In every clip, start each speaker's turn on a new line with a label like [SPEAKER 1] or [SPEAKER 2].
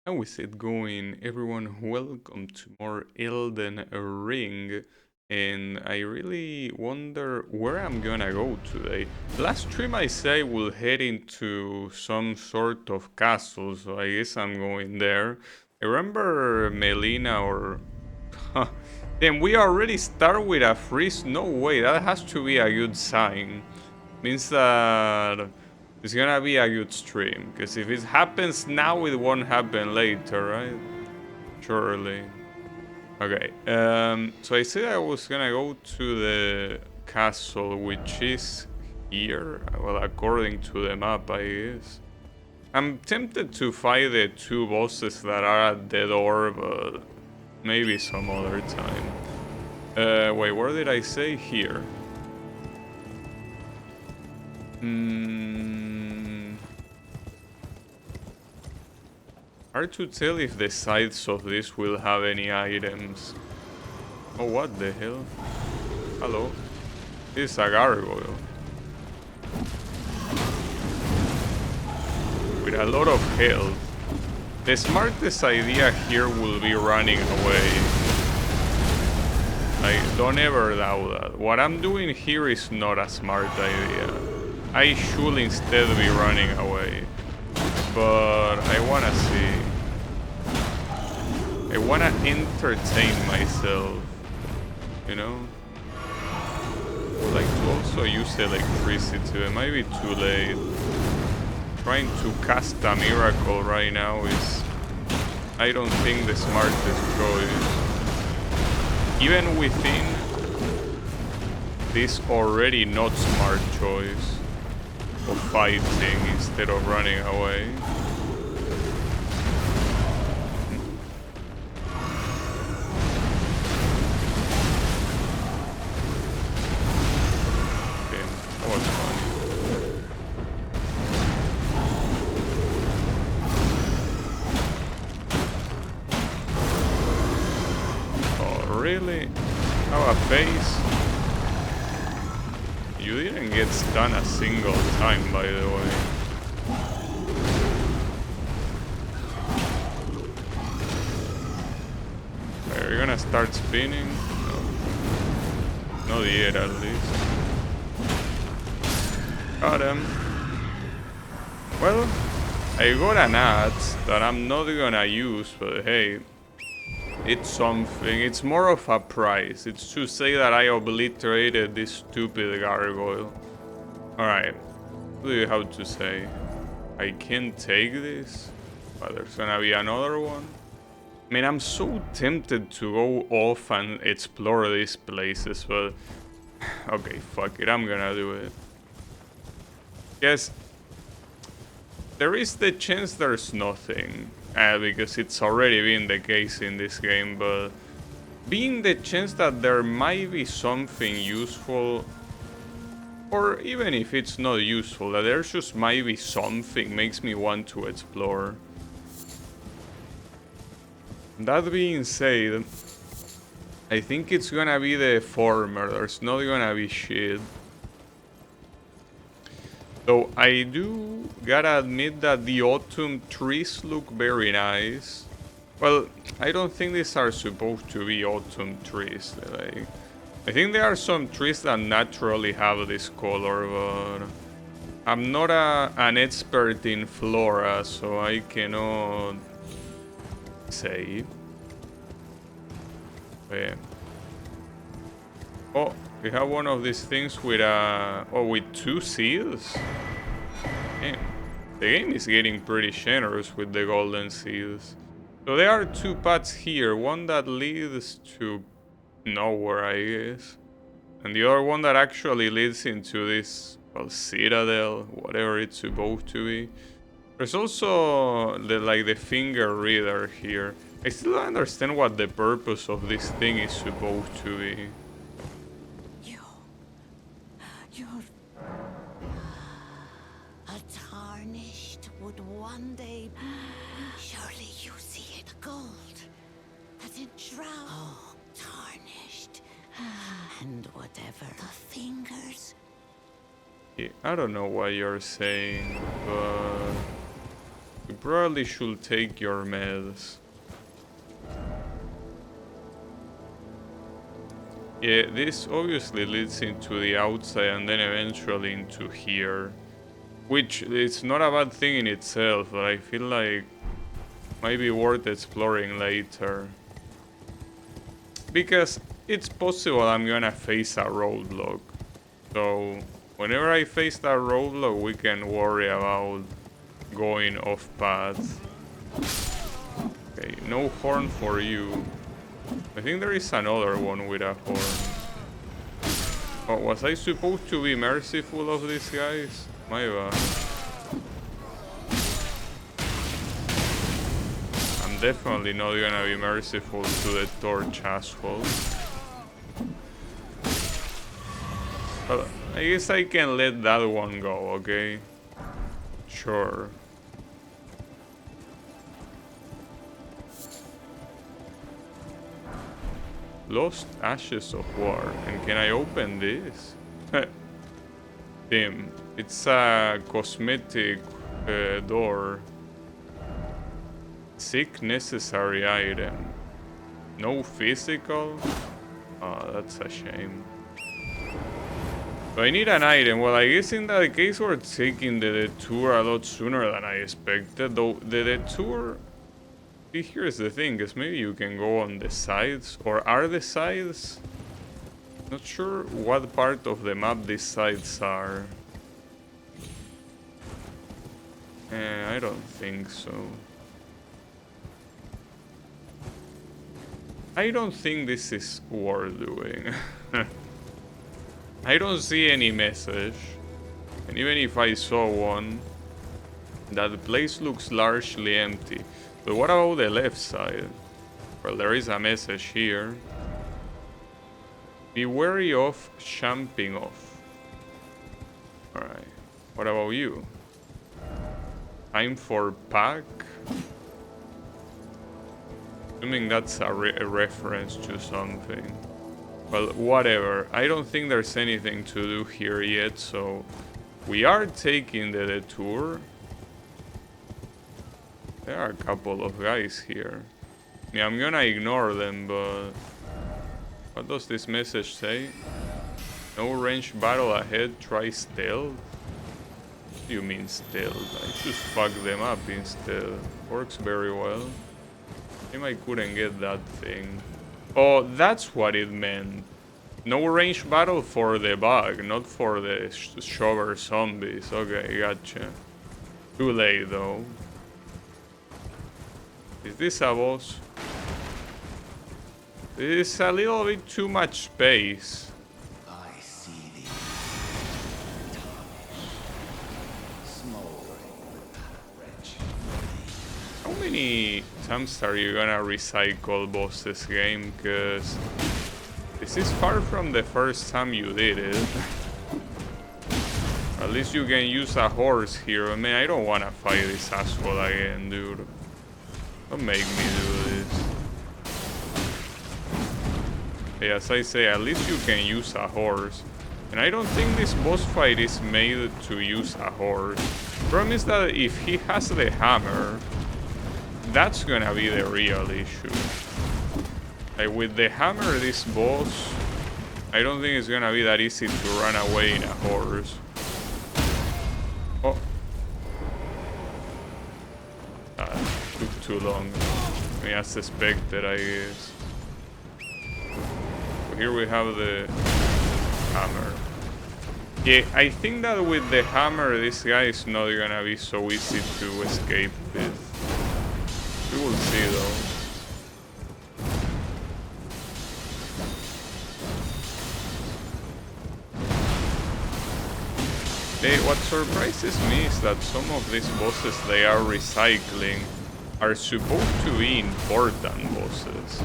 [SPEAKER 1] How is it going, everyone? Welcome to more Elden Ring. And I really wonder where I'm gonna go today. Last stream I say I will head into some sort of castle, so I guess I'm going there. I remember Melina or... Then we already start with a freeze? No way, that has to be a good sign. Means that it's gonna be a good stream, because if it happens now, it won't happen later, right? Surely. Okay, so I said I was gonna go to the castle, which is here. Well, according to the map, I guess. I'm tempted to fight the two bosses that are at the door, but maybe some other time. Wait, where did I say? Here. Hmm. Hard to tell if the sides of this will have any items. Oh, what the hell? Hello. This is a gargoyle. With a lot of health. The smartest idea here will be running away. Don't ever doubt that. What I'm doing here is not a smart idea. I should instead be running away. But I wanna see. I wanna entertain myself, you know? I'd like to also use electricity, it might be too late. Trying to cast a miracle right now is, I don't think, the smartest choice. Even within this already not smart choice of fighting instead of running away. Really? How a face? You didn't get stunned a single time, by the way. Are you gonna start spinning? No. Not yet, at least. Got him. Well, I got an axe that I'm not gonna use, but hey, it's something. It's more of a prize. It's to say that I obliterated this stupid gargoyle. Alright. What do you have to say? I can't take this? But there's gonna be another one? I mean, I'm so tempted to go off and explore these places, but... Okay, fuck it. I'm gonna do it. Yes. There is the chance there's nothing. Because it's already been the case in this game, but being the chance that there might be something useful, or even if it's not useful, that there just might be something, makes me want to explore. That being said, I think it's gonna be the former, there's not gonna be shit. Though I do gotta admit that the autumn trees look very nice. Well, I don't think these are supposed to be autumn trees. I think there are some trees that naturally have this color, but I'm not an expert in flora, so I cannot say. Yeah. Oh, we have one of these things with with 2 seeds. Damn. The game is getting pretty generous with the golden seeds. So there are 2 paths here, one that leads to nowhere, I guess, and the other one that actually leads into this, well, citadel, whatever it's supposed to be. There's also the finger reader here. I still don't understand what the purpose of this thing is supposed to be.
[SPEAKER 2] You're a tarnished would one day. Surely you see it gold that it shroud. Oh, tarnished, and whatever the fingers.
[SPEAKER 1] Yeah, I don't know what you're saying, but You probably should take your meds. Yeah, this obviously leads into the outside and then eventually into here. Which is not a bad thing in itself, but I feel like might be worth exploring later. Because it's possible I'm gonna face a roadblock. So whenever I face that roadblock, we can worry about going off path. Okay, no horn for you. I think there is another one with a horn. Oh, was I supposed to be merciful of these guys? My bad. I'm definitely not gonna be merciful to the torch asshole. Well, I guess I can let that one go, okay? Sure. Lost Ashes of War. And can I open this? Damn. It's a cosmetic door. Seek necessary item. No physical? Oh, that's a shame. So I need an item. Well, I guess in that case we're taking the detour a lot sooner than I expected. Though the detour... See, here's the thing, because maybe you can go on the sides. Or are the sides? Not sure what part of the map these sides are. I don't think so. I don't think this is worth doing. I don't see any message. And even if I saw one, that place looks largely empty. But what about the left side? Well, there is a message here. Be wary of jumping off. Alright. What about you? Time for pack? Assuming that's a reference to something. Well, whatever. I don't think there's anything to do here yet, so... We are taking the detour. There are a couple of guys here. Yeah, I'm gonna ignore them, but... What does this message say? No ranged battle ahead, try stealth? What do you mean stealth? I just fuck them up instead. Works very well. Maybe I couldn't get that thing. Oh, that's what it meant. No ranged battle for the bug, not for the shover zombies. Okay, gotcha. Too late though. Is this a boss? This is a little bit too much space.
[SPEAKER 3] I see thee. Smoldering wretch.
[SPEAKER 1] How many times are you gonna recycle bosses game? Cause this is far from the first time you did it. At least you can use a horse here. I mean, I don't wanna fight this asshole again, dude. Don't make me do this. Hey, as I say, at least you can use a horse. And I don't think this boss fight is made to use a horse. Problem is that if he has the hammer, that's gonna be the real issue. Like with the hammer, this boss, I don't think it's gonna be that easy to run away in a horse. Oh. Took too long. I mean, as suspected, I guess. So here we have the hammer. Yeah, I think that with the hammer, this guy is not gonna be so easy to escape with. We will see though. Hey, what surprises me is that some of these bosses they are recycling are supposed to be important bosses.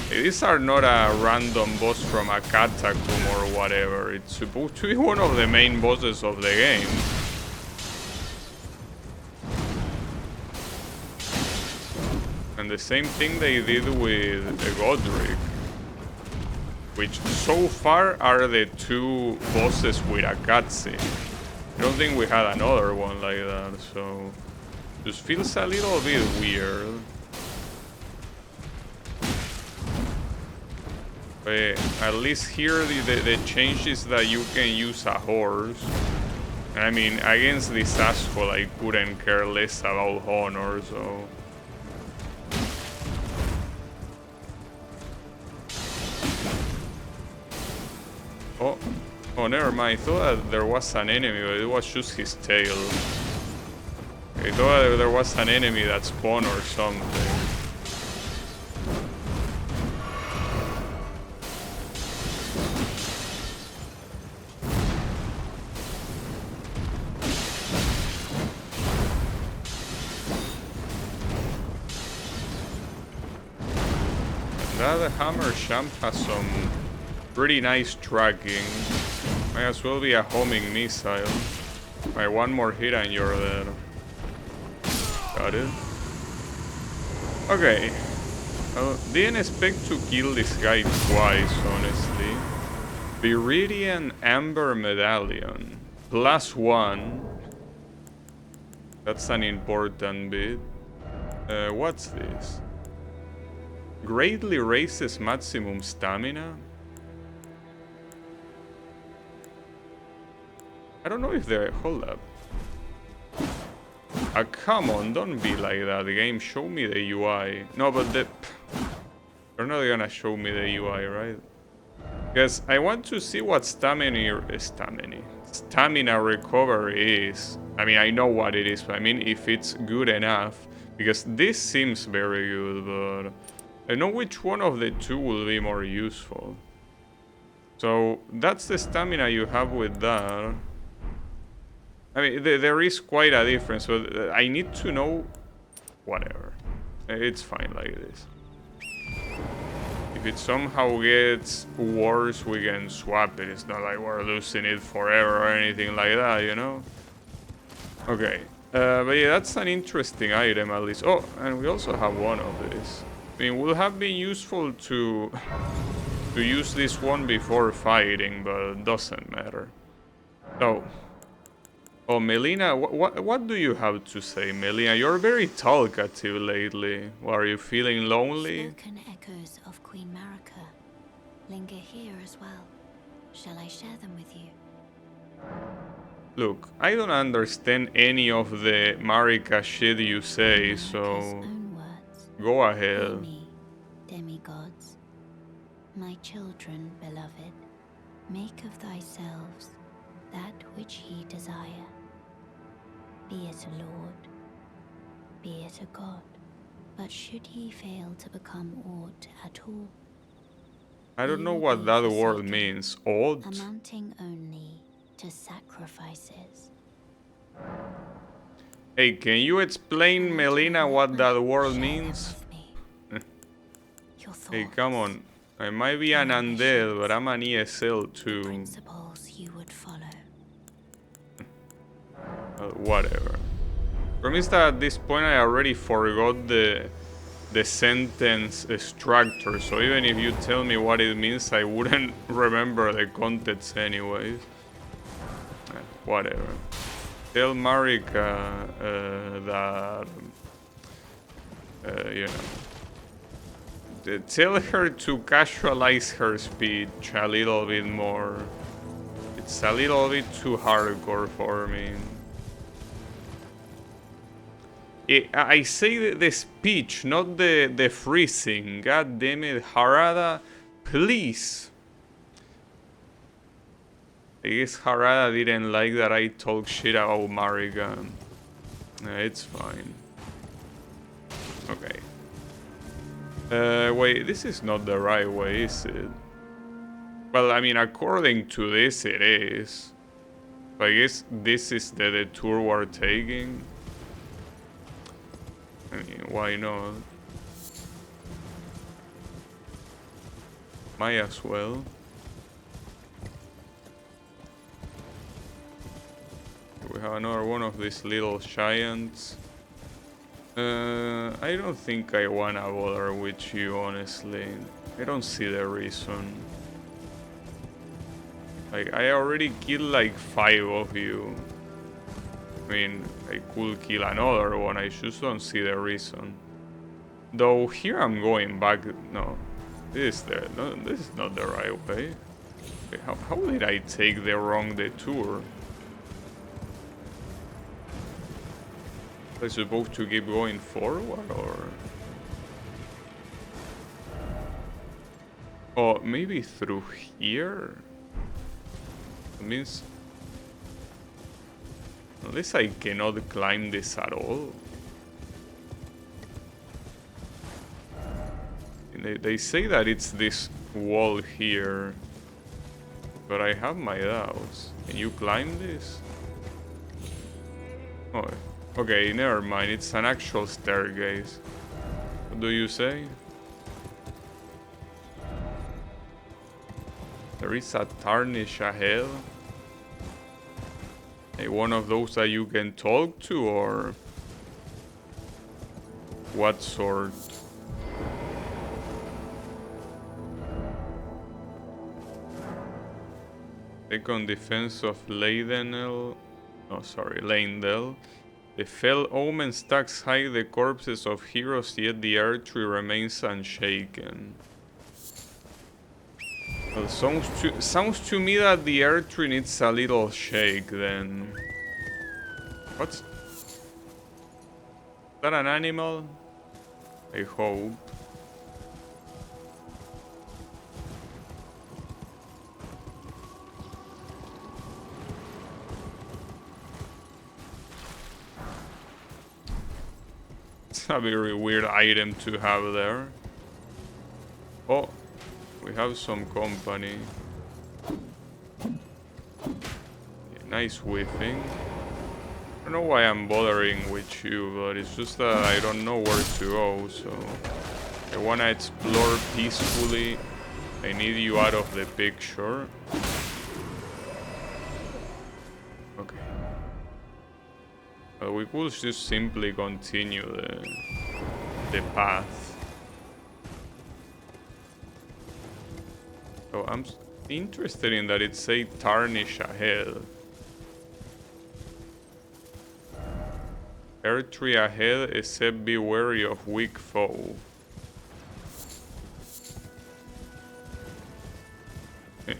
[SPEAKER 1] These are not a random boss from a catacomb or whatever. It's supposed to be one of the main bosses of the game. And the same thing they did with Godric, which so far are the two bosses with a cutscene. I don't think we had another one like that, so... Just feels a little bit weird. But at least here the change is that you can use a horse. I mean, against this asshole, I couldn't care less about honor, so... Oh, oh, never mind. I thought that there was an enemy, but it was just his tail. I thought that there was an enemy that spawned or something. That hammer champ has some pretty nice tracking. Might as well be a homing missile. Right, one more hit and you're dead. Got it. Okay. Didn't expect to kill this guy twice, honestly. Viridian Amber Medallion. +1. That's an important bit. What's this? Greatly raises maximum stamina? I don't know if they're... Hold up. Come on, don't be like that, game. Show me the UI. No, but they're not gonna show me the UI, right? Because I want to see what stamina recovery is. I mean, I know what it is, but I mean, if it's good enough. Because this seems very good, but... I know which one of the two will be more useful. So, that's the stamina you have with that. I mean, there is quite a difference, but I need to know... Whatever. It's fine like this. If it somehow gets worse, we can swap it. It's not like we're losing it forever or anything like that, you know? Okay. But yeah, that's an interesting item at least. Oh, and we also have one of these. I mean, would have been useful to use this one before fighting, but it doesn't matter. So, oh, Melina, what do you have to say, Melina? You're very talkative lately. Are you feeling lonely?
[SPEAKER 2] Spoken echoes of Queen Marika linger here as well. Shall I share them with you?
[SPEAKER 1] Look, I don't understand any of the Marika shit you say, so go ahead.
[SPEAKER 2] Hear me, demigods. My children, beloved, make of thyselves that which ye desire. Be it a lord, be it a god. But should ye fail to become aught at all,
[SPEAKER 1] I don't know what that word means. Odd?
[SPEAKER 2] amounting only to sacrifices.
[SPEAKER 1] Hey, can you explain, Melina, what that word means? Hey, come on. I might be an undead, but I'm an ESL too.
[SPEAKER 2] Principles you would follow.
[SPEAKER 1] Whatever. Promise that at this point I already forgot the sentence structure, so even if you tell me what it means, I wouldn't remember the context anyways. Whatever. Tell Marika that, you know, tell her to casualize her speech a little bit more. It's a little bit too hardcore for me. I say the speech, not the freezing. God damn it, Harada, please. I guess Harada didn't like that I talk shit about Marika. It's fine. Okay. Wait, this is not the right way, is it? Well, I mean, according to this, it is. But I guess this is the detour we're taking. I mean, why not? Might as well. We have another one of these little giants. I don't think I wanna bother with you, honestly. I don't see the reason. Like, I already killed like 5 of you. I mean, I could kill another one, I just don't see the reason. Though here I'm going back. No, this is not the right way. Okay, how did I take the wrong detour? Am I supposed to keep going forward or? Oh, maybe through here? That means... Unless I cannot climb this at all. They say that it's this wall here. But I have my doubts. Can you climb this? Oh, okay, never mind. It's an actual staircase. What do you say? There is a tarnish ahead. Hey, one of those that you can talk to, or what sort? Second defense of Leyndell. Oh, sorry, Leyndell. The fell omen stacks high the corpses of heroes, yet the archery remains unshaken. Well, sounds to me that the archery needs a little shake then. What's... Is that an animal? I hope. It's a very weird item to have there. Oh. We have some company. Yeah, nice whiffing. I don't know why I'm bothering with you, but it's just that I don't know where to go, so... I wanna explore peacefully. I need you out of the picture. Okay. Well, we could just simply continue the path. So I'm interested in that it say tarnish ahead. Archery ahead, except be wary of weak foe.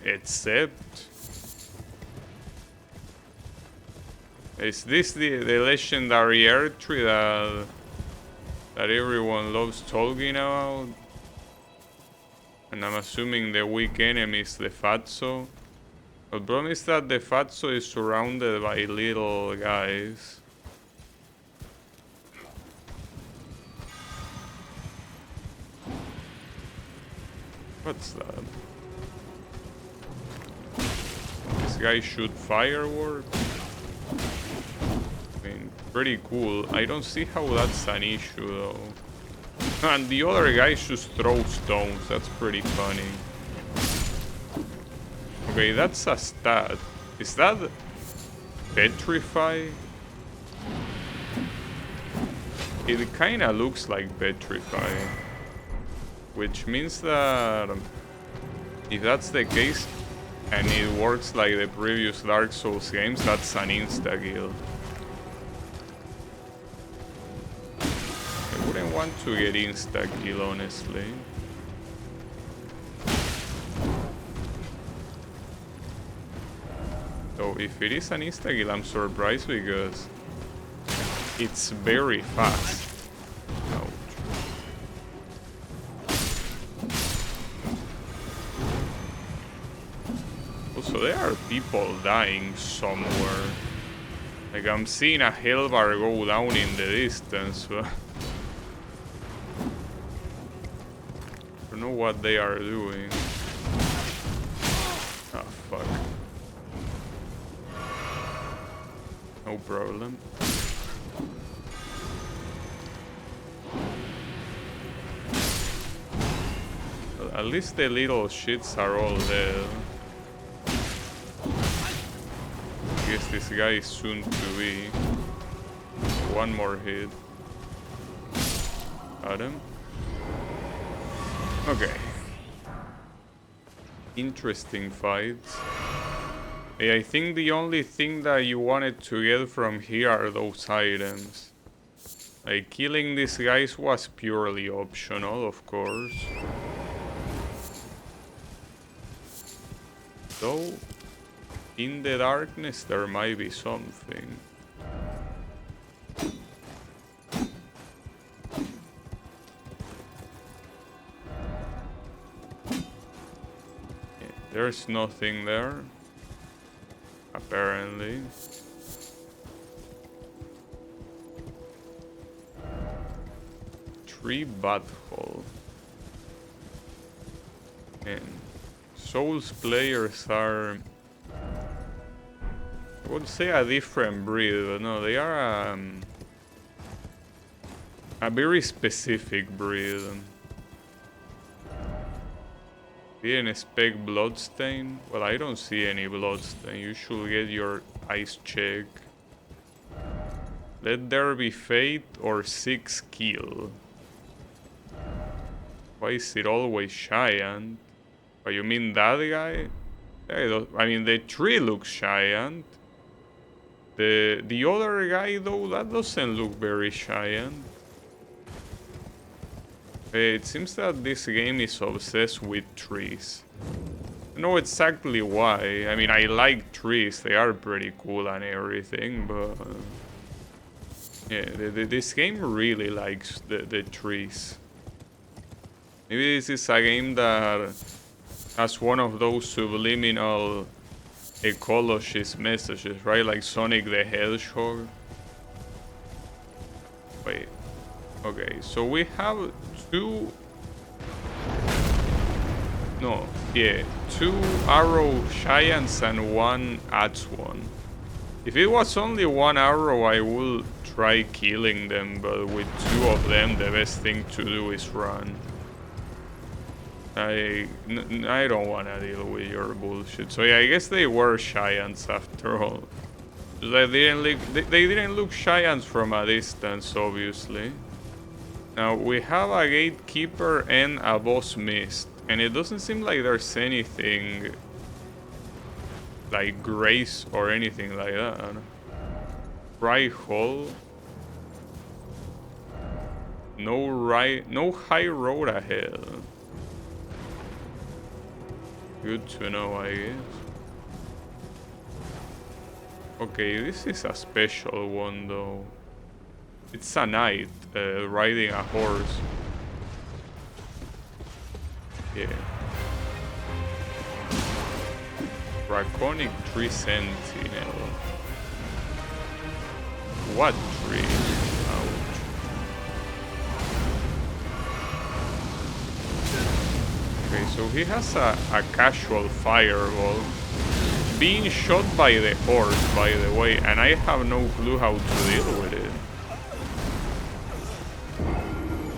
[SPEAKER 1] Except? Is this the legendary archery that everyone loves talking about? And I'm assuming the weak enemy is the Fatso. The problem is that the Fatso is surrounded by little guys. What's that? This guy shoot fireworks? I mean, pretty cool. I don't see how that's an issue though. And the other guy just throws stones. That's pretty funny. Okay, that's a stat. Is that petrify? It kinda looks like petrify. Which means that if that's the case and it works like the previous Dark Souls games, that's an insta-kill. I wouldn't want to get insta-kill, honestly. So if it is an insta-kill, I'm surprised because it's very fast. Ouch. Also, there are people dying somewhere. Like, I'm seeing a hellbar go down in the distance, but I don't know what they are doing. Ah, fuck. No problem. Well, at least the little shits are all dead. I guess this guy is soon to be. One more hit. Got him. Okay. Interesting fights. I think the only thing that you wanted to get from here are those items. Like, killing these guys was purely optional, of course. Though, in the darkness there might be something. Yeah, there's nothing there. Apparently. Tree butthole. And Souls players are, I would say, a different breed, but no, they are a very specific breed. Didn't expect bloodstain? Well, I don't see any bloodstain. You should get your eyes checked. Let there be fate or 6 kill. Why is it always giant? Oh, you mean that guy? I mean, the tree looks giant. The other guy, though, that doesn't look very giant. It seems that this game is obsessed with trees. I know exactly why. I mean, I like trees. They are pretty cool and everything, but... yeah, this game really likes the trees. Maybe this is a game that has one of those subliminal ecologist messages, right? Like Sonic the Hedgehog. Wait. Okay, so we have two arrow giants and one axe one. If it was only one arrow, I would try killing them, but with 2 of them, the best thing to do is run. I don't want to deal with your bullshit. So yeah, I guess they were giants after all. They didn't look giants from a distance, obviously. Now we have a gatekeeper and a boss mist, and it doesn't seem like there's anything like grace or anything like that. Right hole. No high road ahead. Good to know, I guess. Okay, this is a special one though. It's a knight riding a horse. Yeah. Draconic tree sentinel. What tree? Ouch. Okay, so he has a casual fireball. Being shot by the horse, by the way, and I have no clue how to deal with it.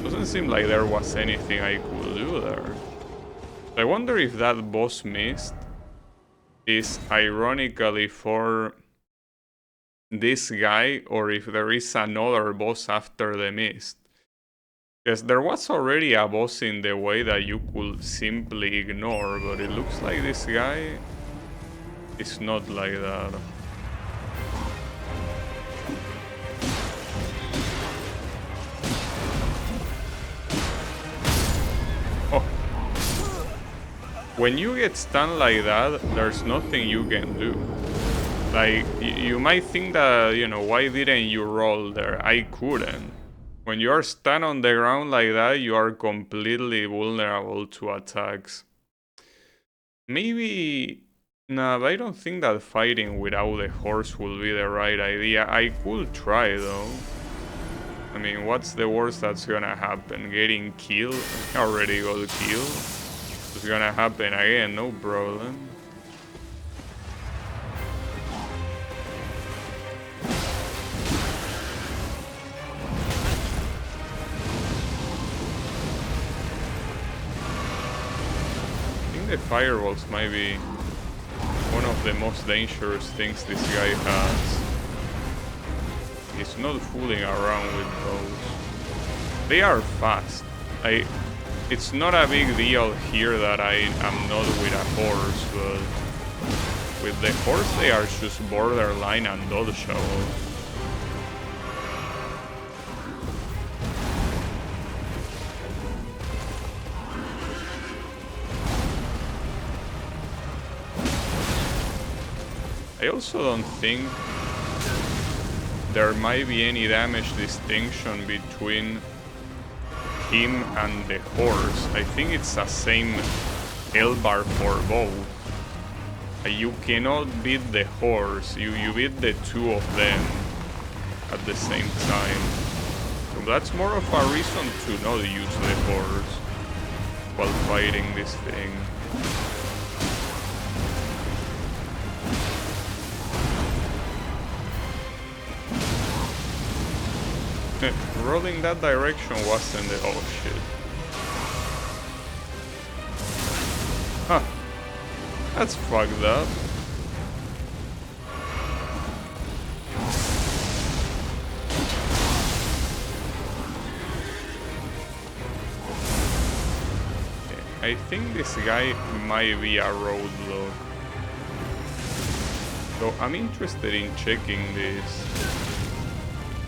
[SPEAKER 1] Doesn't seem like there was anything I could do there. I wonder if that boss mist is ironically for this guy, or if there is another boss after the mist. Because there was already a boss in the way that you could simply ignore, but it looks like this guy is not like that. Oh. When you get stunned like that, there's nothing you can do. Like, you might think that, you know, why didn't you roll there? I couldn't. When you are stunned on the ground like that, you are completely vulnerable to attacks. Maybe... nah, but I don't think that fighting without the horse will be the right idea. I could try, though. I mean, what's the worst that's gonna happen? Getting killed? I already got killed. It's gonna happen again, no problem. The fireballs might be one of the most dangerous things this guy has. He's not fooling around with those. They are fast. It's not a big deal here that I am not with a horse, but With the horse, they are just borderline and dodgeable. I also don't think there might be any damage distinction between him and the horse. I think it's the same L bar for both. You cannot beat the horse, you beat the two of them at the same time. So that's more of a reason to not use the horse while fighting this thing. Rolling that direction wasn't the... oh shit. Huh. That's fucked up. I think this guy might be a roadblock. So I'm interested in checking this.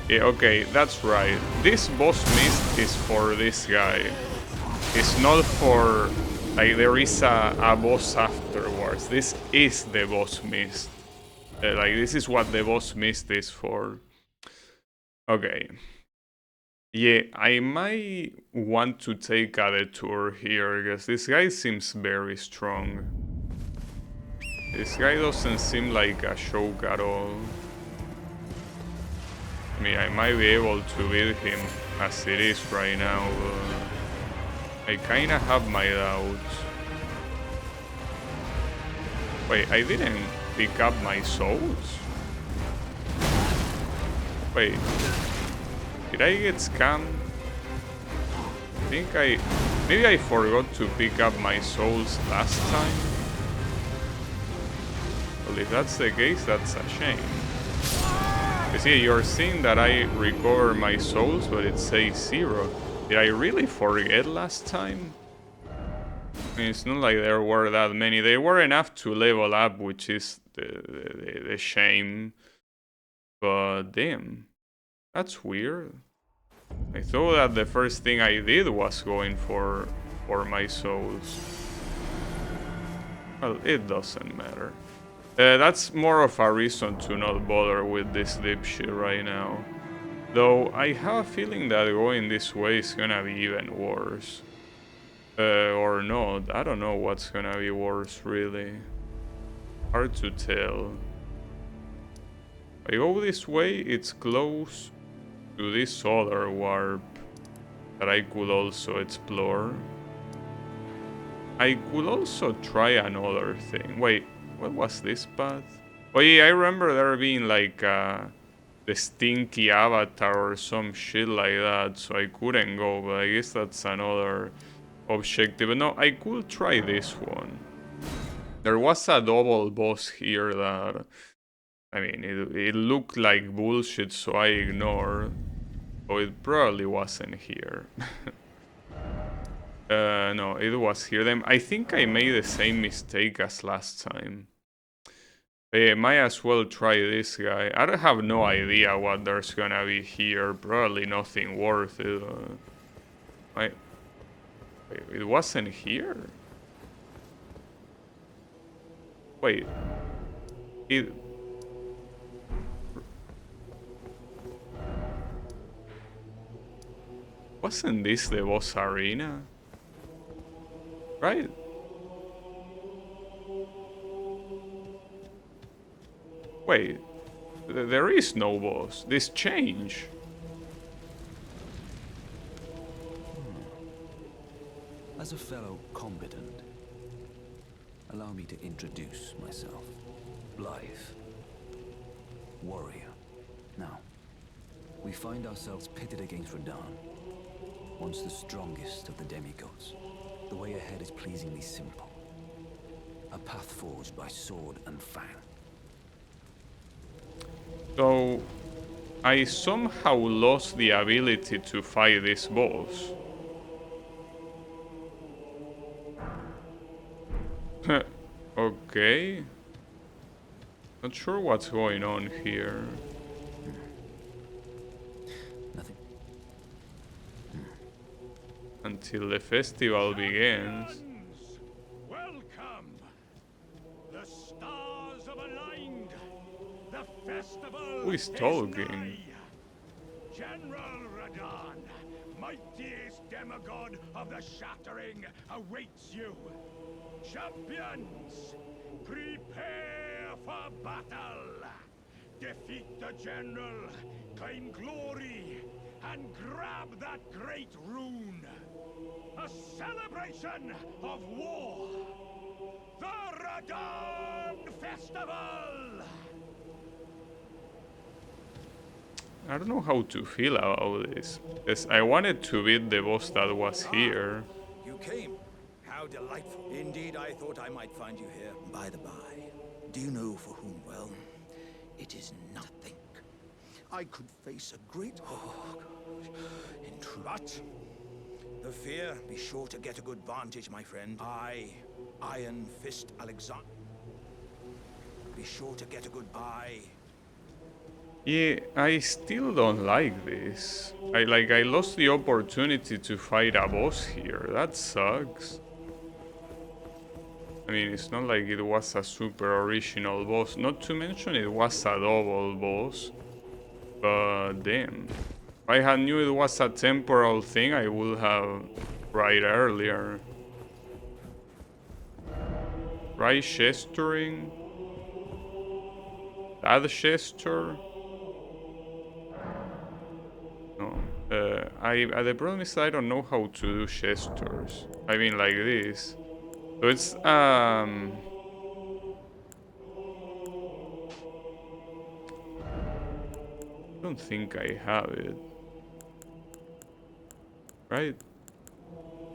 [SPEAKER 1] Yeah, okay, that's right. This boss mist is for this guy. It's not for... like, there is a boss afterwards. This is the boss mist. Like, this is what the boss mist is for. Okay. Yeah, I might want to take a detour here, because this guy seems very strong. This guy doesn't seem like a joke at all. I mean, I might be able to beat him as it is right now, but I kinda have my doubts. Wait, I didn't pick up my souls? Wait, did I get scammed? I think maybe I forgot to pick up my souls last time? Well, if that's the case, that's a shame. You see, you're seeing that I recover my souls, but it says 0. Did I really forget last time? I mean, it's not like there were that many. They were enough to level up, which is the shame. But damn, that's weird. I thought that the first thing I did was going for my souls. Well, it doesn't matter. That's more of a reason to not bother with this dipshit right now. Though I have a feeling that going this way is gonna be even worse. Or not, I don't know what's gonna be worse really. Hard to tell. If I go this way, it's close to this other warp that I could also explore. I could also try another thing. Wait, what was this path? Oh yeah, I remember there being like the stinky avatar or some shit like that, so I couldn't go, but I guess that's another objective. But no, I could try this one. There was a double boss here that, I mean, it looked like bullshit, so I ignored. Oh, it probably wasn't here. No, it was here. Then I think I made the same mistake as last time. Might as well try this guy. I don't have no idea what there's gonna be here. Probably nothing worth it. Wait, it wasn't here? Wait. It... wasn't this the boss arena? Right? Wait, there is no boss. This change.
[SPEAKER 3] As a fellow combatant, allow me to introduce myself. Blythe. Warrior. Now, we find ourselves pitted against Radahn, once the strongest of the demigods. The way ahead is pleasingly simple. A path forged by sword and fang.
[SPEAKER 1] So, I somehow lost the ability to fight this boss. Okay. Not sure what's going on here.
[SPEAKER 3] Nothing.
[SPEAKER 1] Until the festival begins.
[SPEAKER 4] Welcome! The stars have aligned! The festival
[SPEAKER 1] Who is talking?
[SPEAKER 4] nigh. General Radon, mightiest demigod of the Shattering, awaits you. Champions, prepare for battle! Defeat the General, claim glory, and grab that great rune! A celebration of war! The Radon Festival!
[SPEAKER 1] I don't know how to feel about this. Yes, I wanted to beat the boss that was here.
[SPEAKER 5] You came. How delightful. Indeed, I thought I might find you here. By the by, do you know for whom? Well, it is nothing. I could face a great... Oh, gosh. But the fear, be sure to get a good vantage, my friend. Iron Fist Alexander. Be sure to get a good eye.
[SPEAKER 1] Yeah, I still don't like this. I lost the opportunity to fight a boss here. That sucks. I mean, it's not like it was a super original boss. Not to mention it was a double boss. But damn. If I had knew it was a temporal thing, I would have tried earlier. Right gesturing? That gesture? No. The problem is I don't know how to do gestures. I mean like this. So it's I don't think I have it. Right?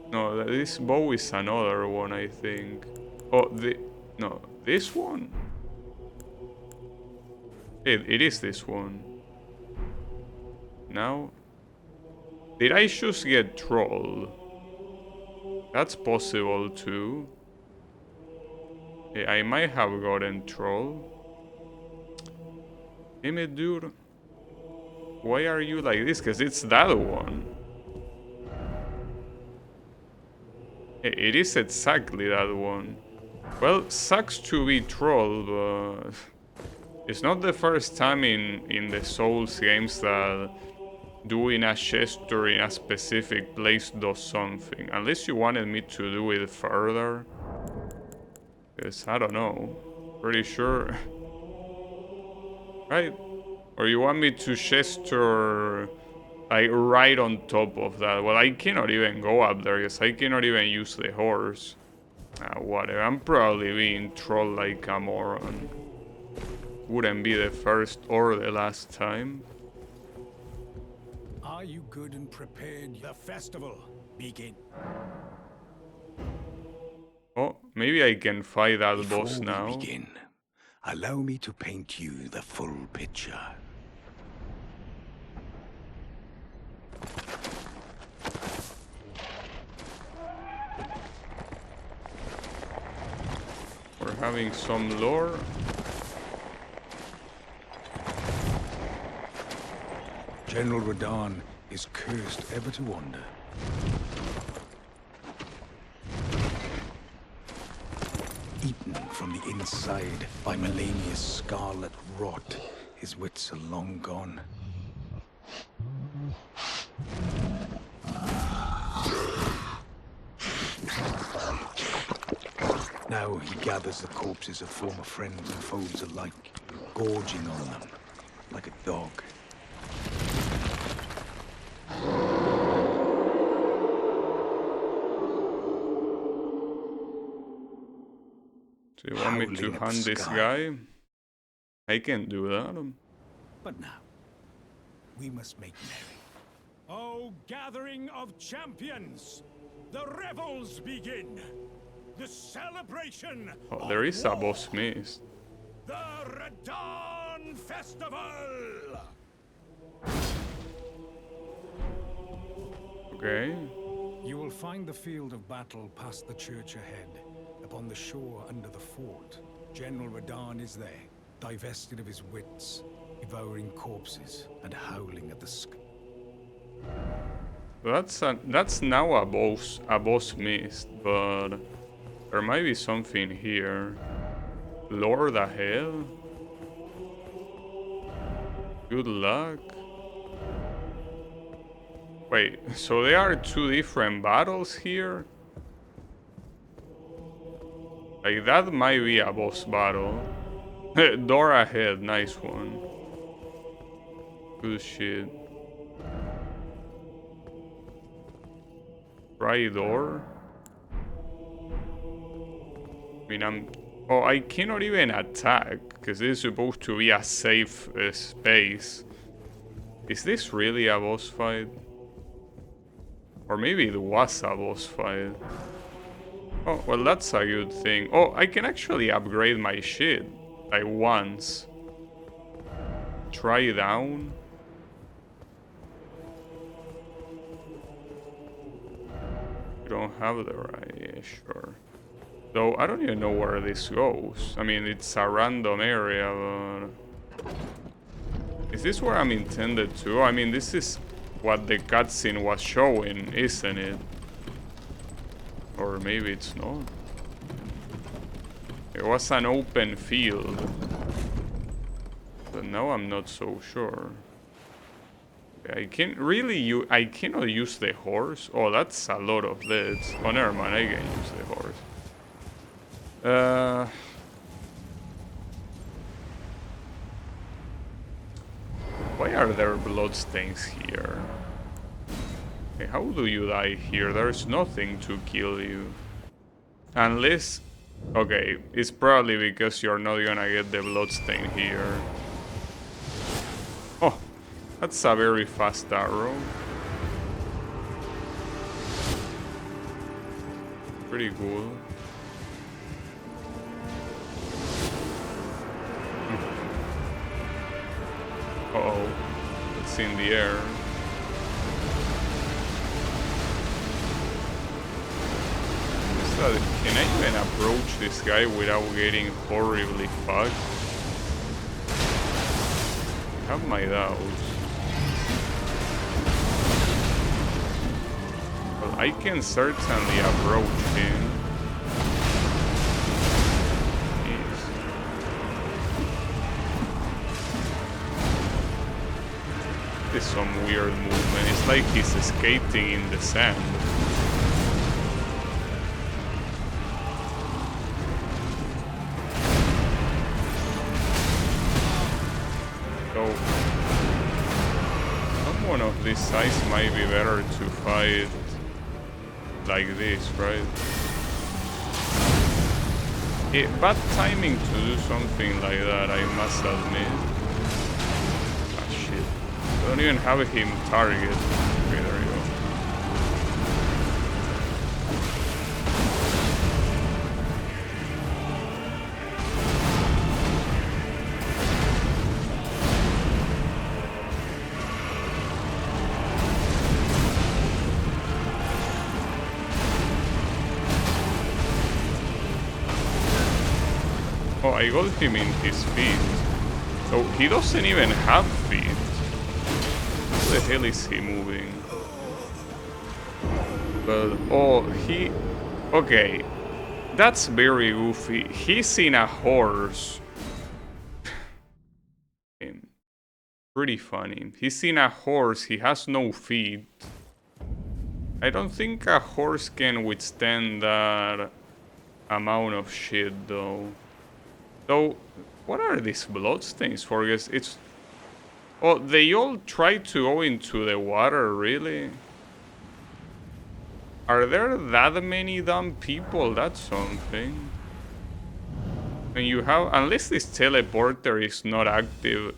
[SPEAKER 1] No, this bow is another one, I think. Oh, no, this one? It is this one. Now, did I just get trolled? That's possible too. Yeah, I might have gotten trolled. Damn it, dude. Why are you like this? Because it's that one. It is exactly that one. Well, sucks to be trolled, but it's not the first time in the Souls games that doing a gesture in a specific place does something. Unless you wanted me to do it further. Because I don't know. Pretty sure. Right? Or you want me to gesture like right on top of that? Well, I cannot even go up there because I cannot even use the horse. Whatever. I'm probably being trolled like a moron. Wouldn't be the first or the last time.
[SPEAKER 4] Are you good and prepared? The festival begin.
[SPEAKER 1] Oh, maybe I can fight that boss
[SPEAKER 4] Before
[SPEAKER 1] now.
[SPEAKER 4] we begin, allow me to paint you the full picture.
[SPEAKER 1] We're having some lore.
[SPEAKER 4] General Radon is cursed ever to wander. Eaten from the inside by Melania's scarlet rot, his wits are long gone. Now he gathers the corpses of former friends and foes alike, gorging on them like a dog.
[SPEAKER 1] Do you want me to
[SPEAKER 4] Howling at
[SPEAKER 1] hunt
[SPEAKER 4] the
[SPEAKER 1] this
[SPEAKER 4] sky.
[SPEAKER 1] guy? I can do that.
[SPEAKER 4] But now, we must make merry. Oh, gathering of champions! The revels begin! The celebration
[SPEAKER 1] Oh, there is a boss missed.
[SPEAKER 4] The Radon Festival!
[SPEAKER 1] Okay.
[SPEAKER 6] You will find the field of battle past the church ahead, upon the shore under the fort. General Radon is there. divested of his wits, devouring corpses and howling at the sky.
[SPEAKER 1] That's now a boss missed, but there might be something here. Lord ahead? Good luck. Wait, so there are two different battles here? Like, that might be a boss battle. Door ahead, nice one. Good shit. Try door. I mean, oh, I cannot even attack, because this is supposed to be a safe space. Is this really a boss fight? Or maybe it was a boss fight. Oh, well, that's a good thing. Oh, I can actually upgrade my shit. Like, once. Try down. You don't have the right... Yeah, sure. Though, I don't even know where this goes. I mean, it's a random area, but... Is this where I'm intended to? I mean, this is what the cutscene was showing, isn't it? Or maybe it's not. It was an open field. But now I'm not so sure. I can't really I cannot use the horse. Oh, that's a lot of this. Oh, never mind, I can use the horse. Why are there bloodstains here? Okay, how do you die here? There's nothing to kill you. Unless... Okay, it's probably because you're not gonna get the bloodstain here. Oh, that's a very fast arrow. Pretty cool. Uh-oh, it's in the air. Can I even approach this guy without getting horribly fucked? I have my doubts. Well, I can certainly approach him. This is some weird movement. It's like he's skating in the sand. Someone of this size might be better to fight like this, right? Bad timing to do something like that, I must admit. Ah, shit. I don't even have him target. Okay, there you go. Oh, I got him in his feet. So he doesn't even have feet. Where the hell is he moving? But, oh, he... Okay. That's very goofy. He's in a horse. Pretty funny. He's in a horse. He has no feet. I don't think a horse can withstand that amount of shit, though. So, what are these bloodstains for? Because it's... Oh, they all try to go into the water, really? Are there that many dumb people? That's something. And you have... Unless this teleporter is not active...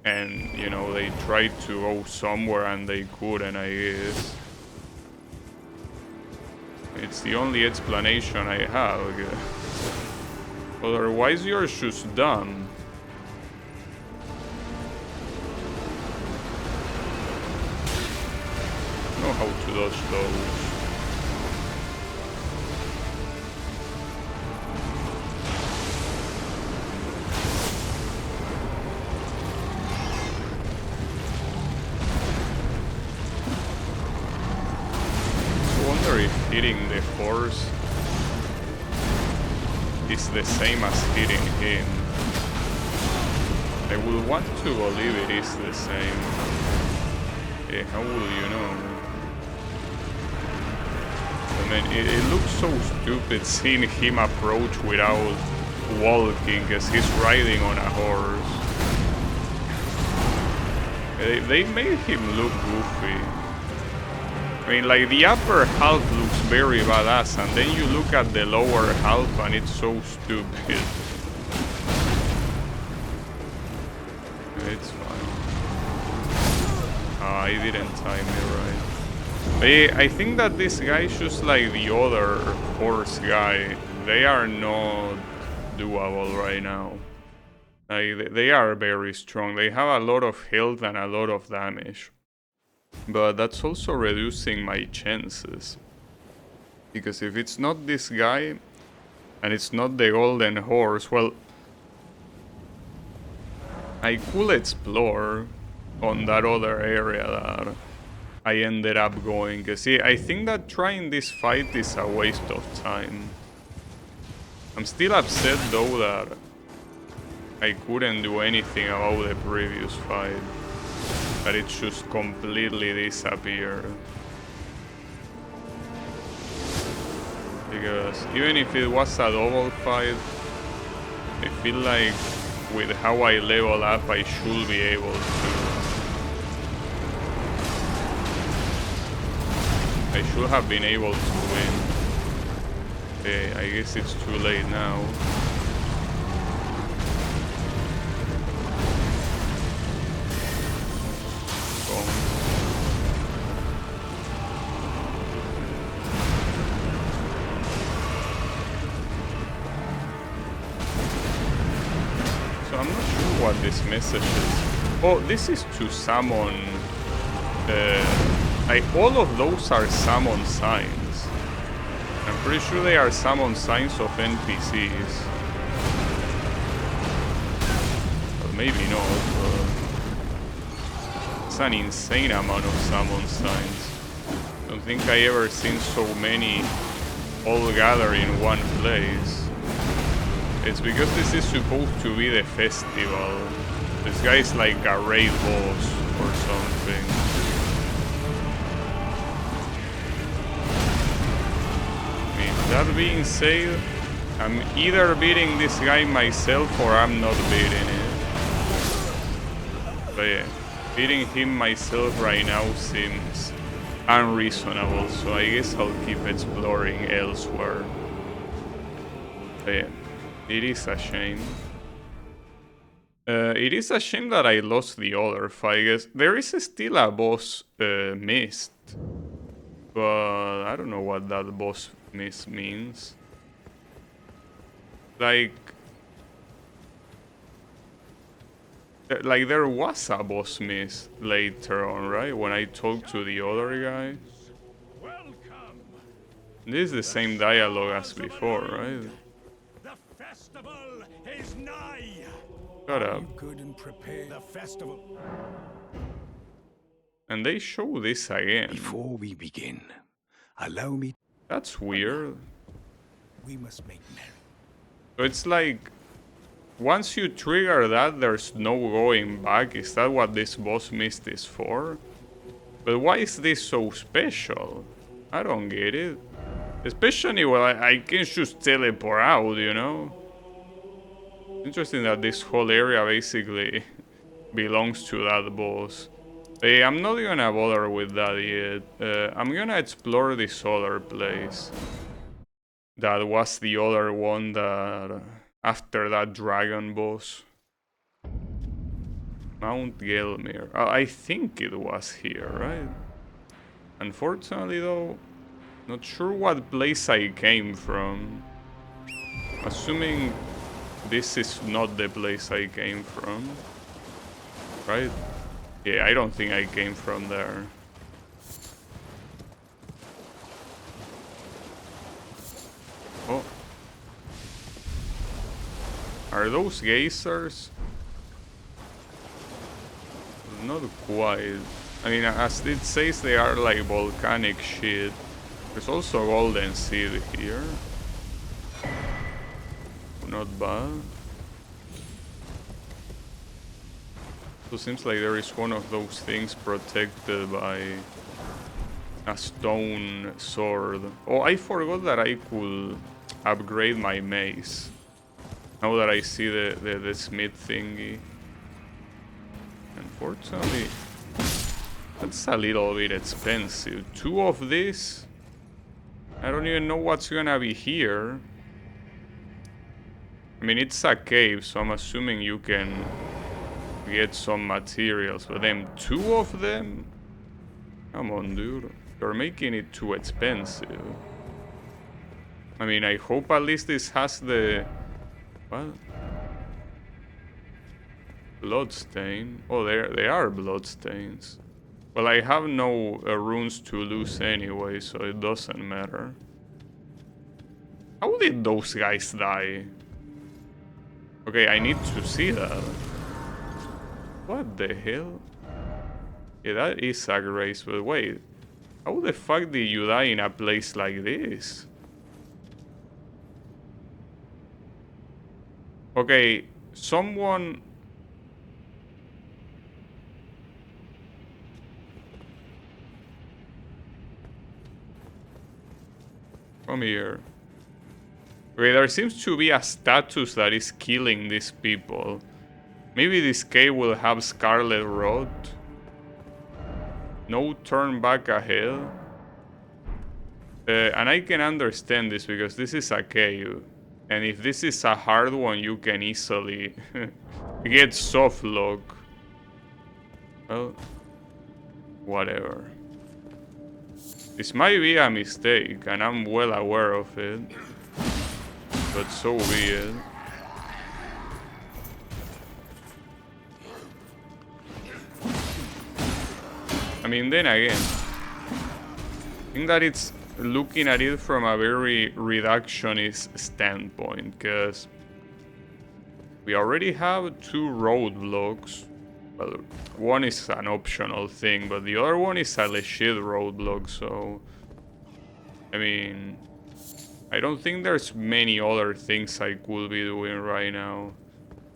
[SPEAKER 1] And, you know, they tried to go somewhere and they couldn't, I guess. It's the only explanation I have, I guess. Otherwise, you're just dumb. I know how to dodge those. wonder if hitting the horse is the same as hitting him. I would want to believe it is the same. Yeah, how will you know? I mean, it looks so stupid seeing him approach without walking, as he's riding on a horse. They made him look goofy. I mean, like, the upper half looks very badass, and then you look at the lower half and it's so stupid. It's fine. I didn't time it right. I think that this guy is just like the other horse guy. They are not doable right now. Like, they are very strong. They have a lot of health and a lot of damage. But that's also reducing my chances. Because if it's not this guy, and it's not the golden horse, well, I could explore on that other area that I ended up going. See, I think that trying this fight is a waste of time. I'm still upset though that I couldn't do anything about the previous fight. That it just completely disappeared. Because even if it was a double fight, I feel like with how I level up, I should be able to. I should have been able to win. Okay, I guess it's too late now. What this message is. Oh, this is to summon. All of those are summon signs. I'm pretty sure they are summon signs of NPCs. But maybe not. It's an insane amount of summon signs. I don't think I ever seen so many all gather in one place. It's because this is supposed to be the festival. This guy is like a raid boss or something. I mean, that being said, I'm either beating this guy myself or I'm not beating it. But yeah, beating him myself right now seems unreasonable, so I guess I'll keep exploring elsewhere. But yeah. It is a shame. It is a shame that I lost the other fight. I guess there is still a boss missed, but I don't know what that boss miss means. Like there was a boss miss later on, right? When I talked to the other guy. This is the same dialogue as before, right?
[SPEAKER 6] Is nigh.
[SPEAKER 1] Shut up.
[SPEAKER 6] Good and prepare the festival.
[SPEAKER 1] And they show this again.
[SPEAKER 4] Before we begin, allow me.
[SPEAKER 1] That's weird.
[SPEAKER 6] We must make merry.
[SPEAKER 1] So it's like, once you trigger that, there's no going back. Is that what this boss mist is for? But why is this so special? I don't get it. Especially when I can just teleport out, you know? Interesting that this whole area basically belongs to that boss. Hey, I'm not gonna bother with that yet. I'm gonna explore this other place. That was the other one that after that dragon boss. Mount Gelmir. I think it was here, right? Unfortunately though, not sure what place I came from. Assuming this is not the place I came from, right? Yeah, I don't think I came from there. Oh. Are those geysers? Not quite. I mean, as it says, they are like volcanic shit. There's also golden seed here. Not bad. So it seems like there is one of those things protected by a stone sword. Oh, I forgot that I could upgrade my mace. Now that I see the smith thingy. Unfortunately, that's a little bit expensive. 2 of this? I don't even know what's gonna be here. I mean, it's a cave, so I'm assuming you can get some materials. But then 2 of them? Come on, dude. You're making it too expensive. I mean, I hope at least this has the... What? Bloodstain? Oh, they are bloodstains. Well, I have no runes to lose anyway, so it doesn't matter. How did those guys die? Okay, I need to see that. What the hell? Yeah, that is a grace, but wait. How the fuck did you die in a place like this? Okay, someone... Come here. Okay, there seems to be a status that is killing these people. Maybe this cave will have Scarlet Rot. No turn back ahead. And I can understand this because this is a cave. And if this is a hard one, you can easily get soft lock. Well, whatever. This might be a mistake, and I'm well aware of it. But so be it. I mean, then again, I think that it's looking at it from a very reductionist standpoint, because we already have 2 roadblocks. Well, one is an optional thing, but the other one is a legit roadblock, so... I mean... I don't think there's many other things I could be doing right now.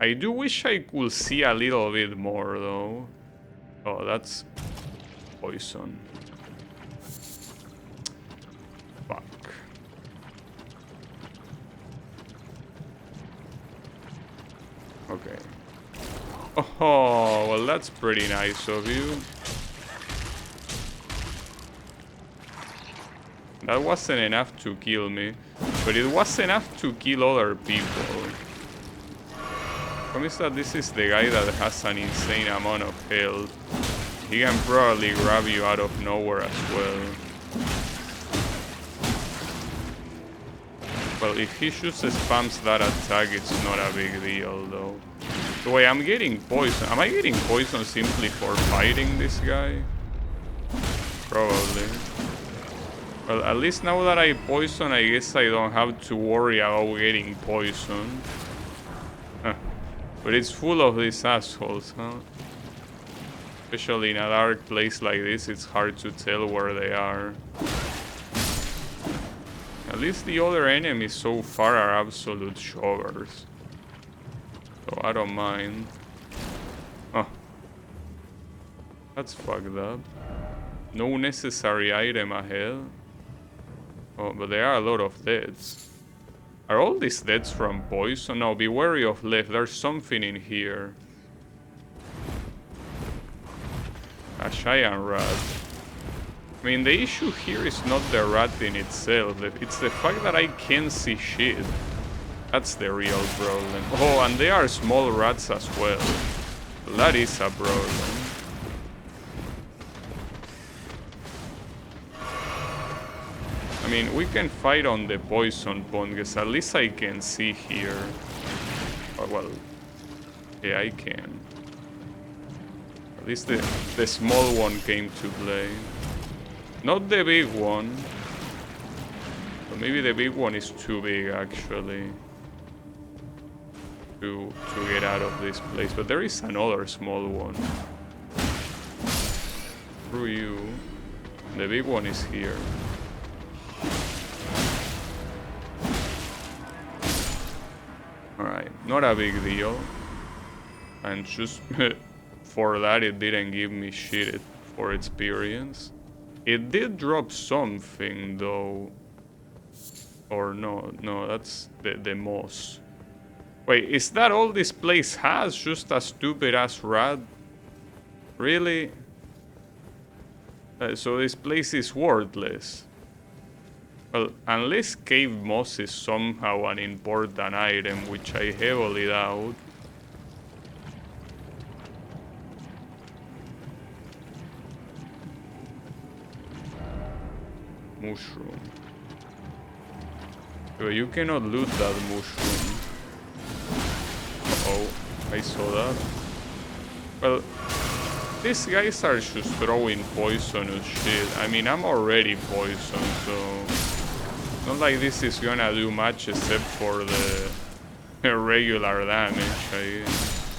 [SPEAKER 1] I do wish I could see a little bit more, though. Oh, that's... poison. Fuck. Okay. Oh, well, that's pretty nice of you. That wasn't enough to kill me, but it was enough to kill other people. Promise that this is the guy that has an insane amount of health. He can probably grab you out of nowhere as well. Well, if he just spams that attack, it's not a big deal, though. So wait, I'm getting poison. Am I getting poison simply for fighting this guy? Probably. Well, at least now that I poison, I guess I don't have to worry about getting poison. Huh. But it's full of these assholes, huh? Especially in a dark place like this, it's hard to tell where they are. At least the other enemies so far are absolute shovers. So I don't mind. Oh. That's fucked up. No necessary item ahead. Oh, but there are a lot of deaths. Are all these deaths from poison? No, be wary of left. There's something in here. A giant rat. I mean, the issue here is not the rat in itself. It's the fact that I can't see shit. That's the real problem. Oh, and there are small rats as well. That is a problem. I mean, we can fight on the poison point, because at least I can see here. Oh, well, yeah, I can. At least the small one came to play. Not the big one. But maybe the big one is too big, actually. To get out of this place. But there is another small one. Through you. The big one is here. Not a big deal. And just for that it didn't give me shit for experience. It did drop something though. Or no, that's the moss. Wait, is that all this place has? Just a stupid ass rat? Really? So this place is worthless. Well, unless cave moss is somehow an important item, which I heavily doubt. Mushroom. But you cannot loot that mushroom. Uh-oh, I saw that. Well, these guys are just throwing poisonous shit. I mean, I'm already poisoned, so... Not like this is gonna do much except for the regular damage, I guess.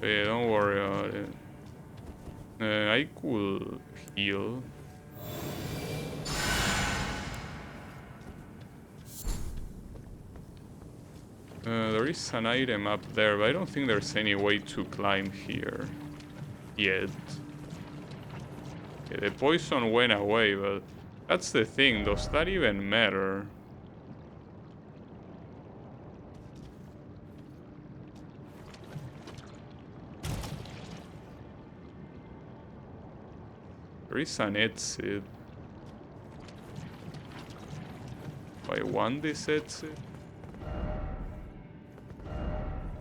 [SPEAKER 1] But yeah, don't worry about it. I could heal. There is an item up there, but I don't think there's any way to climb here yet. Okay, the poison went away, but that's the thing. Does that even matter? There is an exit. Do I want this exit?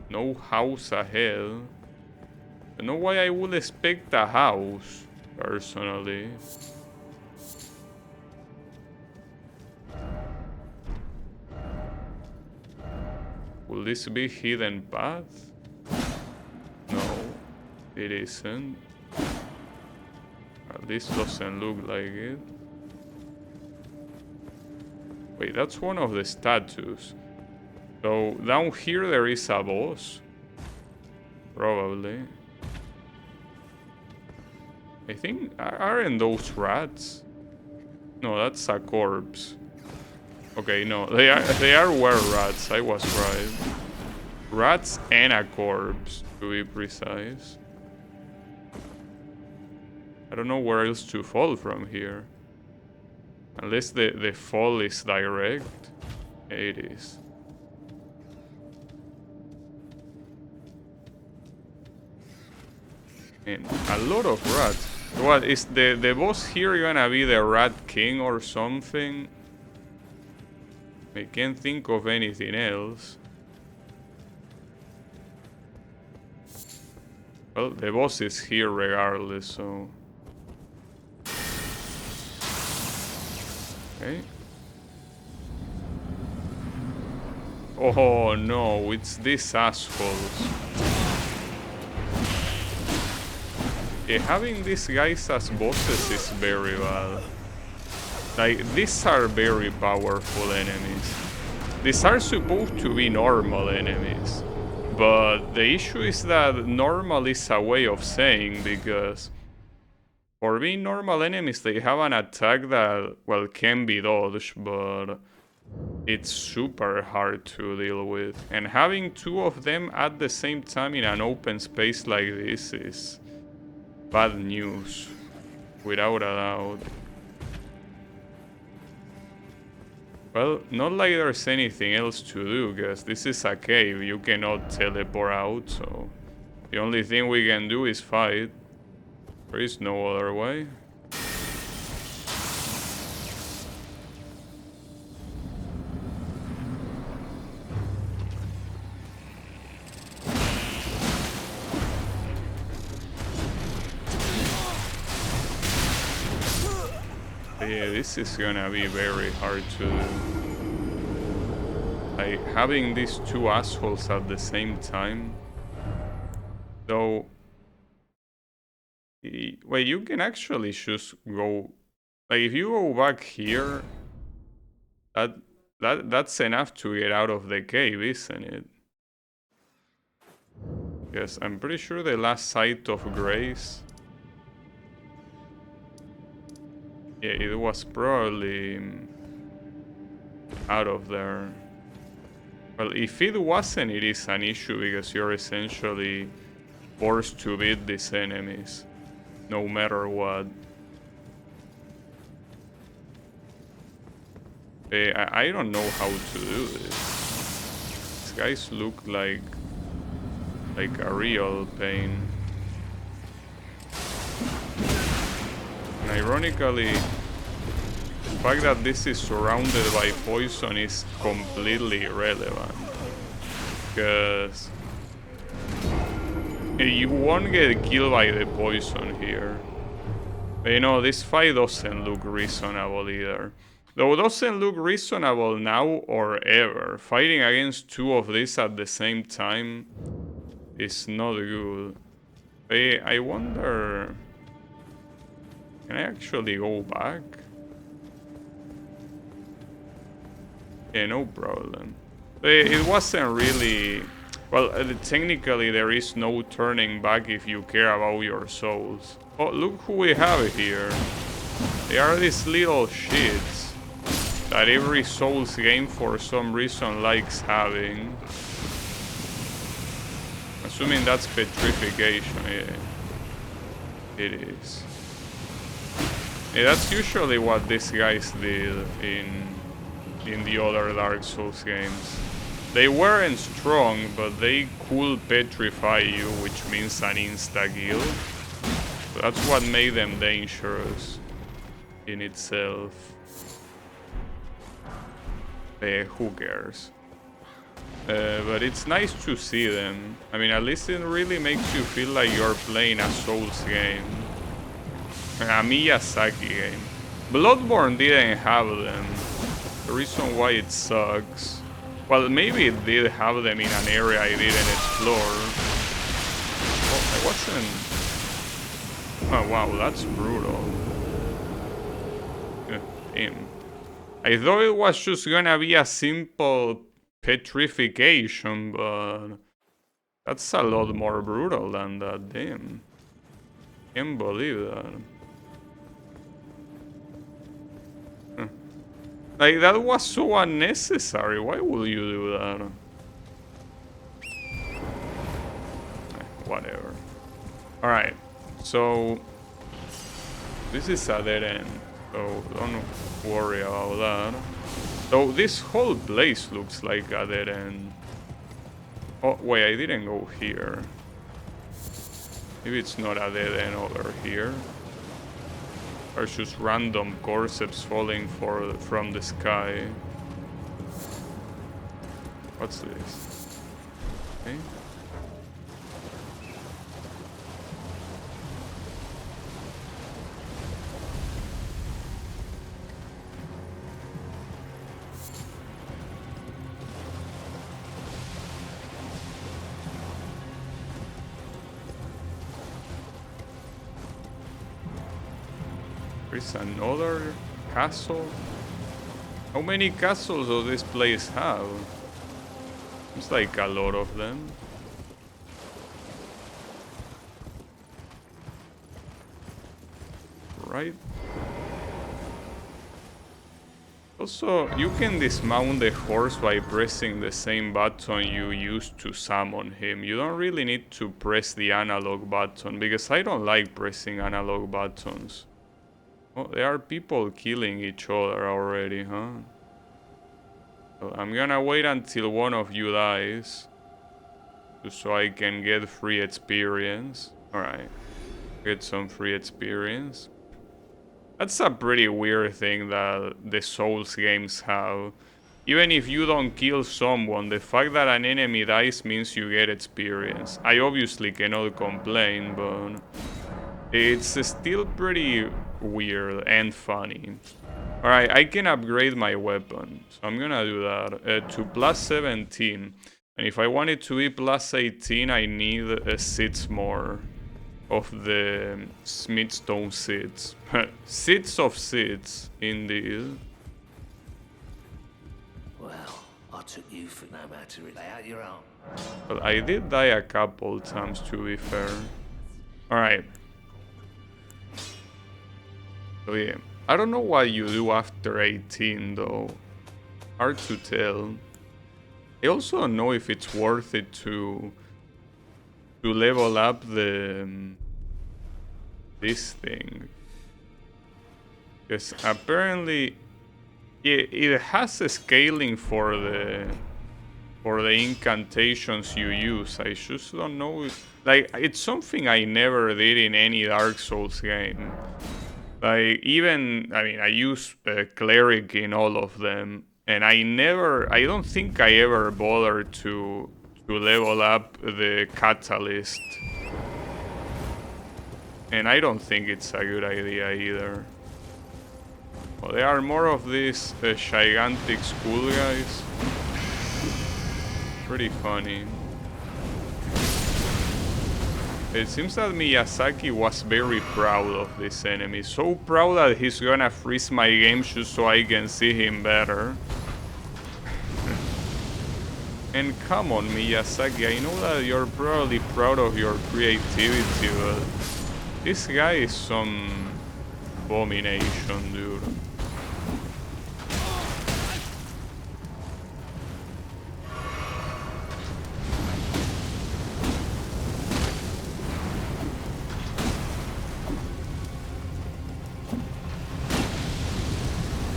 [SPEAKER 1] No house ahead. I don't know why I would expect a house, personally. Will this be hidden path? No, it isn't. This doesn't look like it. Wait, that's one of the statues. So down here there is a boss. Probably. I think, aren't those rats? No, that's a corpse. Okay, no, they are were rats, I was right. Rats and a corpse, to be precise. I don't know where else to fall from here. Unless the fall is direct. Yeah, it is. And a lot of rats. What, is the boss here gonna be the Rat King or something? I can't think of anything else. Well, the boss is here regardless, so... Okay. Oh no, it's these assholes. Yeah, having these guys as bosses is very bad. Like, these are very powerful enemies. These are supposed to be normal enemies. But the issue is that normal is a way of saying, because for being normal enemies, they have an attack that, well, can be dodged, but it's super hard to deal with. And having two of them at the same time in an open space like this is bad news, without a doubt. Well, not like there's anything else to do, because this is a cave, you cannot teleport out, so... The only thing we can do is fight. There is no other way. Yeah, this is gonna be very hard to do. Like, having these two assholes at the same time. Though... Wait, you can actually just go... Like, if you go back here... That's enough to get out of the cave, isn't it? Yes, I'm pretty sure the last site of Grace... Yeah, it was probably out of there. Well, if it wasn't, it is an issue because you're essentially forced to beat these enemies, no matter what. I don't know how to do this. These guys look like a real pain. And ironically, the fact that this is surrounded by poison is completely irrelevant. Because you won't get killed by the poison here. But you know, this fight doesn't look reasonable either. Though it doesn't look reasonable now or ever. Fighting against two of these at the same time is not good. I wonder... Can I actually go back? Yeah, no problem. It wasn't really... Well, technically there is no turning back if you care about your souls. Oh, look who we have here. They are these little shits that every Souls game for some reason likes having. Assuming that's petrification, yeah. It is. Yeah, that's usually what these guys did in the other Dark Souls games. They weren't strong, but they could petrify you, which means an insta-kill. So that's what made them dangerous in itself. Who cares? But it's nice to see them. I mean, at least it really makes you feel like you're playing a Souls game. A Miyazaki game. Bloodborne didn't have them. The reason why it sucks. Well, maybe it did have them in an area I didn't explore. Oh, I wasn't... Oh, wow, that's brutal. Damn. I thought it was just gonna be a simple petrification, but... That's a lot more brutal than that, damn. Can't believe that. Like, that was so unnecessary. Why would you do that? Whatever. Alright, so... This is a dead end, so don't worry about that. So this whole place looks like a dead end. Oh, wait, I didn't go here. Maybe it's not a dead end over here. There's just random corpses falling from the sky. What's this? Okay. There's another castle. How many castles does this place have? It's like a lot of them. Right? Also, you can dismount the horse by pressing the same button you used to summon him. You don't really need to press the analog button, because I don't like pressing analog buttons. Oh, there are people killing each other already, huh? So I'm gonna wait until one of you dies, just so I can get free experience. Alright, get some free experience. That's a pretty weird thing that the Souls games have. Even if you don't kill someone, the fact that an enemy dies means you get experience. I obviously cannot complain, but it's still pretty weird and funny. Alright, I can upgrade my weapon, so I'm gonna do that to plus 17. And if I want it to be plus 18, I need 6 more of the Smithstone seeds. Seeds of seeds, indeed.
[SPEAKER 7] Well, I took you for no matter it. Lay out your own.
[SPEAKER 1] But I did die a couple times, to be fair. Alright. So yeah, I don't know what you do after 18 though. Hard to tell. I also don't know if it's worth it to level up the this thing, because apparently it has a scaling for the incantations you use. I just don't know. Like, it's something I never did in any Dark Souls game. Like, even, I mean, I use Cleric in all of them, and I don't think I ever bothered to level up the Catalyst. And I don't think it's a good idea either. Well, there are more of these gigantic school guys. Pretty funny. It seems that Miyazaki was very proud of this enemy. So proud that he's gonna freeze my game just so I can see him better. And come on, Miyazaki, I know that you're probably proud of your creativity, but this guy is some abomination, dude.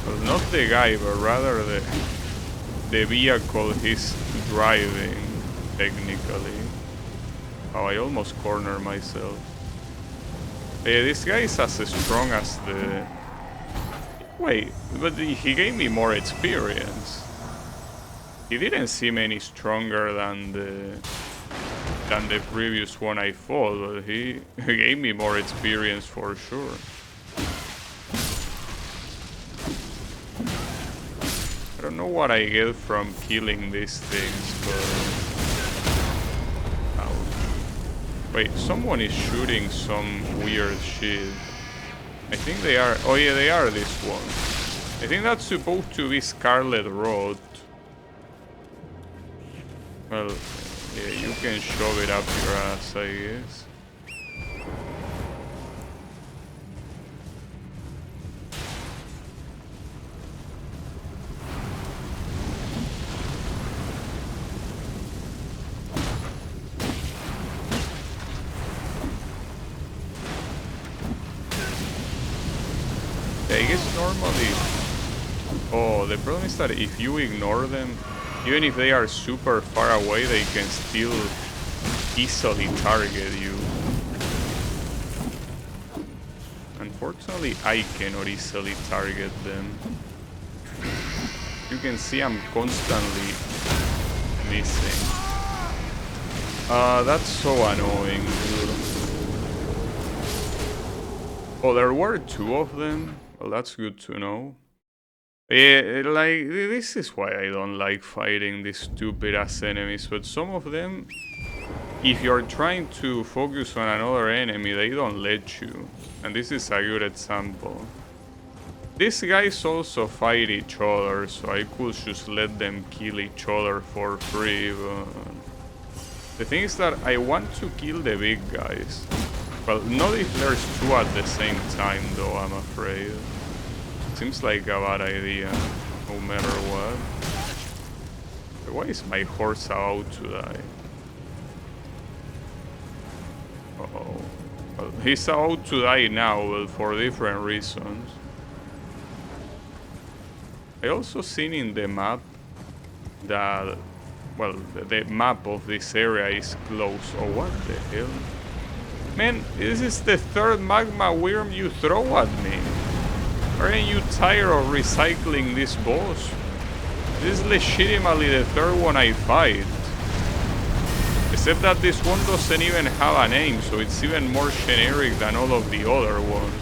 [SPEAKER 1] Well, not the guy, but rather the vehicle he's driving, technically. Oh, I almost cornered myself. This guy is as strong as the... Wait, but he gave me more experience. He didn't seem any stronger than the previous one I fought, but he gave me more experience for sure. I don't know what I get from killing these things, but... Ouch. Wait, someone is shooting some weird shit. I think they are... Oh yeah, they are this one. I think that's supposed to be Scarlet Rot. Well, yeah, you can shove it up your ass, I guess. I guess normally... Oh, the problem is that if you ignore them, even if they are super far away, they can still easily target you. Unfortunately, I cannot easily target them. You can see I'm constantly missing. That's so annoying, dude. Oh, there were two of them? Well, that's good to know. Yeah, like, this is why I don't like fighting these stupid-ass enemies, but some of them, if you're trying to focus on another enemy, they don't let you. And this is a good example. These guys also fight each other, so I could just let them kill each other for free, but... The thing is that I want to kill the big guys. Well, not if there's two at the same time, though, I'm afraid. Seems like a bad idea, no matter what. Why is my horse about to die? Uh-oh. Well, he's about to die now, but for different reasons. I also seen in the map that... Well, the map of this area is closed. Oh, what the hell? Man, this is the third magma worm you throw at me. Aren't you tired of recycling this boss? This is legitimately the third one I fight. Except that this one doesn't even have a name, so it's even more generic than all of the other ones.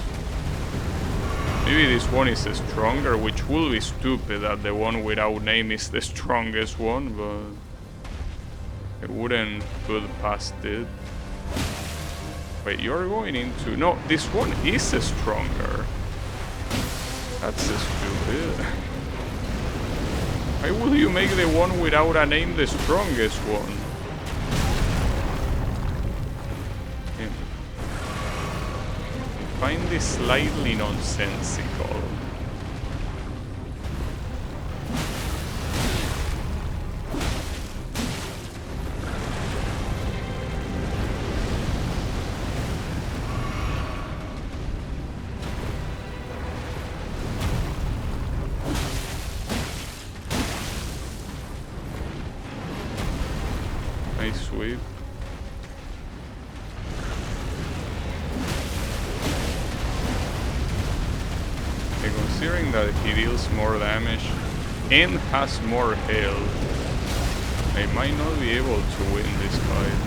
[SPEAKER 1] Maybe this one is stronger, which will be stupid that the one without name is the strongest one, but... I wouldn't put past it. Wait, you're going into... No, this one is stronger. That's stupid. Why would you make the one without a name the strongest one? I find this slightly nonsensical. Nice sweep. Okay, considering that he deals more damage and has more health, I might not be able to win this fight.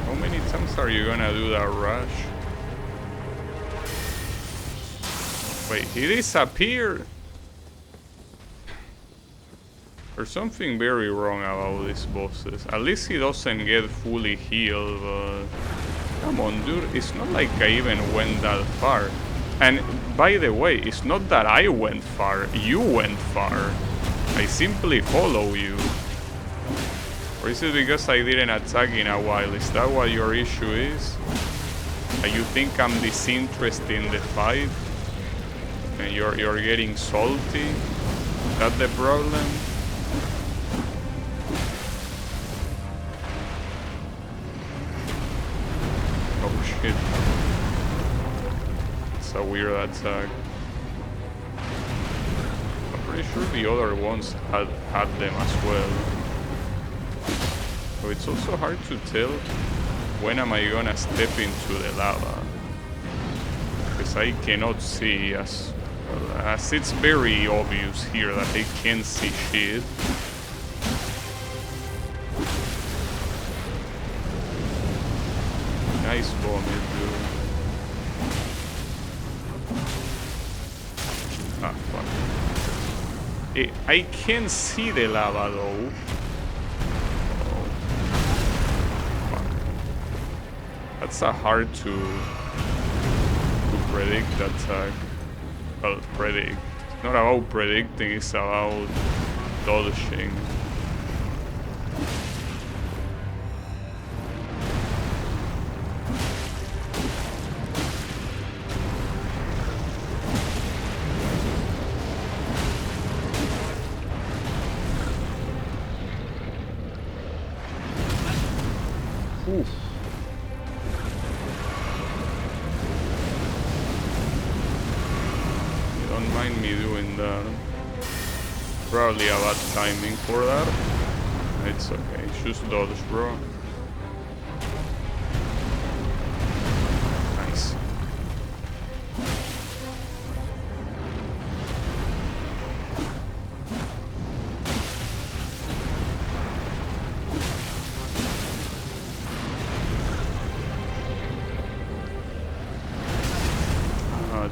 [SPEAKER 1] How many times are you gonna do that rush? Wait, he disappeared! There's something very wrong about these bosses. At least he doesn't get fully healed, but... Come on, dude, it's not like I even went that far. And, by the way, it's not that I went far, you went far. I simply follow you. Or is it because I didn't attack in a while? Is that what your issue is? You think I'm disinterested in the fight? And you're getting salty? Is that the problem? Oh shit. It's a weird attack. I'm pretty sure the other ones had them as well. So it's also hard to tell when am I gonna step into the lava. Because I cannot see as it's very obvious here that I can't see shit. Nice vomit, dude. Ah, fuck. I can see the lava though. Oh. Fuck. That's a hard to predict attack. Well, predict. It's not about predicting, it's about dodging. Oof. Don't mind me doing that. Probably a bad timing for that. It's okay, just dodge, bro. Nice.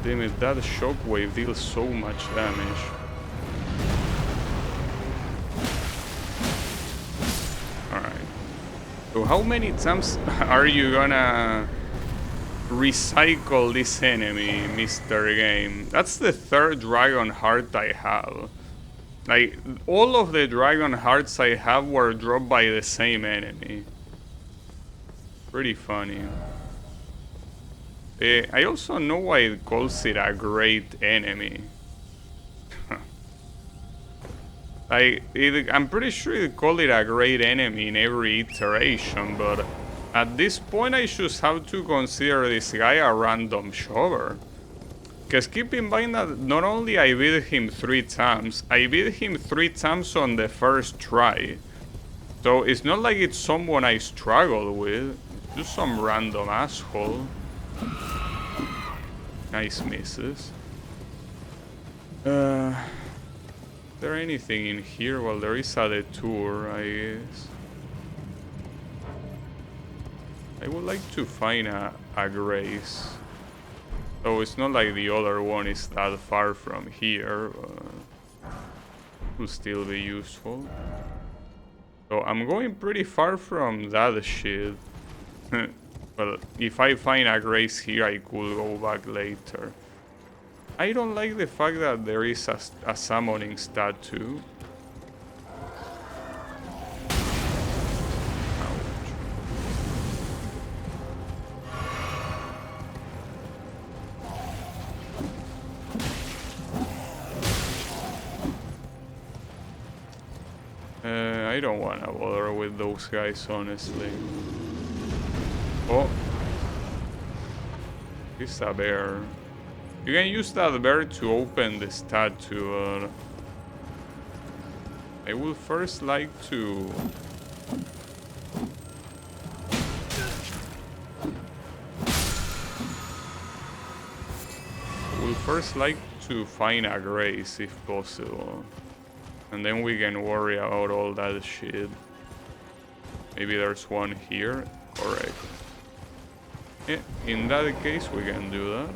[SPEAKER 1] Damn it, that shockwave deals so much damage. Alright. So how many times are you gonna recycle this enemy, Mr. Game? That's the third dragon heart I have. Like, all of the dragon hearts I have were dropped by the same enemy. Pretty funny. I also know why it calls it a great enemy. I'm pretty sure it called it a great enemy in every iteration, but at this point I just have to consider this guy a random shover. Because keep in mind that not only I beat him 3 times, I beat him 3 times on the first try. So it's not like it's someone I struggled with, it's just some random asshole. Nice misses. Is there anything in here? Well, there is a detour, I guess. I would like to find a grace. So it's not like the other one is that far from here, but will still be useful. So I'm going pretty far from that shit. Well, if I find a grace here, I could go back later. I don't like the fact that there is a summoning statue. I don't want to bother with those guys, honestly. Oh. It's a bear. You can use that bear to open the statue. I will first like to... find a grace if possible. And then we can worry about all that shit. Maybe there's one here. Correct. Yeah, in that case we can do that.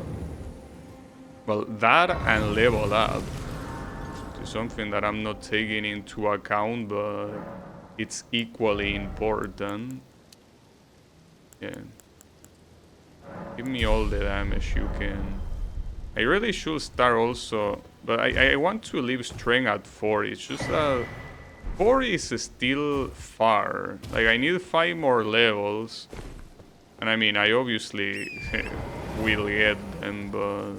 [SPEAKER 1] Well, that and level up is something that I'm not taking into account, but it's equally important. Yeah. Give me all the damage you can. I really should start also, but I want to leave strength at 4. It's just that 4 is still far. Like, I need 5 more levels. And I mean, I obviously will get them, but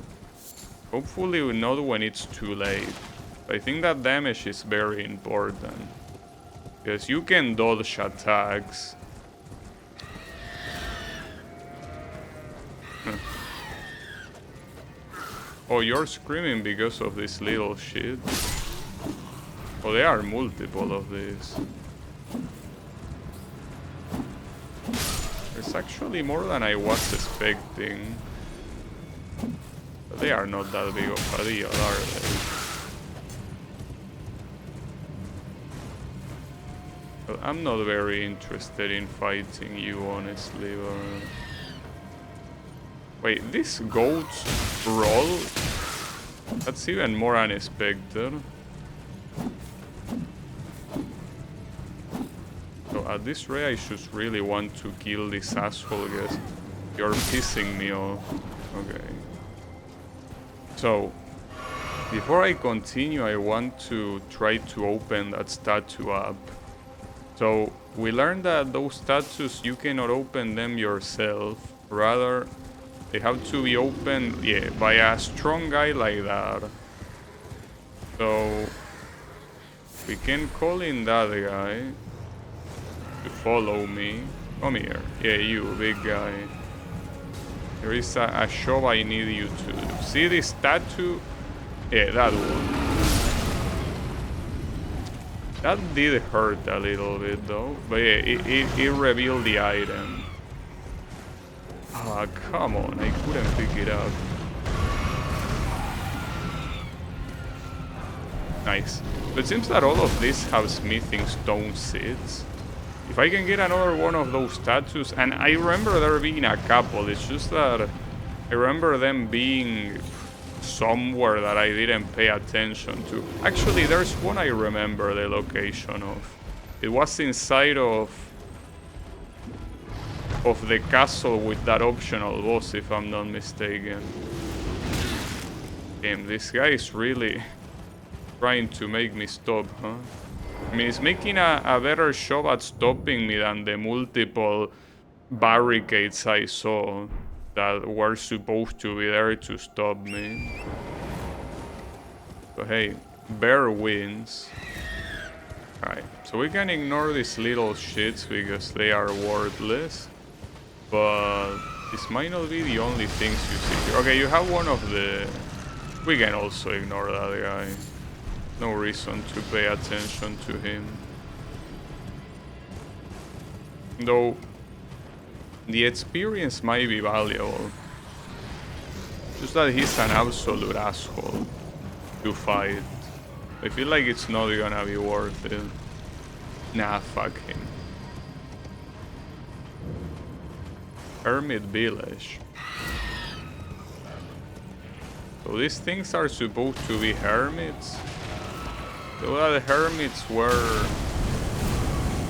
[SPEAKER 1] hopefully not when it's too late. I think that damage is very important. Because you can dodge attacks. Oh, you're screaming because of this little shit. Oh, there are multiple of these. There's actually more than I was expecting. But they are not that big of a deal, are they? Well, I'm not very interested in fighting you, honestly, but... Wait, this goat's roll? That's even more unexpected. So at this rate I should really want to kill this asshole, guys. You're pissing me off. Okay. So, before I continue, I want to try to open that statue up. So, we learned that those statues, you cannot open them yourself. Rather, they have to be opened, yeah, by a strong guy like that. So, we can call in that guy to follow me. Come here. Yeah, you, big guy. There is a job I need you to do. See this statue? Yeah, that one. That did hurt a little bit though. But yeah, it revealed the item. Ah, come on, I couldn't pick it up. Nice. But it seems that all of these have smithing stone seeds. If I can get another one of those statues, and I remember there being a couple, it's just that I remember them being somewhere that I didn't pay attention to. Actually, there's one I remember the location of. It was inside of the castle with that optional boss, if I'm not mistaken. Damn, this guy is really trying to make me stop, huh? I mean, he's making a better shot at stopping me than the multiple barricades I saw that were supposed to be there to stop me. So hey, bear wins. Alright, so we can ignore these little shits because they are worthless. But this might not be the only things you see here. Okay, you have one of the... We can also ignore that guy. No reason to pay attention to him. Though, the experience might be valuable. Just that he's an absolute asshole to fight. I feel like it's not gonna be worth it. Nah, fuck him. Hermit Village. So these things are supposed to be hermits? So that hermits were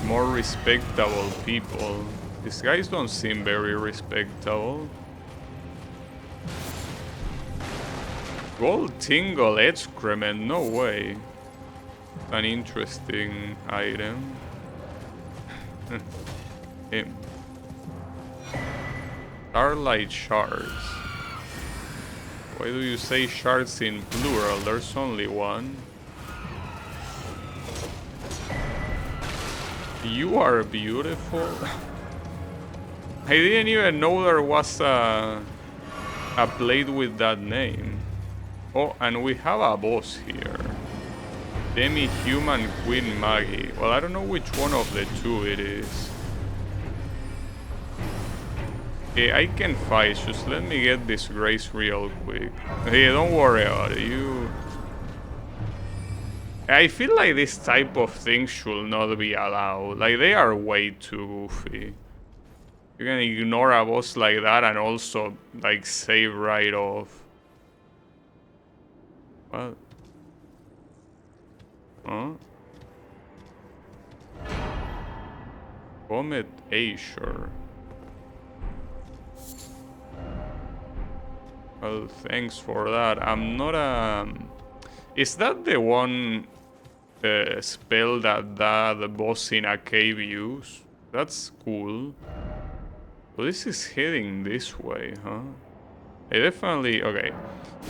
[SPEAKER 1] more respectable people. These guys don't seem very respectable. Gold tingle excrement, no way. An interesting item. Him. Starlight shards. Why do you say shards in plural? There's only one. You are beautiful. I didn't even know there was a plate with that name. Oh, and we have a boss here. Demi-human Queen Maggie. Well, I don't know which one of the two it is. Okay, I can fight. Just let me get this grace real quick. Hey, don't worry about it. I feel like this type of thing should not be allowed. Like, they are way too goofy. You can ignore a boss like that and also, like, save right off. What? Huh? Comet Azure. Well, thanks for that. I'm not Is that the one spell that the boss in a cave use? That's cool. So this is heading this way, huh? I definitely... Okay.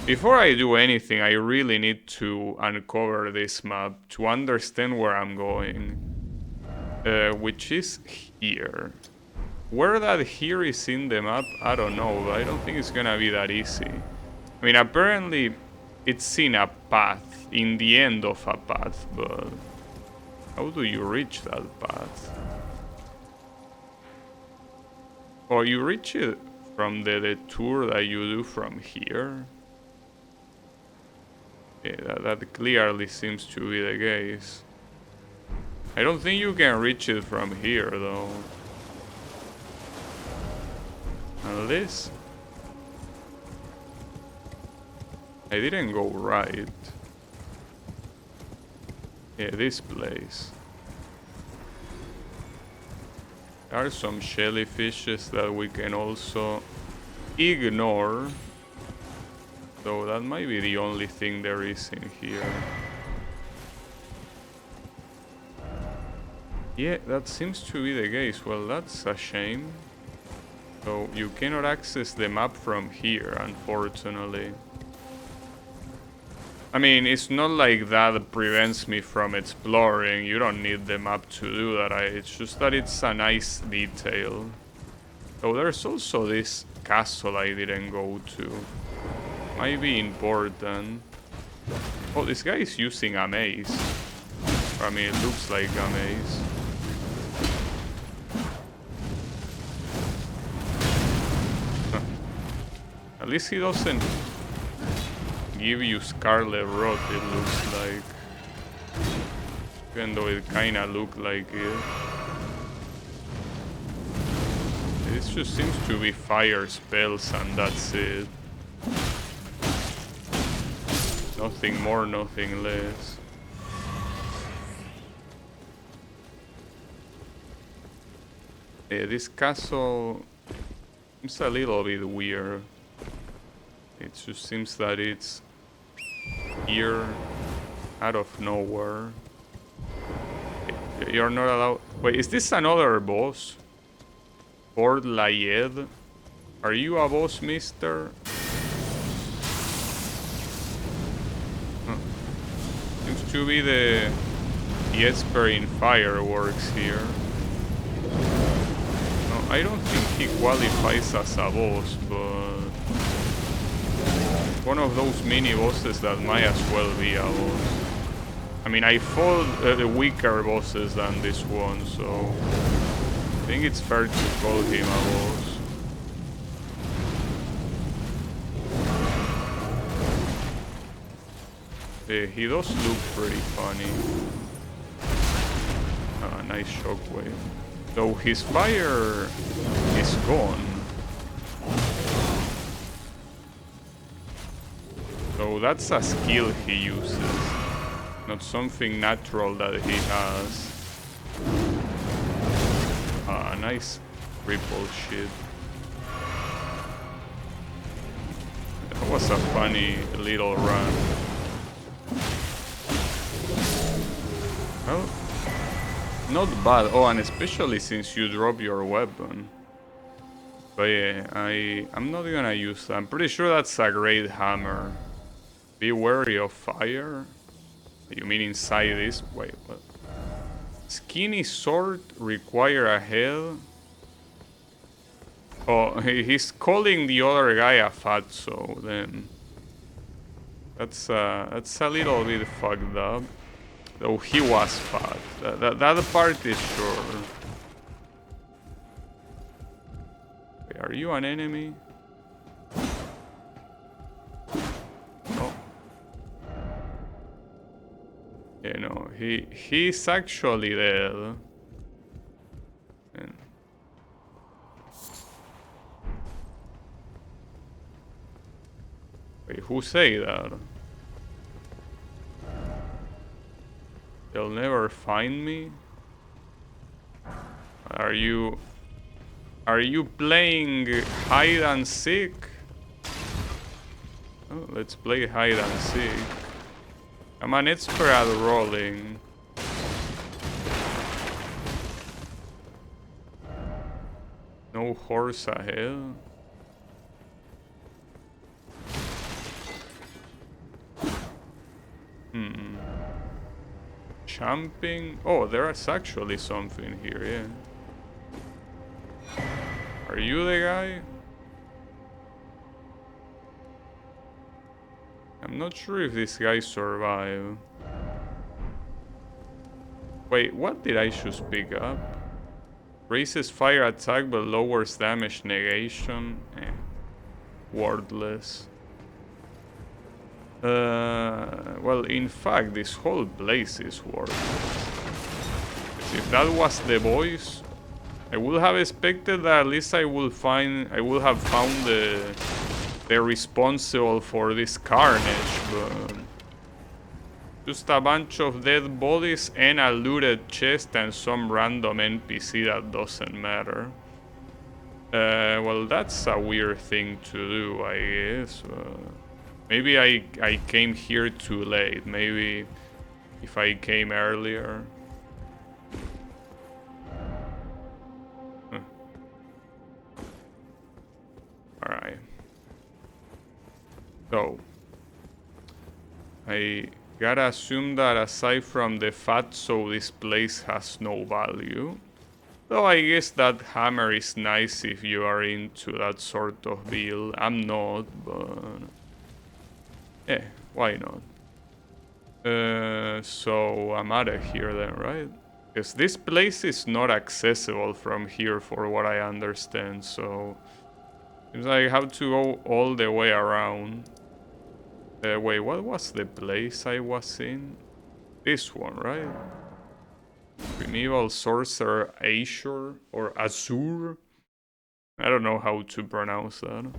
[SPEAKER 1] Before I do anything, I really need to uncover this map to understand where I'm going. Which is here. Where that here is in the map, I don't know, but I don't think it's gonna be that easy. I mean, apparently it's in a path, in the end of a path, but how do you reach that path? Oh, you reach it from the tour that you do from here? Yeah, that clearly seems to be the case. I don't think you can reach it from here, though. Unless... I didn't go right. Yeah, this place. There are some jellyfishes that we can also ignore. Though that might be the only thing there is in here. Yeah, that seems to be the case. Well, that's a shame. So you cannot access the map from here, unfortunately. I mean, it's not like that prevents me from exploring. You don't need the map to do that. It's just that it's a nice detail. Oh, there's also this castle I didn't go to. Might be important. Oh, this guy is using a maze. I mean, it looks like a maze. At least he doesn't give you Scarlet Rot, it looks like. Even though it kinda looked like it. This just seems to be fire spells and that's it. Nothing more, nothing less. Yeah, this castle seems a little bit weird. It just seems that it's here out of nowhere. You're not allowed... Wait, is this another boss? Fort Layed? Are you a boss, mister? Huh. Seems to be the expert in fireworks here. No, I don't think he qualifies as a boss, but... one of those mini bosses that might as well be a boss. I mean, I fought the weaker bosses than this one, so I think it's fair to call him a boss. He does look pretty funny. Nice shockwave. Though his fire is gone. So that's a skill he uses, not something natural that he has. Nice ripple shit. That was a funny little run. Well, not bad. Oh, and especially since you drop your weapon. But yeah, I'm not gonna use that. I'm pretty sure that's a great hammer. Be wary of fire? You mean inside this? Wait, what? Skinny sword require a head? Oh, he's calling the other guy a fatso then. That's a little bit fucked up. Though he was fat. That part is sure. Wait, are you an enemy? Oh. Yeah, no, he's actually dead. And wait, who say that? They'll never find me? Are you playing hide and seek? Oh, let's play hide and seek. I'm an expert at rolling. No horse ahead. Jumping. Oh, there's actually something here, yeah. Are you the guy? I'm not sure if this guy survived. Wait, what did I just pick up? Raises fire attack but lowers damage negation. Wordless. Well, in fact, this whole place is worthless. If that was the voice, I would have expected that at least I would have found the responsible for this carnage, but just a bunch of dead bodies and a looted chest and some random NPC that doesn't matter. Well, that's a weird thing to do, I guess. Maybe I came here too late. Maybe if I came earlier. Huh. Alright. So, I gotta assume that aside from the fatso, this place has no value. Though I guess that hammer is nice if you are into that sort of build. I'm not, but... why not? So I'm out of here then, right? Because this place is not accessible from here for what I understand, so... Seems like I have to go all the way around. Wait, what was the place I was in? This one, right? Primeval Sorcerer Azure or Azure? I don't know how to pronounce that.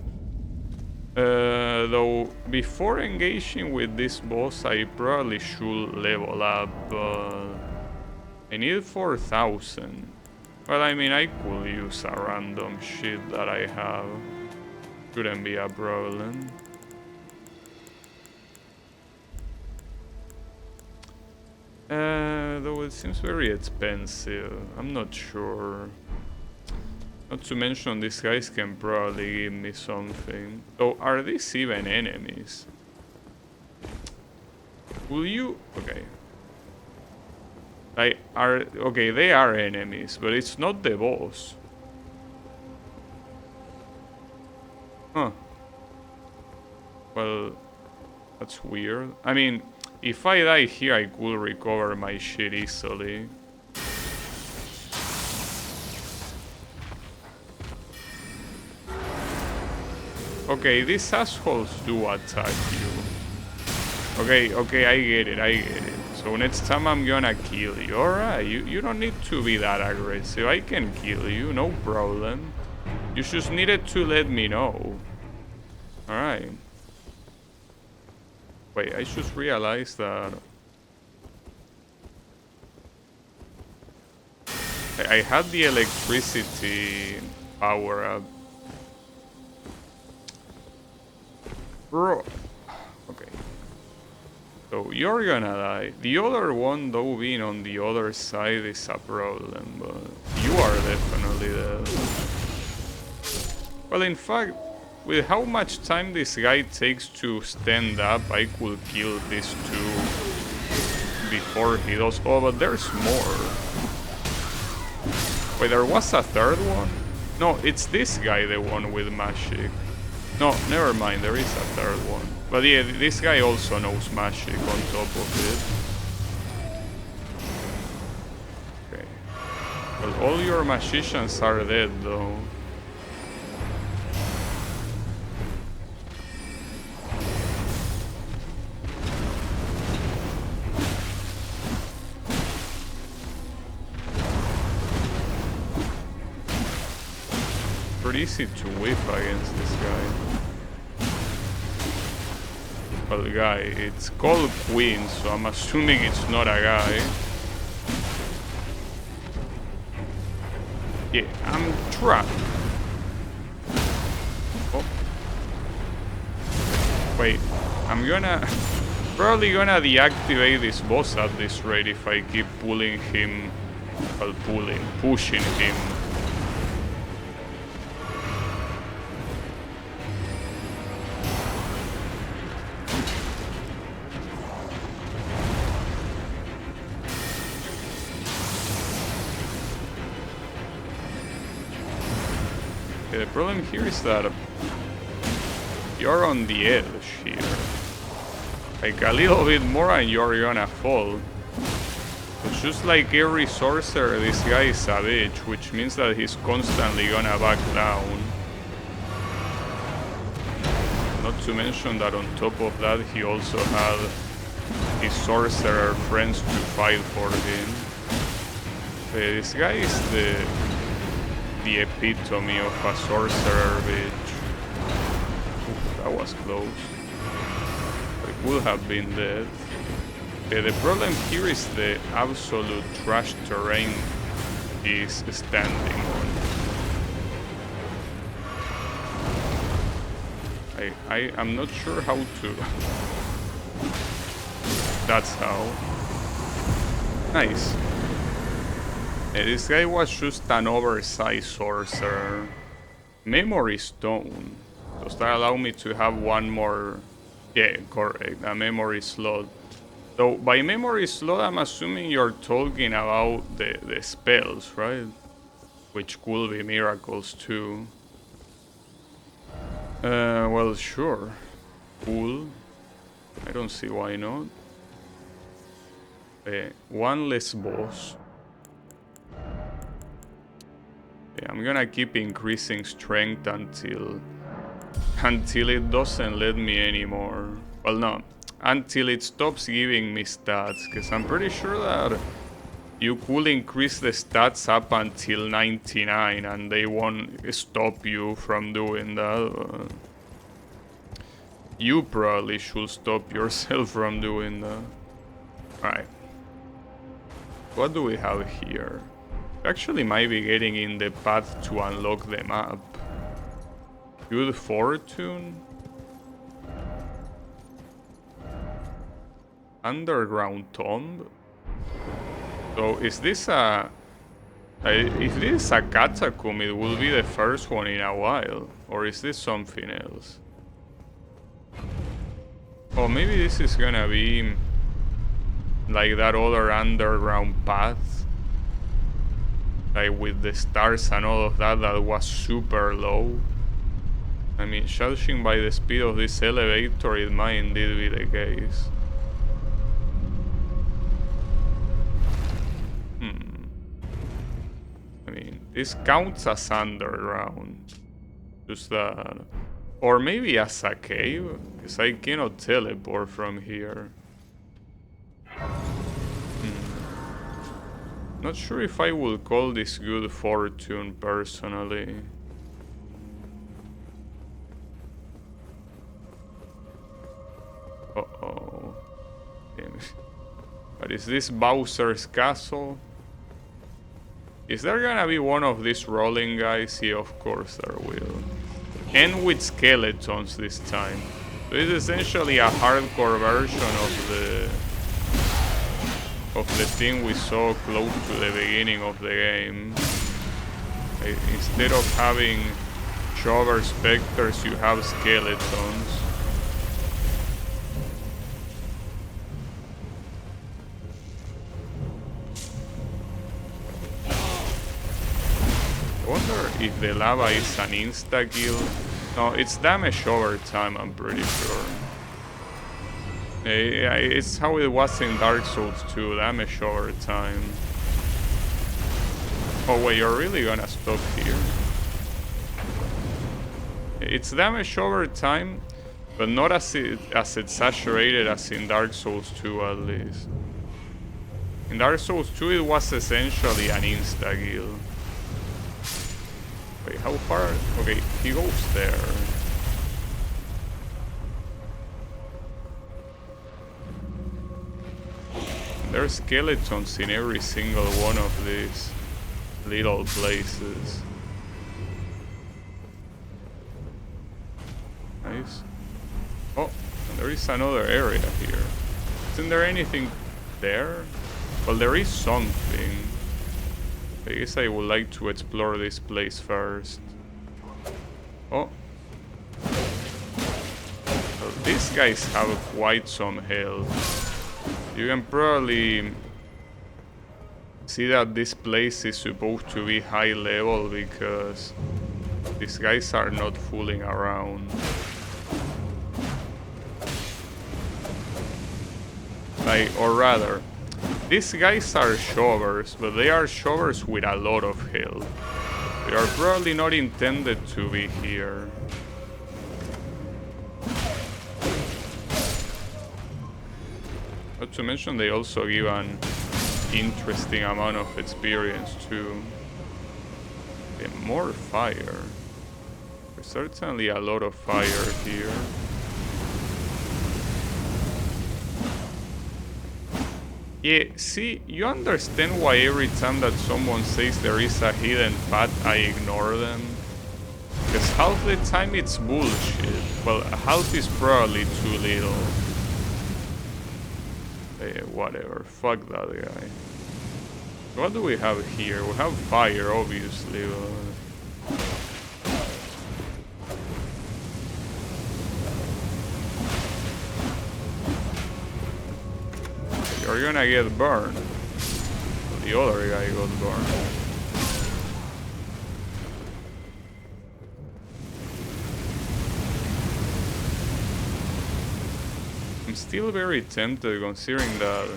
[SPEAKER 1] Though before engaging with this boss, I probably should level up. I need 4,000. Well, I mean, I could use a random shit that I have. Shouldn't be a problem. Though it seems very expensive. I'm not sure. Not to mention these guys can probably give me something. So are these even enemies? Will you... Okay. Okay, they are enemies, but it's not the boss. Huh. Well, that's weird. I mean, if I die here, I could recover my shit easily. Okay, these assholes do attack you. Okay, I get it. So next time I'm gonna kill you. Alright, you don't need to be that aggressive. I can kill you, no problem. You just needed to let me know. Alright. Wait, I just realized that... I had the electricity power up. Bro. Okay. So you're gonna die. The other one, though, being on the other side is a problem, but you are definitely dead. Well, in fact, with how much time this guy takes to stand up, I could kill these two before he does. Oh, but there's more. Wait, there was a third one? No, it's this guy, the one with magic. No, never mind, there is a third one. But yeah, this guy also knows magic on top of it. Okay. Well, all your magicians are dead though. Pretty easy to whip against this guy. Well, guy, it's called Queen, so I'm assuming it's not a guy. Yeah, I'm trapped. Oh. Wait, I'm probably gonna deactivate this boss at this rate if I keep pulling him, well, pushing him. The problem here is that you're on the edge here. Like a little bit more and you're gonna fall. It's just like every sorcerer, this guy is a bitch, which means that he's constantly gonna back down. Not to mention that on top of that, he also had his sorcerer friends to fight for him. This guy is the epitome of a sorcerer, bitch. Oof, that was close. I would have been dead. The problem here is the absolute trash terrain he's standing on. I'm not sure how to... That's how. Nice. This guy was just an oversized sorcerer. Memory stone. Does that allow me to have one more... Yeah, correct, a memory slot. So by memory slot, I'm assuming you're talking about the spells, right? Which could be miracles too. Well, sure. Cool. I don't see why not. One less boss. Yeah, I'm gonna keep increasing strength until it doesn't let me anymore. Well, no, until it stops giving me stats, because I'm pretty sure that you could increase the stats up until 99 and they won't stop you from doing that. You probably should stop yourself from doing that. Alright. What do we have here? Actually might be getting in the path to unlock the map. Good fortune? Underground tomb? So is this a... if this is a catacomb, it will be the first one in a while. Or is this something else? Oh, maybe this is gonna be like that other underground path. Like with the stars and all of that, that was super low. I mean, judging by the speed of this elevator, it might indeed be the case. I mean, this counts as underground. Just that. Or maybe as a cave, because I cannot teleport from here. Not sure if I will call this good fortune personally. Uh-oh. But is this Bowser's castle? Is there gonna be one of these rolling guys? Yeah, of course there will. And with skeletons this time. So it's essentially a hardcore version of the thing we saw close to the beginning of the game. Instead of having Chover specters, you have skeletons. I wonder if the lava is an insta-kill. No, it's damage over time, I'm pretty sure. It's how it was in Dark Souls 2, damage over time. Oh wait, you're really gonna stop here? It's damage over time, but not as it's saturated as in Dark Souls 2 at least. In Dark Souls 2 it was essentially an insta-kill. Wait, how far? Okay, he goes there. There's skeletons in every single one of these little places. Nice. Oh, and there is another area here. Isn't there anything there? Well, there is something. I guess I would like to explore this place first. Oh. Well, these guys have quite some health. You can probably see that this place is supposed to be high level because these guys are not fooling around. Like, or rather, these guys are shovers, but they are shovers with a lot of health. They are probably not intended to be here. Not to mention they also give an interesting amount of experience too. And more fire. There's certainly a lot of fire here. Yeah, see, you understand why every time that someone says there is a hidden path, I ignore them? Because half the time it's bullshit. Well, half is probably too little. Whatever, fuck that guy. What do we have here? We have fire, obviously, but... You're gonna get burned. The other guy got burned. I'm still very tempted, considering that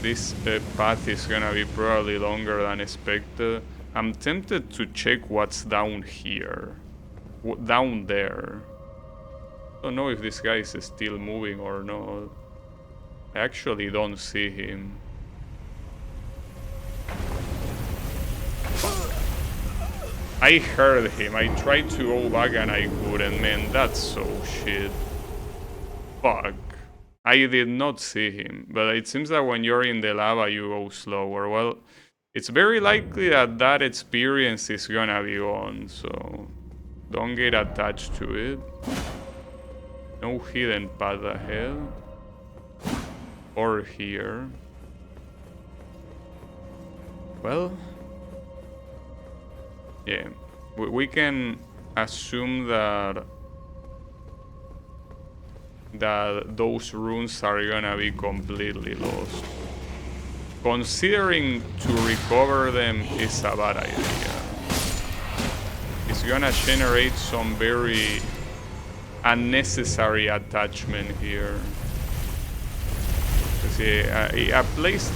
[SPEAKER 1] this path is gonna be probably longer than expected. I'm tempted to check what's down here. Down there. I don't know if this guy is still moving or not. I actually don't see him. I heard him. I tried to go back and I couldn't. Man, that's so shit. Fuck. I did not see him, but it seems that when you're in the lava you go slower. Well, it's very likely that that experience is gonna be on, so don't get attached to it. No hidden path ahead. Or here. Well, yeah, we can assume that those runes are gonna be completely lost. Considering to recover them is a bad idea. It's gonna generate some very unnecessary attachment here. See, a place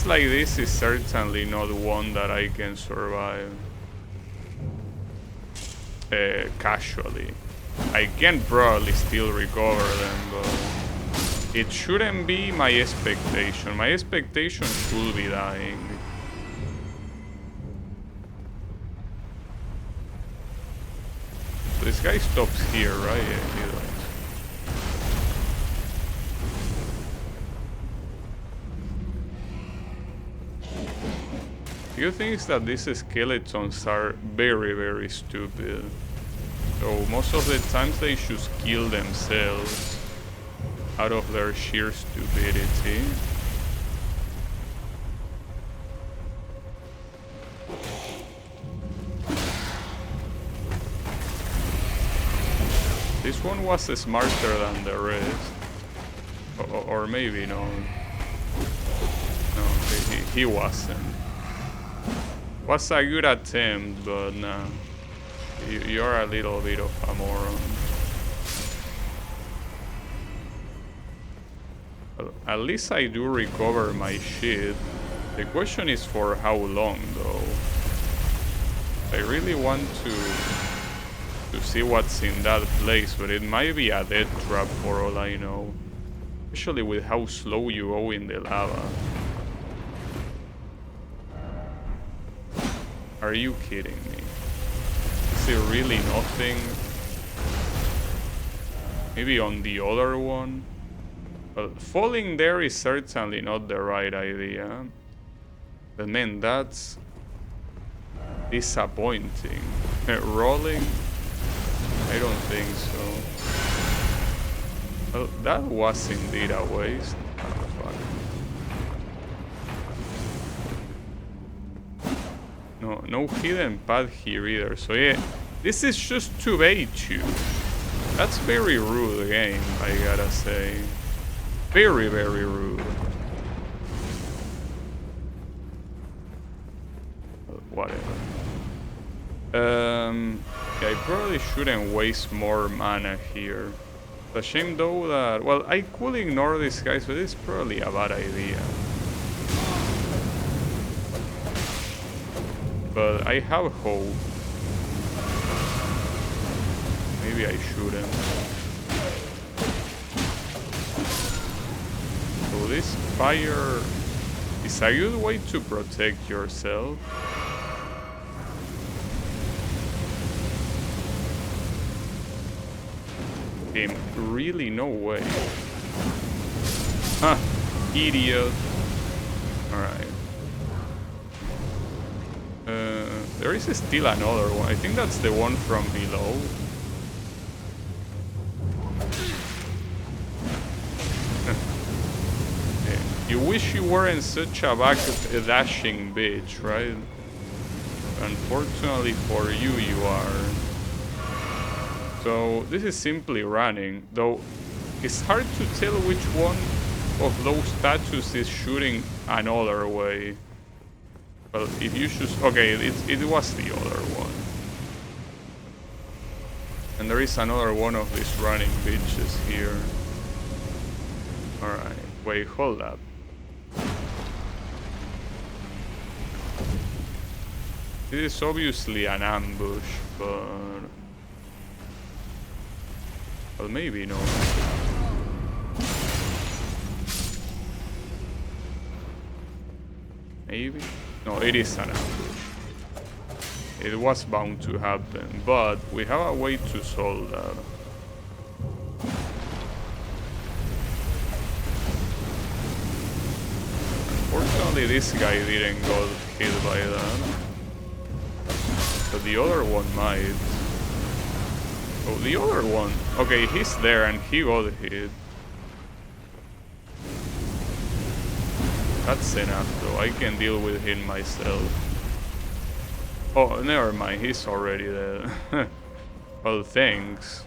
[SPEAKER 1] like this is certainly not one that I can survive casually. I can probably still recover them, but it shouldn't be my expectation. My expectation should be dying. So this guy stops here, right? Yeah, he does. The good thing is that these skeletons are very, very stupid. So most of the times they just kill themselves out of their sheer stupidity. This one was smarter than the rest. Or maybe no. No, he wasn't. Was a good attempt, but nah. You're a little bit of a moron. Well, at least I do recover my shit. The question is for how long, though. I really want to see what's in that place, but it might be a death trap for all I know. Especially with how slow you go in the lava. Are you kidding me? Is it really nothing? Maybe on the other one? Well, falling there is certainly not the right idea. But man, that's disappointing. Rolling? I don't think so. Well, that was indeed a waste. Oh, fuck. No hidden path here either. So yeah, this is just to bait you. That's very rude game, I gotta say. Very, very rude. Whatever. Yeah, I probably shouldn't waste more mana here. It's a shame though that... Well, I could ignore these guys, but it's probably a bad idea. But I have hope. Maybe I shouldn't. So this fire is a good way to protect yourself. Really no way. Huh, idiot. Alright. There is still another one. I think that's the one from below. You wish you weren't such a back-dashing bitch, right? Unfortunately for you, you are. So this is simply running, though it's hard to tell which one of those statues is shooting another way. Well, if you should... Okay, it was the other one. And there is another one of these running bitches here. Alright, wait, hold up. This is obviously an ambush, but... Well, maybe no. Maybe? No, it is an ambush. It was bound to happen, but we have a way to solve that. Unfortunately, this guy didn't get hit by that. But the other one might. Oh, the other one. Okay, he's there and he got hit. That's enough though, I can deal with him myself. Oh, never mind, he's already dead. Well, thanks.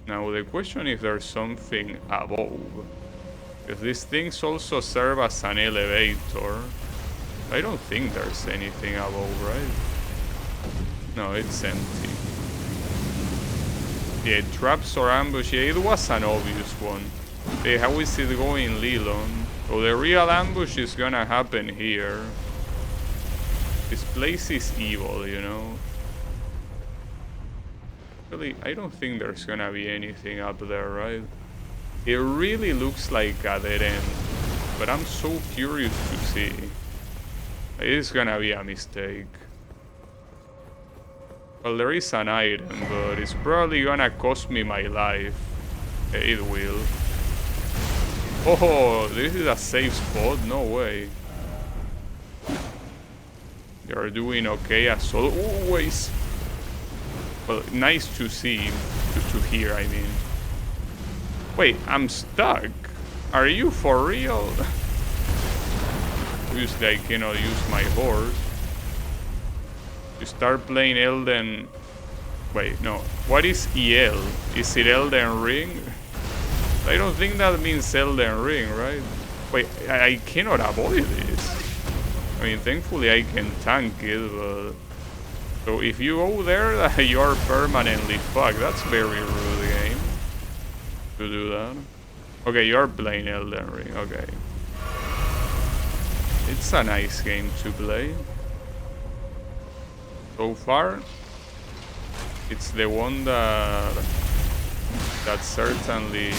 [SPEAKER 1] Now the question if there's something above. If these things also serve as an elevator. I don't think there's anything above, right? No, it's empty. Yeah, traps or ambush. Yeah, it was an obvious one. Hey, how is it going, Leland? Oh, the real ambush is gonna happen here. This place is evil, you know? Really, I don't think there's gonna be anything up there, right? It really looks like a dead end. But I'm so curious to see. It is gonna be a mistake. Well, there is an item, but it's probably gonna cost me my life. It will. Oh, this is a safe spot? No way. You're doing okay as always. Well, nice to see, to hear, I mean. Wait, I'm stuck. Are you for real? Obviously, I cannot use my horse. You start playing Elden... Wait, no. What is EL? Is it Elden Ring? I don't think that means Elden Ring, right? Wait, I cannot avoid this. I mean, thankfully I can tank it, but... So if you go there, you are permanently fucked. That's very rude game to do that. Okay, you're playing Elden Ring, okay. It's a nice game to play. So far, it's the one that certainly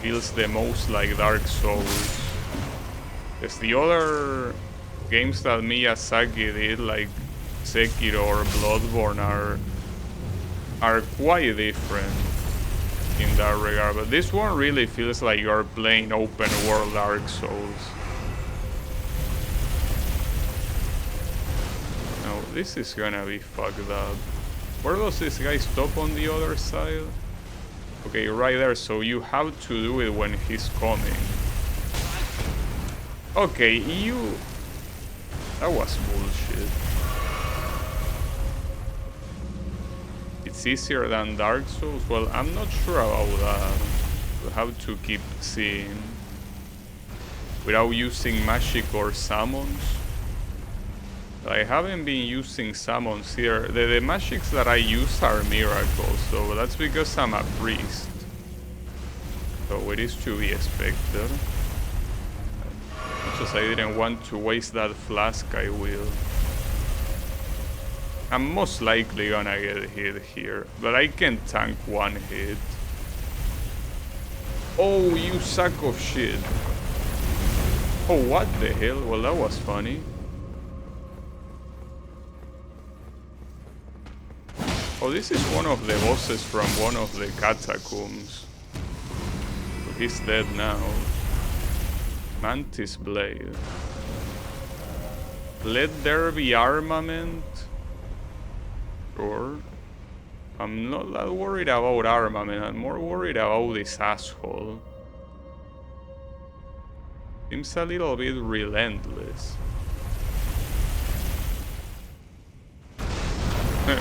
[SPEAKER 1] feels the most like Dark Souls. Because the other games that Miyazaki did, like Sekiro or Bloodborne, are quite different in that regard. But this one really feels like you're playing open world Dark Souls. No, this is gonna be fucked up. Where does this guy stop on the other side? Okay, right there, so you have to do it when he's coming. Okay, you... That was bullshit. It's easier than Dark Souls? Well, I'm not sure about that. We'll have to keep seeing. Without using magic or summons. I haven't been using summons here. The magics that I use are miracles, so that's because I'm a priest. So it is to be expected. Much as I didn't want to waste that flask, I will. I'm most likely gonna get hit here, but I can tank one hit. Oh, you sack of shit. Oh, what the hell? Well, that was funny. Oh, this is one of the bosses from one of the catacombs. So he's dead now. Mantis Blade. Let there be armament. Sure. I'm not that worried about armament. I'm more worried about this asshole. Seems a little bit relentless.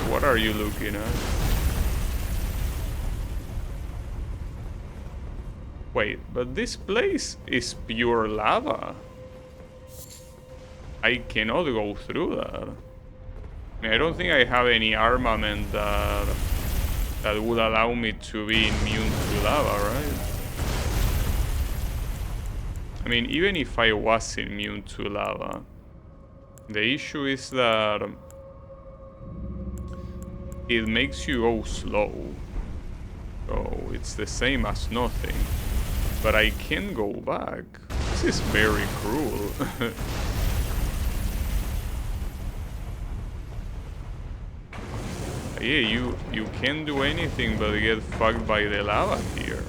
[SPEAKER 1] What are you looking at? Wait, but this place is pure lava. I cannot go through that. I don't think I have any armament that would allow me to be immune to lava, right? I mean, even if I was immune to lava, the issue is that it makes you go slow. So it's the same as nothing. But I can go back. This is very cruel. Yeah, you can't do anything but get fucked by the lava here.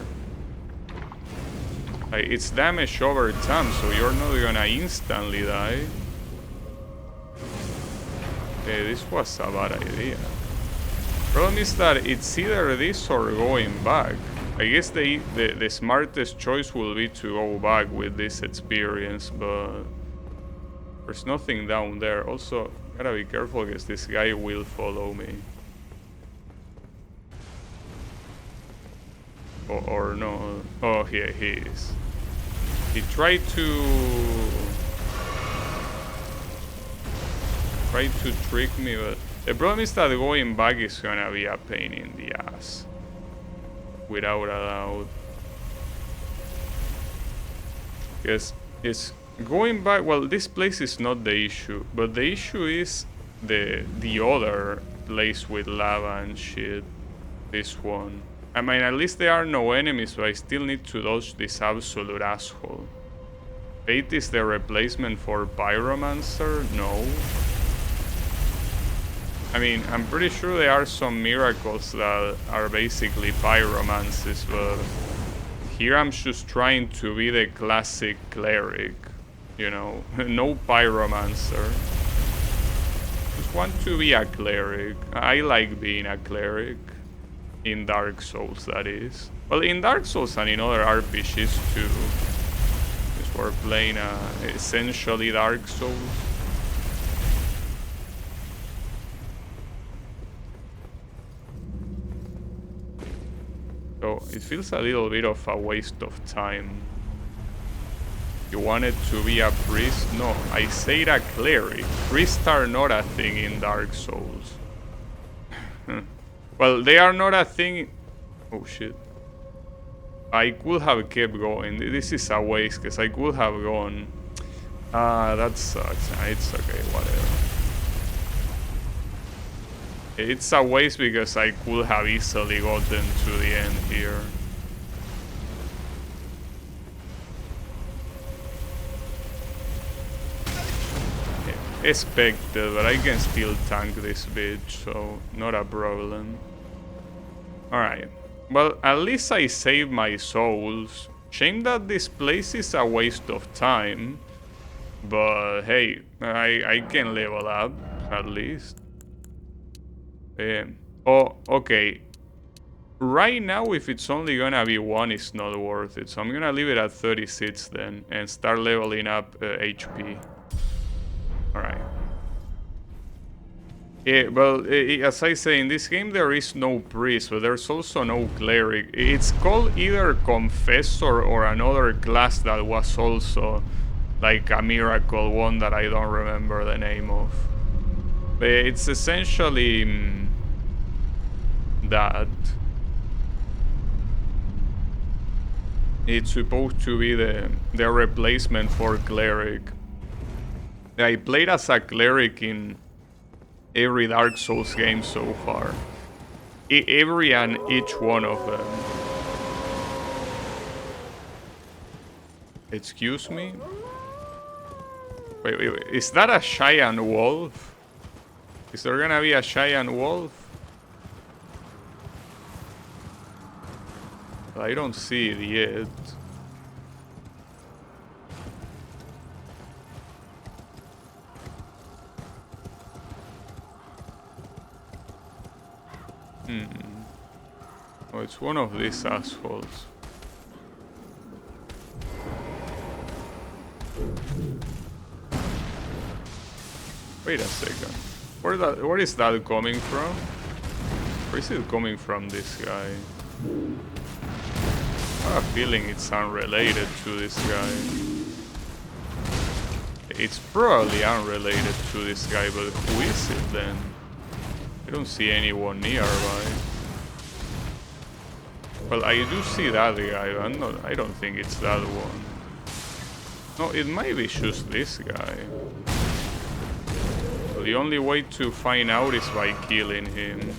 [SPEAKER 1] Like, it's damage over time, so you're not gonna instantly die. This was a bad idea. Problem is that it's either this or going back. I guess the smartest choice will be to go back with this experience, but there's nothing down there. Also, gotta be careful because this guy will follow me. Or no. Oh, here he is. He tried to trick me, but the problem is that going back is gonna be a pain in the ass. Without a doubt. Yes, it's going back. Well, this place is not the issue, but the issue is the other place with lava and shit. This one. I mean, at least there are no enemies, but I still need to dodge this absolute asshole. Fate is the replacement for Pyromancer? No. I mean, I'm pretty sure there are some miracles that are basically pyromancies, but here I'm just trying to be the classic cleric, you know, no pyromancer. Just want to be a cleric. I like being a cleric. In Dark Souls, that is. Well, in Dark Souls and in other RPGs too. Because we're playing essentially Dark Souls. So it feels a little bit of a waste of time. You wanted to be a priest? No, I said a cleric. Priests are not a thing in Dark Souls. Well, they are not a thing... Oh shit. I could have kept going. This is a waste, because I could have gone. That sucks. It's okay, whatever. It's a waste because I could have easily gotten to the end here. Expected, but I can still tank this bitch, so not a problem. Alright. Well, at least I saved my souls. Shame that this place is a waste of time. But hey, I can level up, at least. Oh, okay. Right now, if it's only gonna be one, it's not worth it. So I'm gonna leave it at 36 then, and start leveling up HP. Alright. Yeah, well, as I say, in this game there is no priest, but there's also no cleric. It's called either Confessor or another class that was also like a miracle one that I don't remember the name of. But it's essentially that. It's supposed to be the replacement for cleric. I played as a cleric in every Dark Souls game so far. Every and each one of them. Excuse me? Wait, is that a giant wolf? Is there gonna be a giant wolf? I don't see it yet. Oh, it's one of these assholes. Wait a second. Where is that coming from? Where is it coming from, this guy? I have a feeling it's unrelated to this guy. It's probably unrelated to this guy, but who is it then? I don't see anyone nearby. Well, I do see that guy, but I don't think it's that one. No, it might be just this guy. So the only way to find out is by killing him.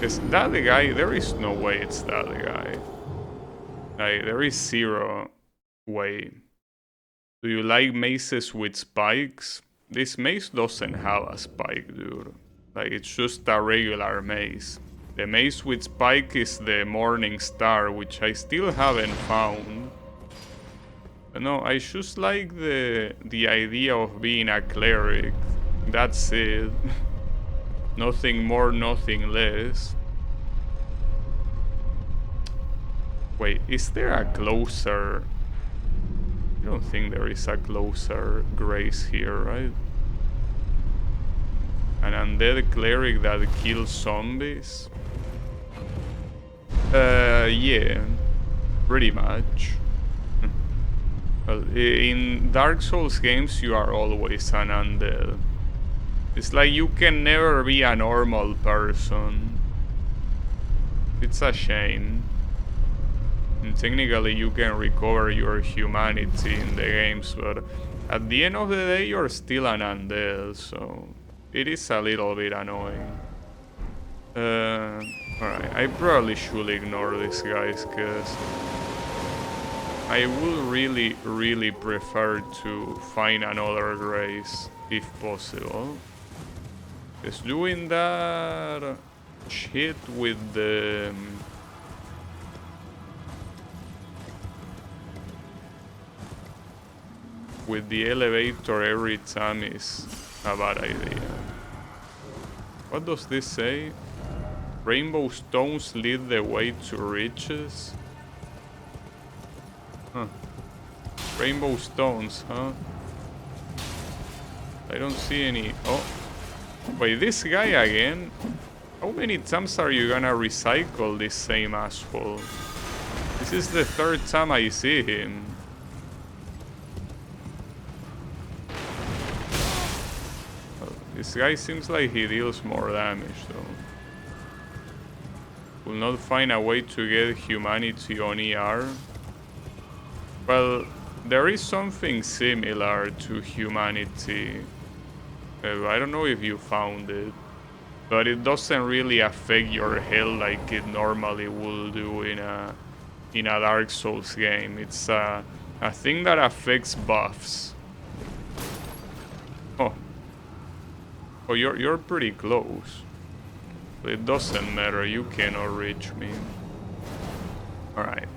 [SPEAKER 1] Is that the guy? There is no way it's that guy. Like, there is zero way. Do you like maces with spikes? This mace doesn't have a spike, dude. Like, it's just a regular mace. The mace with spike is the Morning Star, which I still haven't found. But no, I just like the idea of being a cleric. That's it. Nothing more, nothing less. Wait, is there a closer... I don't think there is a closer grace here, right? An undead cleric that kills zombies? Yeah, pretty much. Well, in Dark Souls games you are always an undead. It's like you can never be a normal person. It's a shame. And technically you can recover your humanity in the games, but at the end of the day you're still an undead, so it is a little bit annoying. Alright, I probably should ignore these guys, cause I would really prefer to find another grace if possible. Because doing that shit with the elevator every time is a bad idea. What does this say? Rainbow stones lead the way to riches? Huh. Rainbow stones, huh? I don't see any... Oh. Wait, this guy again? How many times are you gonna recycle this same asshole? This is the third time I see him. This guy seems like he deals more damage though. Will not find a way to get humanity on ER. Well, there is something similar to humanity. I don't know if you found it, but it doesn't really affect your health like it normally will do in a Dark Souls game. It's a thing that affects buffs. Oh, you're pretty close. But it doesn't matter. You cannot reach me. All right.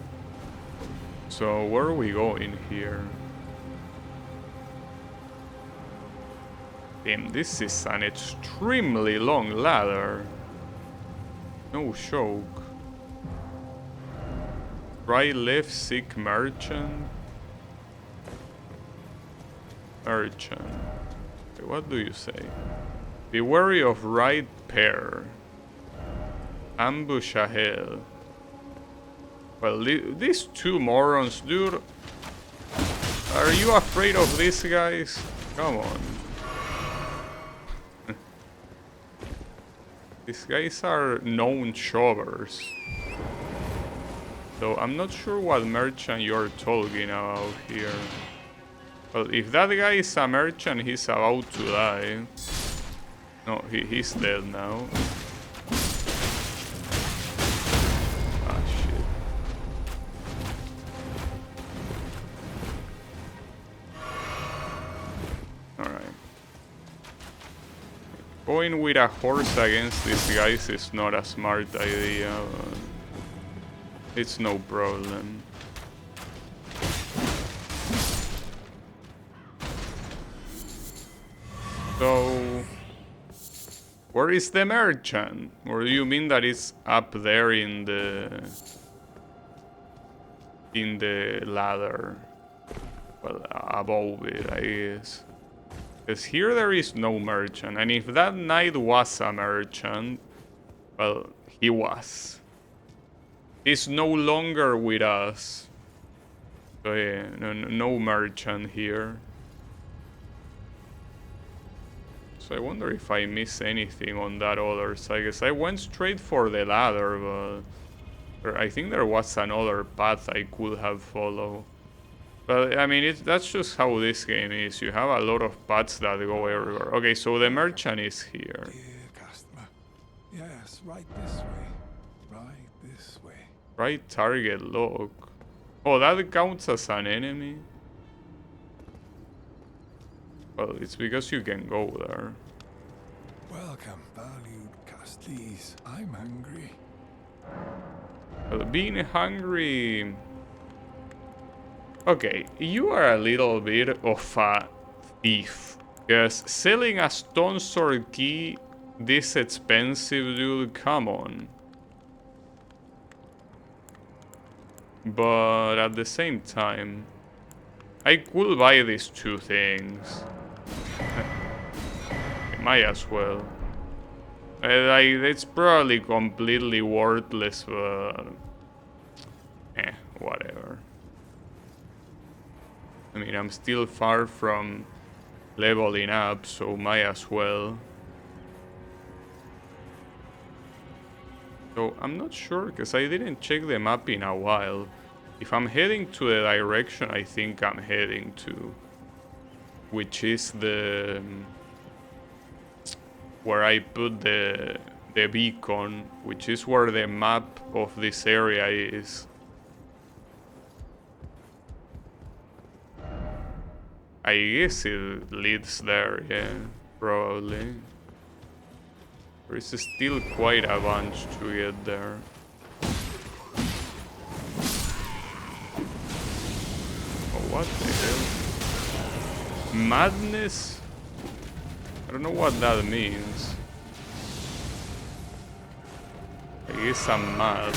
[SPEAKER 1] So where are we going here? Damn, this is an extremely long ladder. No joke. Right, left, seek merchant. Merchant. Okay, what do you say? Be wary of right pair. Ambush ahead. Well, these two morons, dude. Are you afraid of these guys? Come on. These guys are known shovers. So I'm not sure what merchant you're talking about here. Well, if that guy is a merchant, he's about to die. No, he's dead now. Ah, shit. Alright. Going with a horse against these guys is not a smart idea, but it's no problem. So, where is the merchant? Or do you mean that it's up there in the ladder? Well, above it, I guess. Because here there is no merchant, and if that knight was a merchant, well, he was. He's no longer with us. So yeah, no merchant here. So I wonder if I miss anything on that other side. I guess I went straight for the ladder, but I think there was another path I could have followed. But I mean, that's just how this game is. You have a lot of paths that go everywhere. Okay, so the merchant is here.
[SPEAKER 6] Dear customer. Yes, right this way. Right this way.
[SPEAKER 1] Right target lock. Oh, that counts as an enemy? Well, it's because you can go there.
[SPEAKER 6] Welcome, valued Castlees. I'm hungry.
[SPEAKER 1] Well, being hungry... Okay, you are a little bit of a thief. Because selling a stone sword key this expensive, dude, come on. But at the same time, I could buy these two things. Might as well. It's probably completely worthless, but... whatever. I mean, I'm still far from leveling up, so might as well. So, I'm not sure, because I didn't check the map in a while. If I'm heading to the direction I think I'm heading to, which is the... where I put the beacon, which is where the map of this area is. I guess it leads there, yeah, probably. There is still quite a bunch to get there. Oh, what the hell? Madness? I don't know what that means. I guess I'm mad.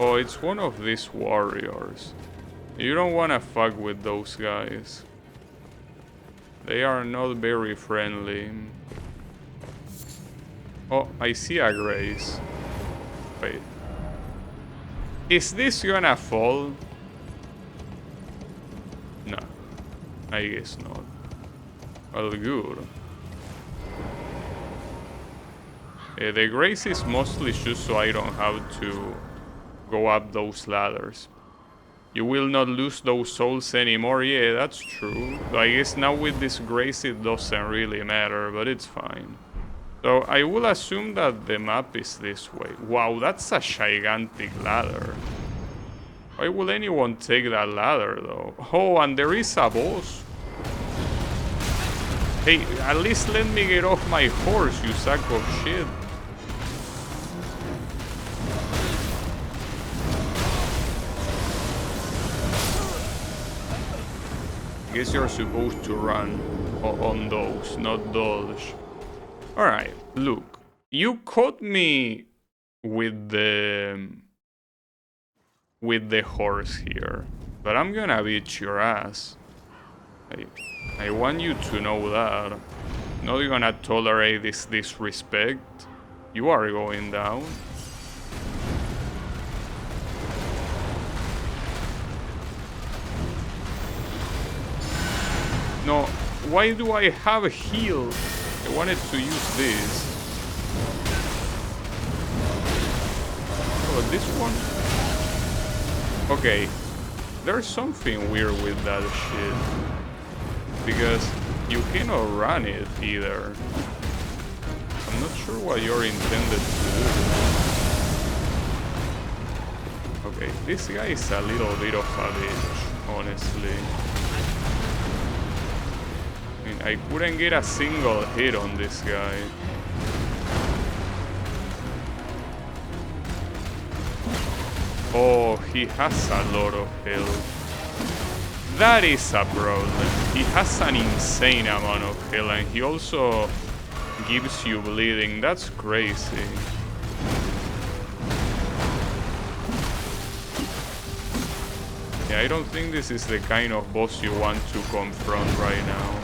[SPEAKER 1] Oh, it's one of these warriors. You don't wanna fuck with those guys. They are not very friendly. Oh, I see a grace. Wait. Is this gonna fall? No. I guess not. Well, good. The grace is mostly just so I don't have to go up those ladders. You will not lose those souls anymore. Yeah, that's true. Though I guess now with this grace it doesn't really matter, but it's fine. So I will assume that the map is this way. Wow, that's a gigantic ladder. Why would anyone take that ladder though? Oh, and there is a boss. Hey, at least let me get off my horse, you sack of shit. I guess you're supposed to run on those, not dodge. Alright, look. You caught me with the horse here. But I'm gonna beat your ass. I want you to know that. Not gonna tolerate this disrespect. You are going down. No, why do I have a heal? I wanted to use this. Oh, this one? Okay, there's something weird with that shit. Because you cannot run it either. I'm not sure what you're intended to do. Okay, this guy is a little bit of a bitch, honestly. I mean, I couldn't get a single hit on this guy. Oh, he has a lot of health. That is a problem. He has an insane amount of health and he also gives you bleeding. That's crazy. Yeah, I don't think this is the kind of boss you want to confront right now.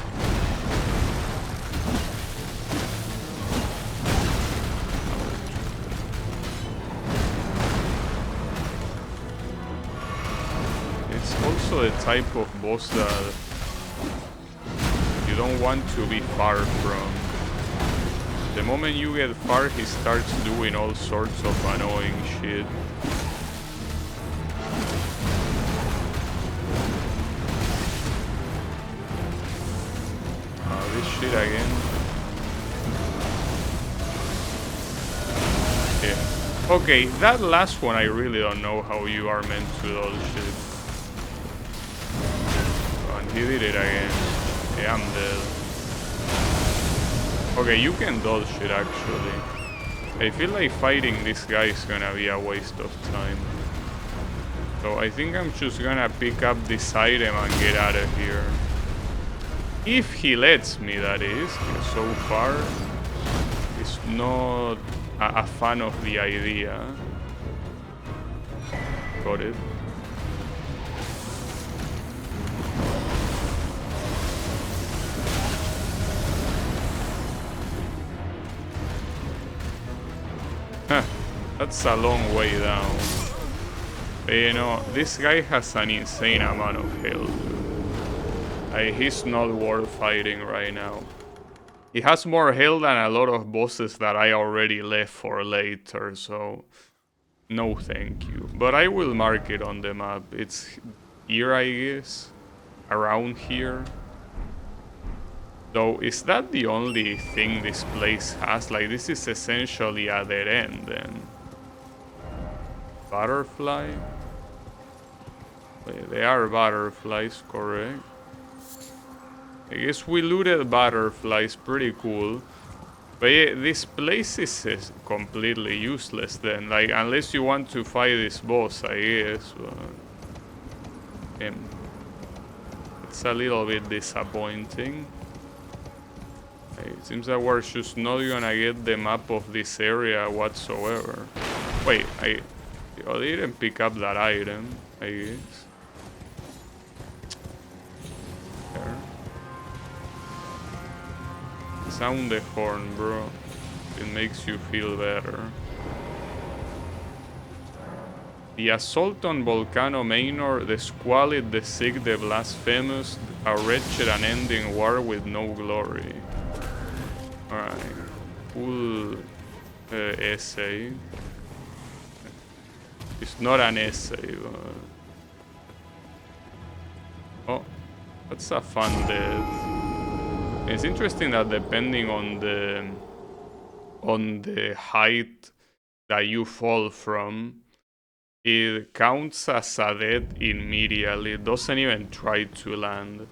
[SPEAKER 1] The type of boss that you don't want to be far from. The moment you get far, he starts doing all sorts of annoying shit. This shit again. Yeah. Okay, that last one I really don't know how you are meant to dodge shit. He did it again. Yeah, I'm dead. Okay, you can dodge it actually. I feel like fighting this guy is gonna be a waste of time. So I think I'm just gonna pick up this item and get out of here. If he lets me, that is. So far, he's not a fan of the idea. Got it. That's a long way down. But, you know, this guy has an insane amount of health. He's not worth fighting right now. He has more health than a lot of bosses that I already left for later, so no thank you. But I will mark it on the map. It's here, I guess. Around here. So is that the only thing this place has? Like, this is essentially a dead end then. Butterfly? Wait, they are butterflies, correct? I guess we looted butterflies, pretty cool. But yeah, this place is completely useless then. Like, unless you want to fight this boss, I guess. But, it's a little bit disappointing. It seems that we're just not gonna get the map of this area whatsoever. Wait, I didn't pick up that item, I guess. There. Sound the horn, bro. It makes you feel better. The assault on Volcano Manor, the squalid, the sick, the blasphemous, a wretched and ending war with no glory. Alright, full essay. It's not an essay, but... Oh, that's a fun death. It's interesting that depending on the height that you fall from, it counts as a death immediately. It doesn't even try to land.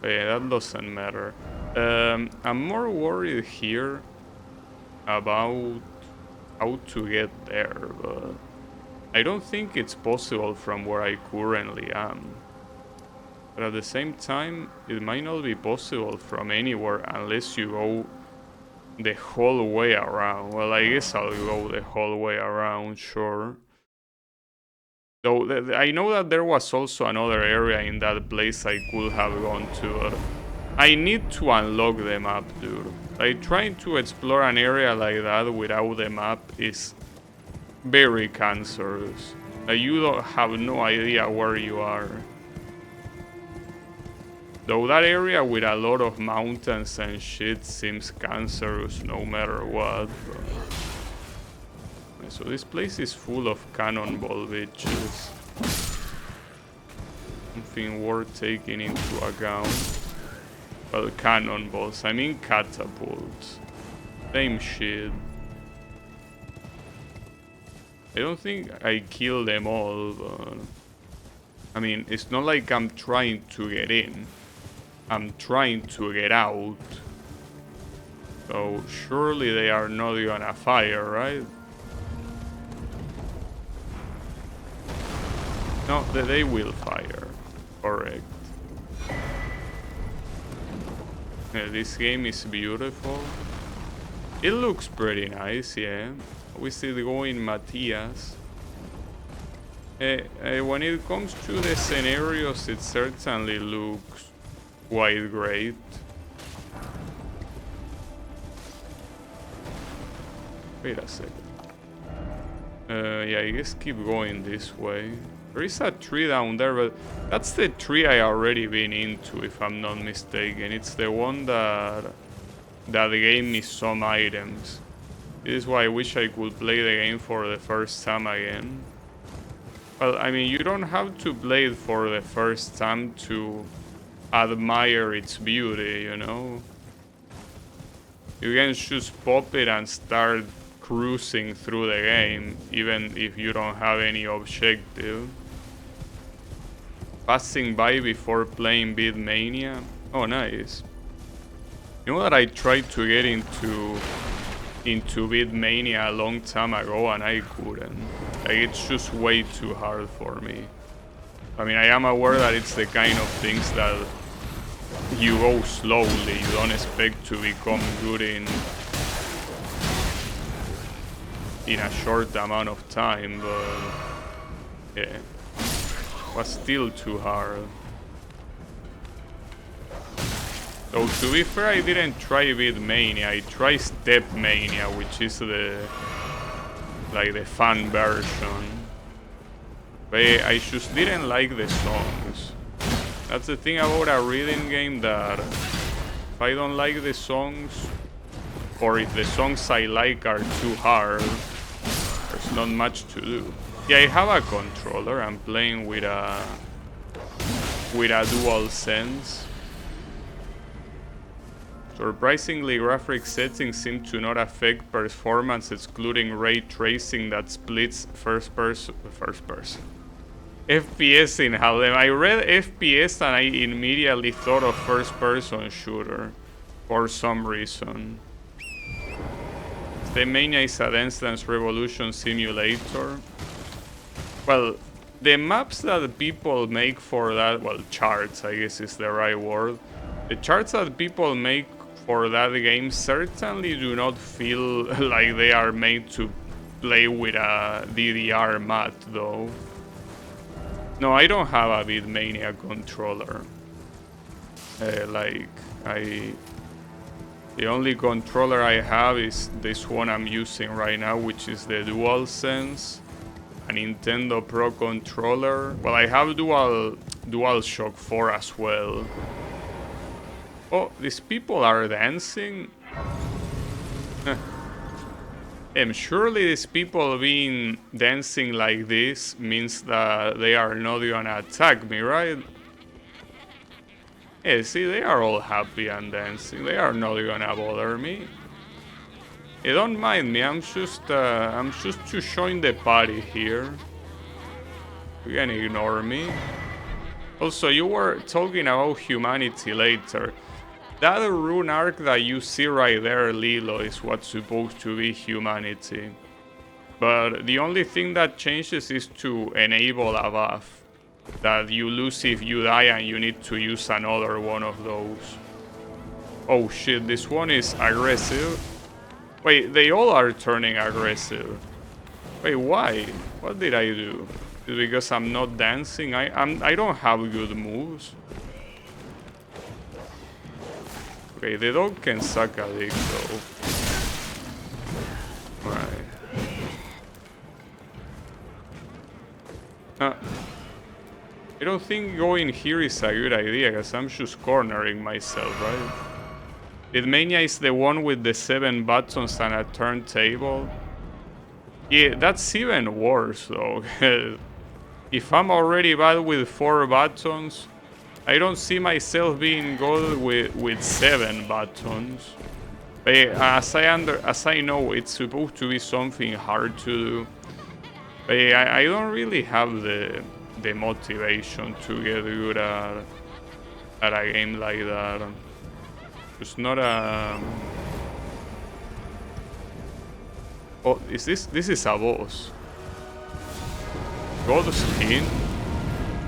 [SPEAKER 1] But yeah, that doesn't matter. I'm more worried here about how to get there, but I don't think it's possible from where I currently am. But at the same time, it might not be possible from anywhere unless you go the whole way around. Well, I guess I'll go the whole way around, sure. Though I know that there was also another area in that place I could have gone to. I need to unlock the map, dude. Like, trying to explore an area like that without the map is very cancerous. You don't have no idea where you are. Though that area with a lot of mountains and shit seems cancerous no matter what. But... So this place is full of cannonball bitches. Something worth taking into account. Well, cannonballs, I mean catapults. Same shit. I don't think I killed them all, but... I mean, it's not like I'm trying to get in. I'm trying to get out. So surely they are not gonna fire, right? No, they will fire. Correct. Yeah, this game is beautiful. It looks pretty nice, yeah. We still going, Matthias. When it comes to the scenarios, it certainly looks quite great. Wait a second. Yeah, I guess keep going this way. There is a tree down there, but that's the tree I already been into, if I'm not mistaken. It's the one that gave me some items. This is why I wish I could play the game for the first time again. Well, I mean, you don't have to play it for the first time to admire its beauty, you know? You can just pop it and start cruising through the game, even if you don't have any objective. Passing by before playing Beatmania. Oh, nice. You know that I tried to get into Beatmania a long time ago and I couldn't. Like, it's just way too hard for me. I mean, I am aware that it's the kind of things that you go slowly. You don't expect to become good in a short amount of time, but yeah, it was still too hard. So to be fair, I didn't try Beatmania, I tried Stepmania, which is the fun version. But I just didn't like the songs. That's the thing about a reading game, that if I don't like the songs, or if the songs I like are too hard, there's not much to do. Yeah, I have a controller. I'm playing with a DualSense. Surprisingly, graphic settings seem to not affect performance, excluding ray tracing that splits first person. FPS in Elden. I read FPS and I immediately thought of first person shooter for some reason. The Mania is a Dance Dance Revolution simulator. Well, the maps that people make for that, well, charts I guess is the right word. The charts that people make for that game certainly do not feel like they are made to play with a DDR mat, though. No, I don't have a Beatmania controller. The only controller I have is this one I'm using right now, which is the DualSense. a Nintendo Pro controller. Well, I have DualShock 4 as well. Oh, these people are dancing? Surely these people being dancing like this means that they are not gonna attack me, right? Yeah, see, they are all happy and dancing. They are not gonna bother me. Hey, don't mind me, I'm just to join the party here. You can ignore me. Also, you were talking about humanity later. That rune arc that you see right there, Lilo, is what's supposed to be humanity. But the only thing that changes is to enable a buff that you lose if you die and you need to use another one of those. Oh shit, this one is aggressive. Wait, they all are turning aggressive. Wait, why? What did I do? Is it because I'm not dancing? I don't have good moves. Okay, the dog can suck a dick though. Right. I don't think going here is a good idea, because I'm just cornering myself, right? Beatmania is the one with the 7 buttons and a turntable. Yeah, that's even worse though. If I'm already bad with 4 buttons, I don't see myself being good with 7 buttons. But as I know, it's supposed to be something hard to do. But I don't really have the motivation to get good at a game like that. It's not a... Oh, is this is a boss? Godskin?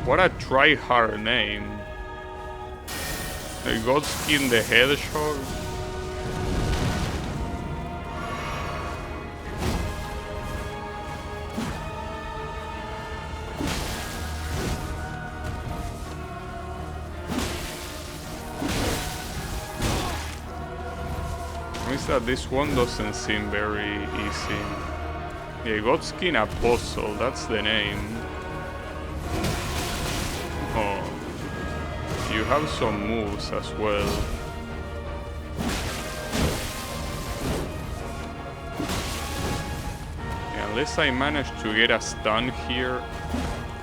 [SPEAKER 1] What a try-hard name. Godskin the Hedgehog? Means that this one doesn't seem very easy. Yeah, Godskin Apostle, that's the name. Oh, you have some moves as well. Yeah, unless I manage to get a stun here,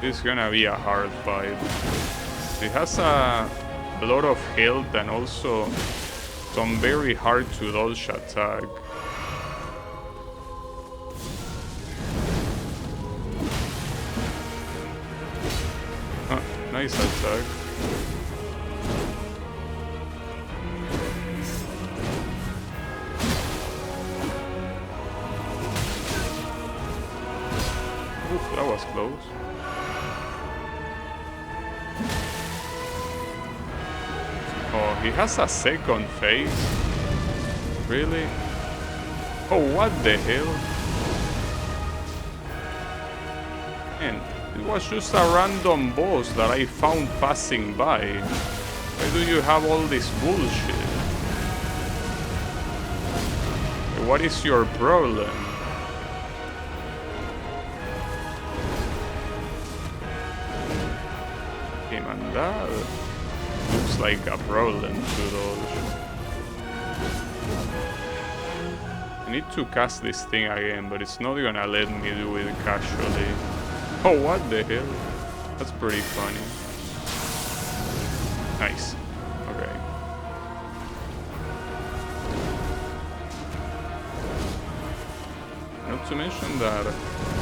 [SPEAKER 1] this is gonna be a hard fight. It has a lot of health and also some very hard to dodge attack. Nice attack. Oof, that was close. Oh, he has a second phase? Really? Oh, what the hell? Man, it was just a random boss that I found passing by. Why do you have all this bullshit? What is your problem? Okay, man, that looks like a problem to dodge. I need to cast this thing again, but it's not gonna let me do it casually. Oh, what the hell? That's pretty funny. Nice. Okay. Not to mention that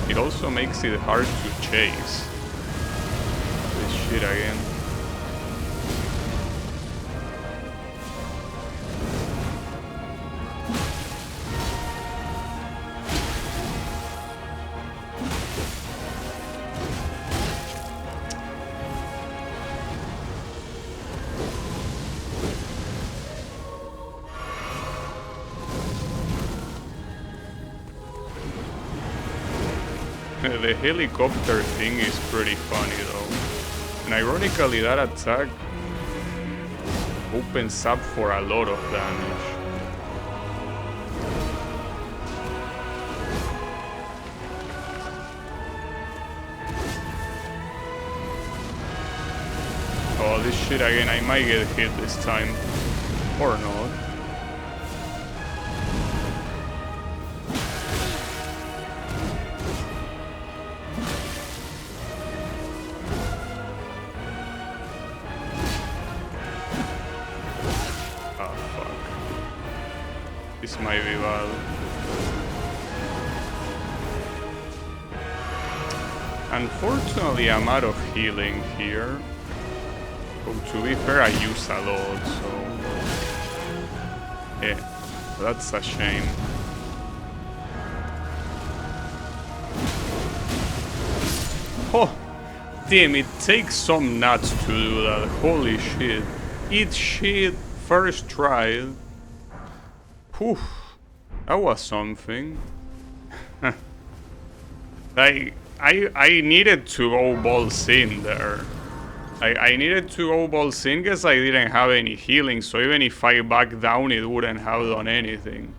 [SPEAKER 1] it also makes it hard to chase this shit again. The helicopter thing is pretty funny though. And ironically that attack opens up for a lot of damage. Oh, this shit again. I might get hit this time. Or not. Oh, fuck. This might be bad. Unfortunately, I'm out of healing here. But to be fair, I use a lot, so... yeah, that's a shame. Oh! Damn, it takes some nuts to do that. Holy shit. Eat shit first try. Whew. That was something. I needed to go balls in there. I needed to go balls in because I didn't have any healing, so even if I back down, it wouldn't have done anything.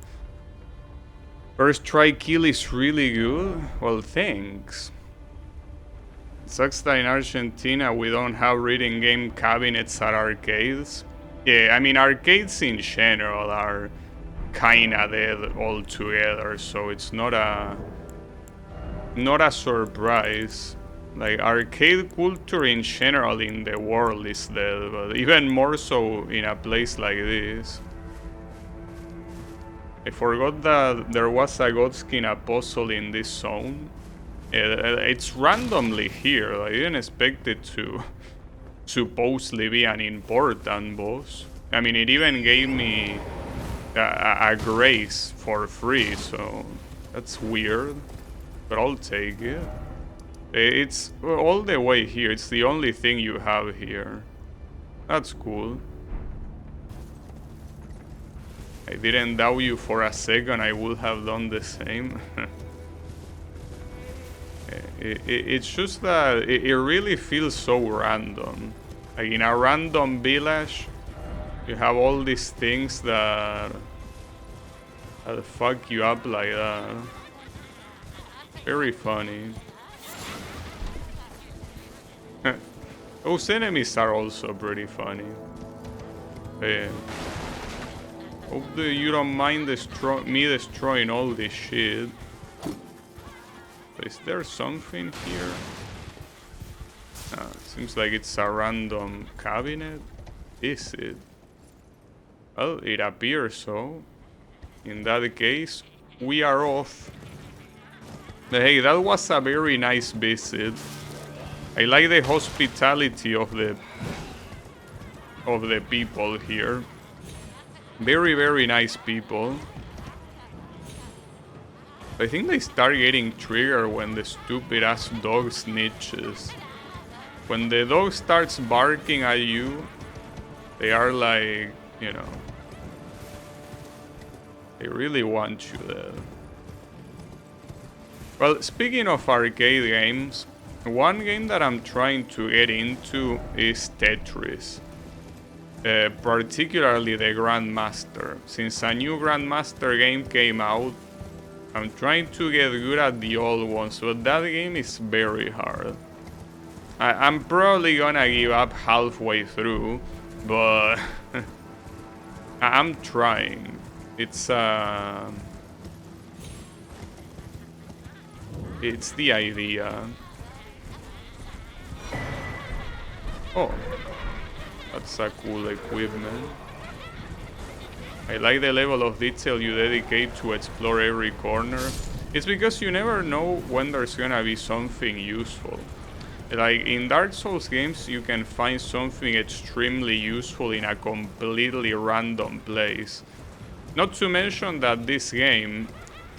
[SPEAKER 1] First try kill is really good? Well, thanks. Sucks that in Argentina we don't have reading game cabinets at arcades. Yeah, I mean, arcades in general are kinda dead altogether, so it's not a surprise. Like, arcade culture in general in the world is dead, but even more so in a place like this. I forgot that there was a Godskin puzzle in this zone. It's randomly here. I didn't expect it to supposedly be an important boss. I mean, it even gave me a grace for free, so that's weird. But I'll take it. It's all the way here. It's the only thing you have here. That's cool. I didn't doubt you for a second. I would have done the same. It's just that it really feels so random. Like in a random village, you have all these things that fuck you up like that. Very funny. Those enemies are also pretty funny. Hope that you don't mind me destroying all this shit. But is there something here? Seems like it's a random cabinet. Is it? Well, it appears so. In that case, we are off. Hey, that was a very nice visit. I like the hospitality of the people here. Very, very nice people. I think they start getting triggered when the stupid ass dog snitches. When the dog starts barking at you, they are like, you know, they really want you there. Well, speaking of arcade games, one game that I'm trying to get into is Tetris. Particularly the Grandmaster. Since a new Grandmaster game came out, I'm trying to get good at the old ones, but that game is very hard. I'm probably gonna give up halfway through, but I'm trying. It's the idea. Oh, that's a cool equipment. I like the level of detail you dedicate to explore every corner. It's because you never know when there's gonna be something useful. Like in Dark Souls games, you can find something extremely useful in a completely random place. Not to mention that this game,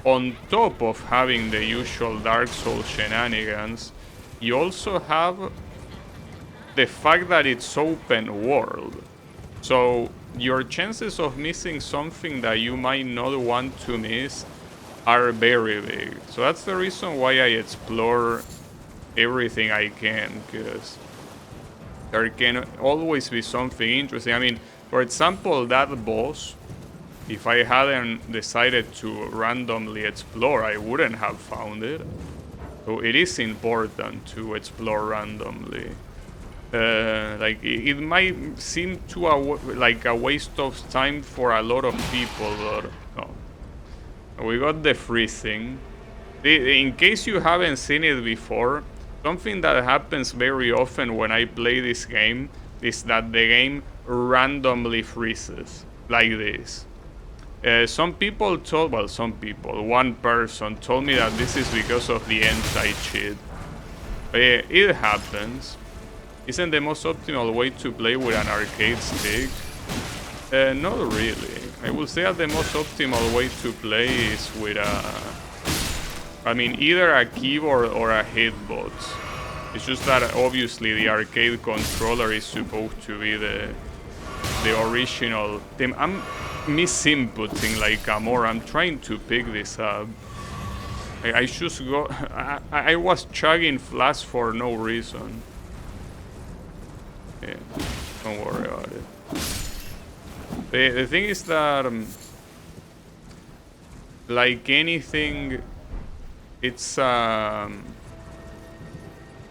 [SPEAKER 1] on top of having the usual Dark Souls shenanigans, you also have the fact that it's open world. So your chances of missing something that you might not want to miss are very big. So that's the reason why I explore everything I can, because there can always be something interesting. I mean, for example, that boss, if I hadn't decided to randomly explore, I wouldn't have found it. So it is important to explore randomly. Like it might seem to like a waste of time for a lot of people, but no. We got the freezing. In case you haven't seen it before, something that happens very often when I play this game is that the game randomly freezes like this. Some people told, well, some people, one person told me that this is because of the anti-cheat. It happens. Isn't the most optimal way to play with an arcade stick? Not really. I will say that the most optimal way to play is with either a keyboard or a hitbox. It's just that obviously the arcade controller is supposed to be the original thing. I'm misinputting like more. I'm trying to pick this up. I just go. I was chugging flash for no reason. Yeah, don't worry about it. The thing is that, like anything, it's I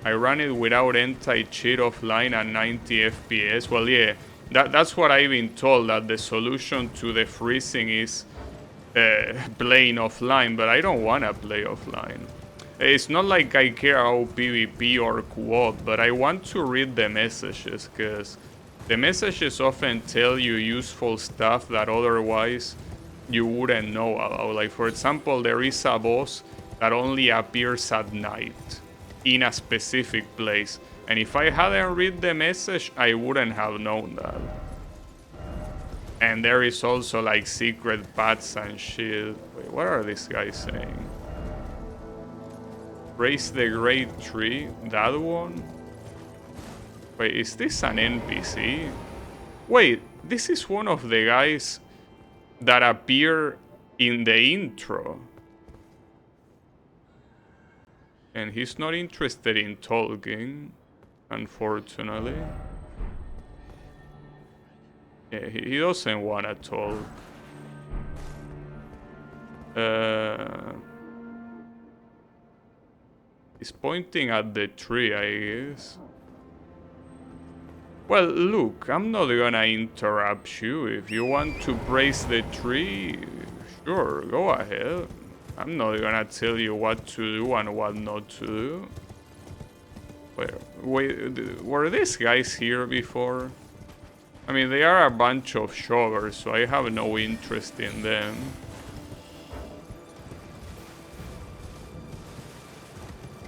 [SPEAKER 1] run it without anti-cheat offline at 90 FPS. Well, yeah, that's what I've been told, that the solution to the freezing is playing offline, but I don't want to play offline. It's not like I care how PvP or co-op, but I want to read the messages, because the messages often tell you useful stuff that otherwise you wouldn't know about. Like, for example, there is a boss that only appears at night in a specific place. And if I hadn't read the message, I wouldn't have known that. And there is also like secret paths and shit. Wait, what are these guys saying? Raise the great tree? That one? Wait, is this an NPC? Wait, this is one of the guys that appear in the intro. And he's not interested in talking, unfortunately. Yeah, he doesn't want to talk. He's pointing at the tree, I guess. Well, look, I'm not gonna interrupt you. If you want to praise the tree, sure, go ahead. I'm not gonna tell you what to do and what not to do. Wait, were these guys here before? I mean, they are a bunch of shovers, so I have no interest in them.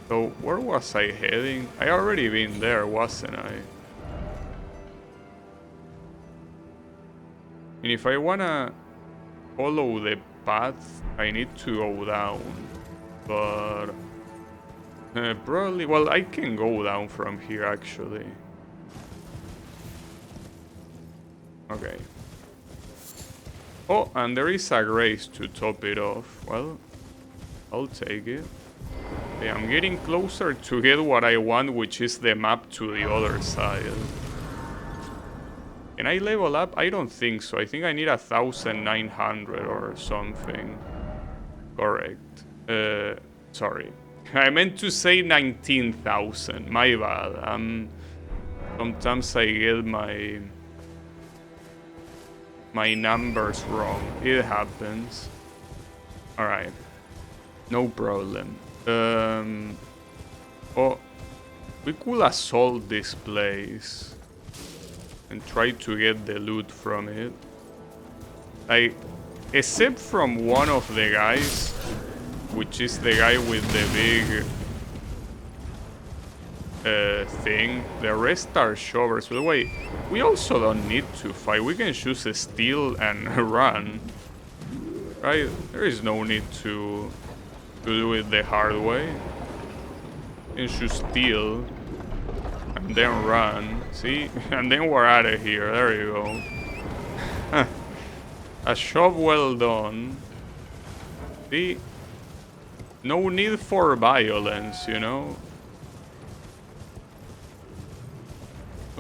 [SPEAKER 1] So, where was I heading? I already been there, wasn't I? And if I wanna follow the path, I need to go down. But probably, well, I can go down from here actually. Okay. Oh, and there is a grace to top it off. Well, I'll take it. Okay, I'm getting closer to get what I want, which is the map to the other side. Can I level up? I don't think so. I think I need 1,900 or something. Correct. Sorry. I meant to say 19,000. My bad. Sometimes I get my numbers wrong. It happens. Alright. No problem. Oh, we could assault this place and try to get the loot from it. Except from one of the guys, which is the guy with the big thing. The rest are shovers. But wait, we also don't need to fight. We can choose a steal and run. Right? There is no need to do it the hard way. You can choose steal and then run. See? And then we're out of here. There you go. A job well done. See? No need for violence, you know?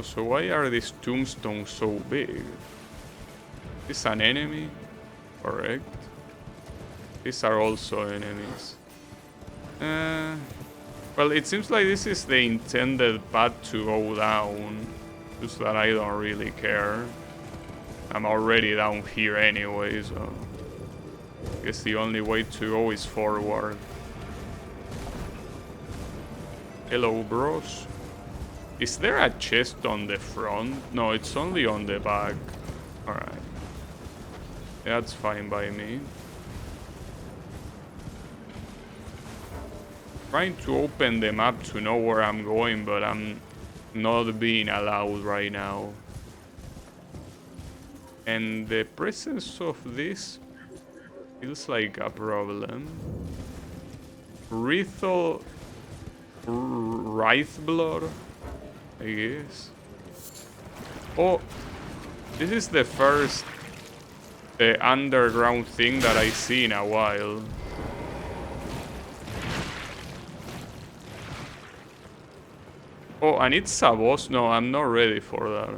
[SPEAKER 1] So why are these tombstones so big? Is this an enemy? Correct. These are also enemies. Well, it seems like this is the intended path to go down. Just that I don't really care. I'm already down here anyway, so... I guess the only way to go is forward. Hello, bros. Is there a chest on the front? No, it's only on the back. Alright. That's fine by me. Trying to open the map to know where I'm going, but I'm not being allowed right now. And the presence of this feels like a problem. Rithal Wraithblood, I guess. Oh, this is the first underground thing that I see in a while. Oh, and it's a boss? No, I'm not ready for that.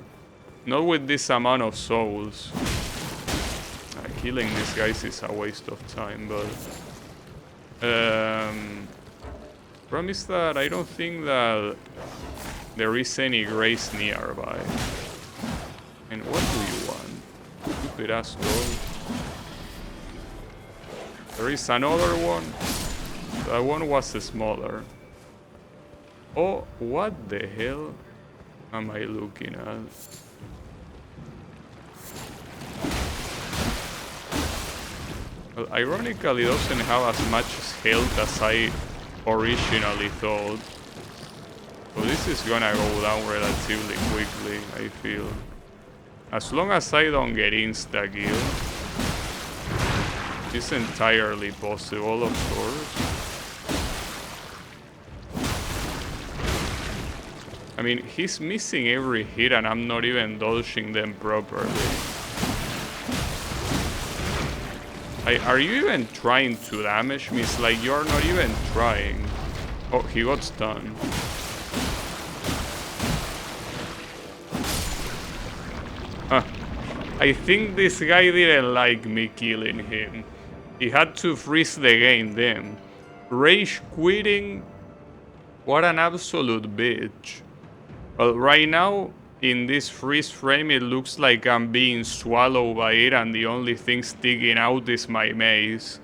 [SPEAKER 1] Not with this amount of souls. Killing these guys is a waste of time, but... Promise that I don't think that there is any grace nearby. And what do you want? Stupid ass dog. There is another one. That one was smaller. Oh, what the hell am I looking at? Well, ironically, it doesn't have as much health as I originally thought. So this is gonna go down relatively quickly, I feel. As long as I don't get insta-kill. It's entirely possible, of course. I mean, he's missing every hit and I'm not even dodging them properly. Are you even trying to damage me? It's like you're not even trying. Oh, he got stunned. I think this guy didn't like me killing him. He had to freeze the game then. Rage quitting? What an absolute bitch. Well, right now, in this freeze frame, it looks like I'm being swallowed by it and the only thing sticking out is my mace.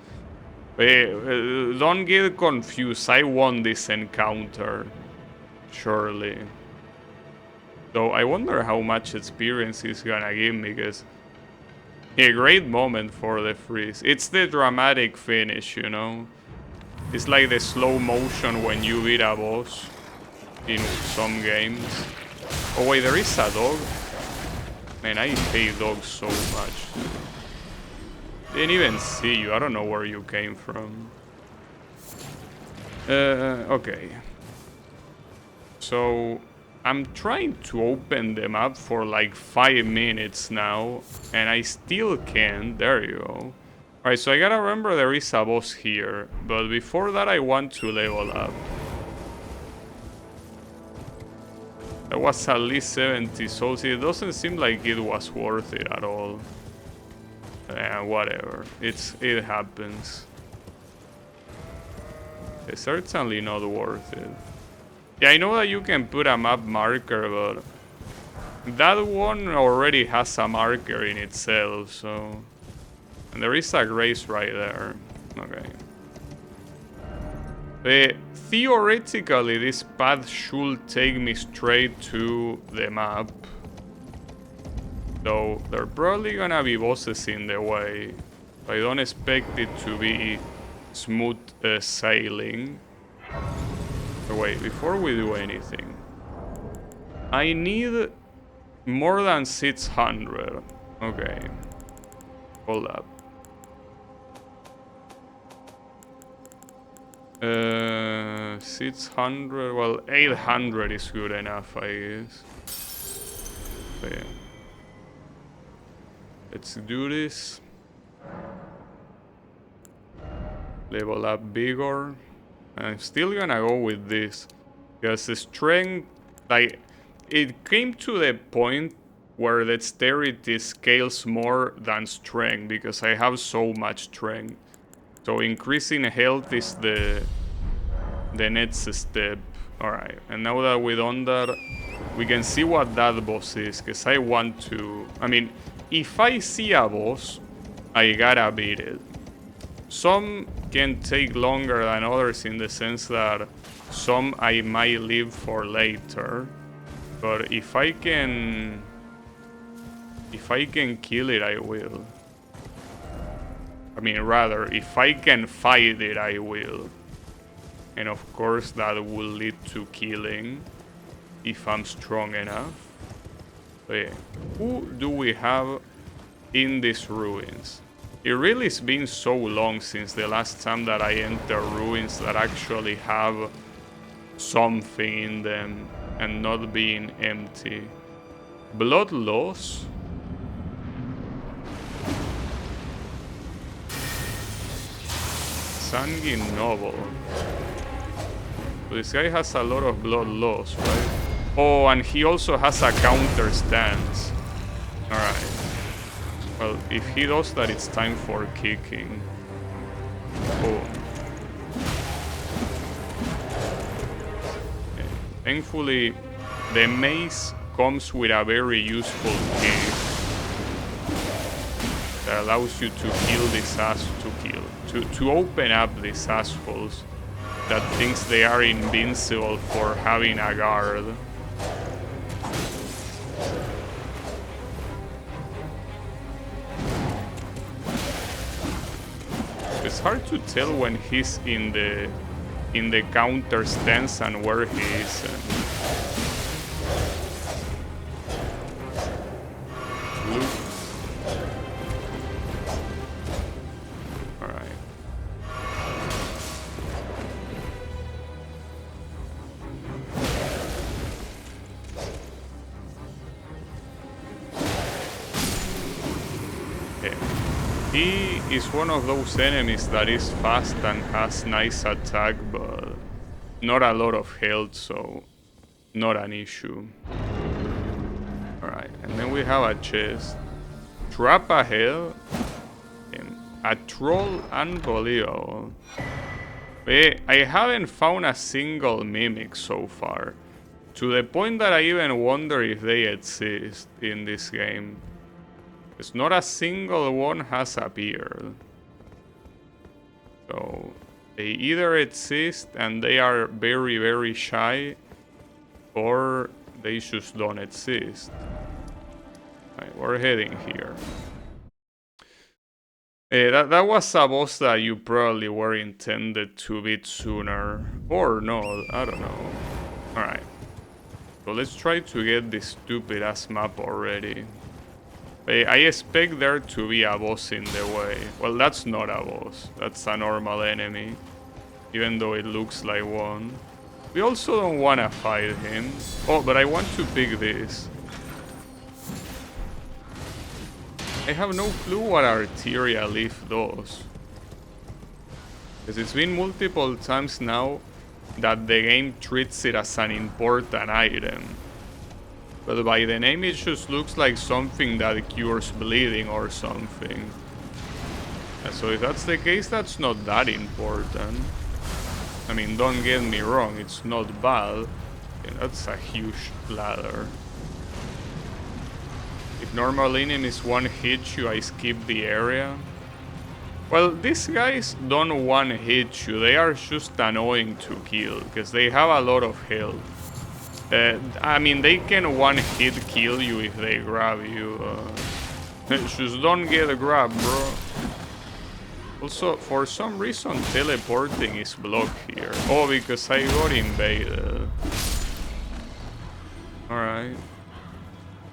[SPEAKER 1] Don't get confused, I won this encounter. Surely. Though I wonder how much experience he's gonna give me, because... A great moment for the freeze. It's the dramatic finish, you know? It's like the slow motion when you beat a boss in some games. Oh wait, there is a dog? Man, I hate dogs so much. Didn't even see you, I don't know where you came from. Okay. So, I'm trying to open the map for like 5 minutes now, and I still can't. There you go. Alright, so I gotta remember there is a boss here, but before that I want to level up. That was at least 70 souls. It doesn't seem like it was worth it at all. Whatever. It happens. It's certainly not worth it. Yeah, I know that you can put a map marker, but that one already has a marker in itself, so... And there is a grace right there. Okay. Theoretically, this path should take me straight to the map. Though, there are probably gonna be bosses in the way. I don't expect it to be smooth sailing. But wait, before we do anything, I need more than 600. Okay. Hold up. 600, well, 800 is good enough, I guess. So yeah. Let's do this. Level up vigor. I'm still gonna go with this. Because the strength, like, it came to the point where dexterity scales more than strength because I have so much strength. So increasing health is the the next step. Alright, and now that we've done that, we can see what that boss is, because I want to... I mean, if I see a boss, I gotta beat it. Some can take longer than others in the sense that some I might leave for later. But if I can kill it, I will. I mean, rather, if I can fight it, I will. And of course, that will lead to killing if I'm strong enough. But yeah, who do we have in these ruins? It really has been so long since the last time that I entered ruins that actually have something in them and not being empty. Blood loss? Sanguine Noble. So this guy has a lot of blood loss, right? Oh, and he also has a counter stance. Alright. Well, if he does that, it's time for kicking. Oh. Okay. Thankfully, the mace comes with a very useful key that allows you to kill these to open up these assholes that thinks they are invincible for having a guard. It's hard to tell when he's in the counter stance and where he is. Alright. Okay. He is one of those enemies that is fast and has nice attack, but not a lot of health, so not an issue. Alright, and then we have a chest. Trap ahead. And a troll unbelievable. I haven't found a single mimic so far. To the point that I even wonder if they exist in this game. Because not a single one has appeared. So they either exist and they are very, very shy, or they just don't exist. Right, we're heading here. That was a boss that you probably were intended to beat sooner. Or no, I don't know. Alright. So let's try to get this stupid ass map already. I expect there to be a boss in the way. Well, that's not a boss. That's a normal enemy. Even though it looks like one. We also don't want to fight him. Oh, but I want to pick this. I have no clue what Arteria Leaf does. Because it's been multiple times now that the game treats it as an important item. But by the name it just looks like something that cures bleeding or something. And so if that's the case, that's not that important. I mean, don't get me wrong, it's not bad. Okay, that's a huge ladder. If normal enemies one hit you, I skip the area. Well, these guys don't one hit you, they are just annoying to kill, because they have a lot of health. I mean, they can one hit kill you if they grab you. Just don't get grabbed, bro. Also, for some reason, teleporting is blocked here. Oh, because I got invaded. Alright.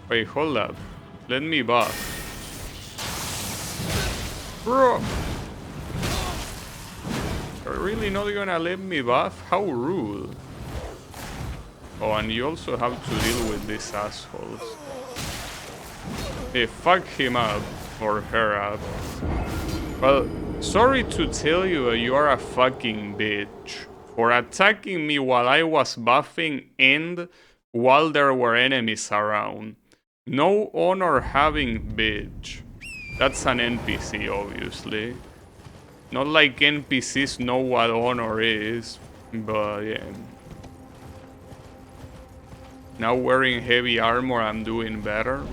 [SPEAKER 1] Wait, hold up. Let me buff. Bro! You're really not gonna let me buff? How rude. Oh, and you also have to deal with these assholes. Hey, fuck him up. Or her up. Well, sorry to tell you, you are a fucking bitch. For attacking me while I was buffing and while there were enemies around. No honor having bitch. That's an NPC, obviously. Not like NPCs know what honor is. But yeah. Now wearing heavy armor, I'm doing better.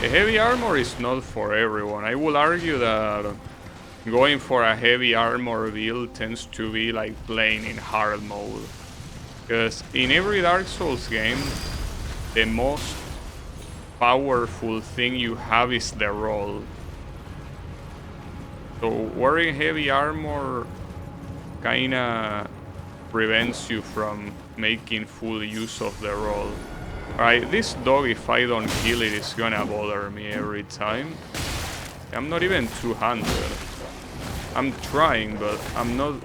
[SPEAKER 1] The heavy armor is not for everyone. I will argue that going for a heavy armor build tends to be like playing in hard mode. Because in every Dark Souls game, the most powerful thing you have is the roll. So wearing heavy armor kinda prevents you from making full use of the roll. Alright, this dog, if I don't kill it, is gonna bother me every time. I'm not even 200. I'm trying, but I'm not...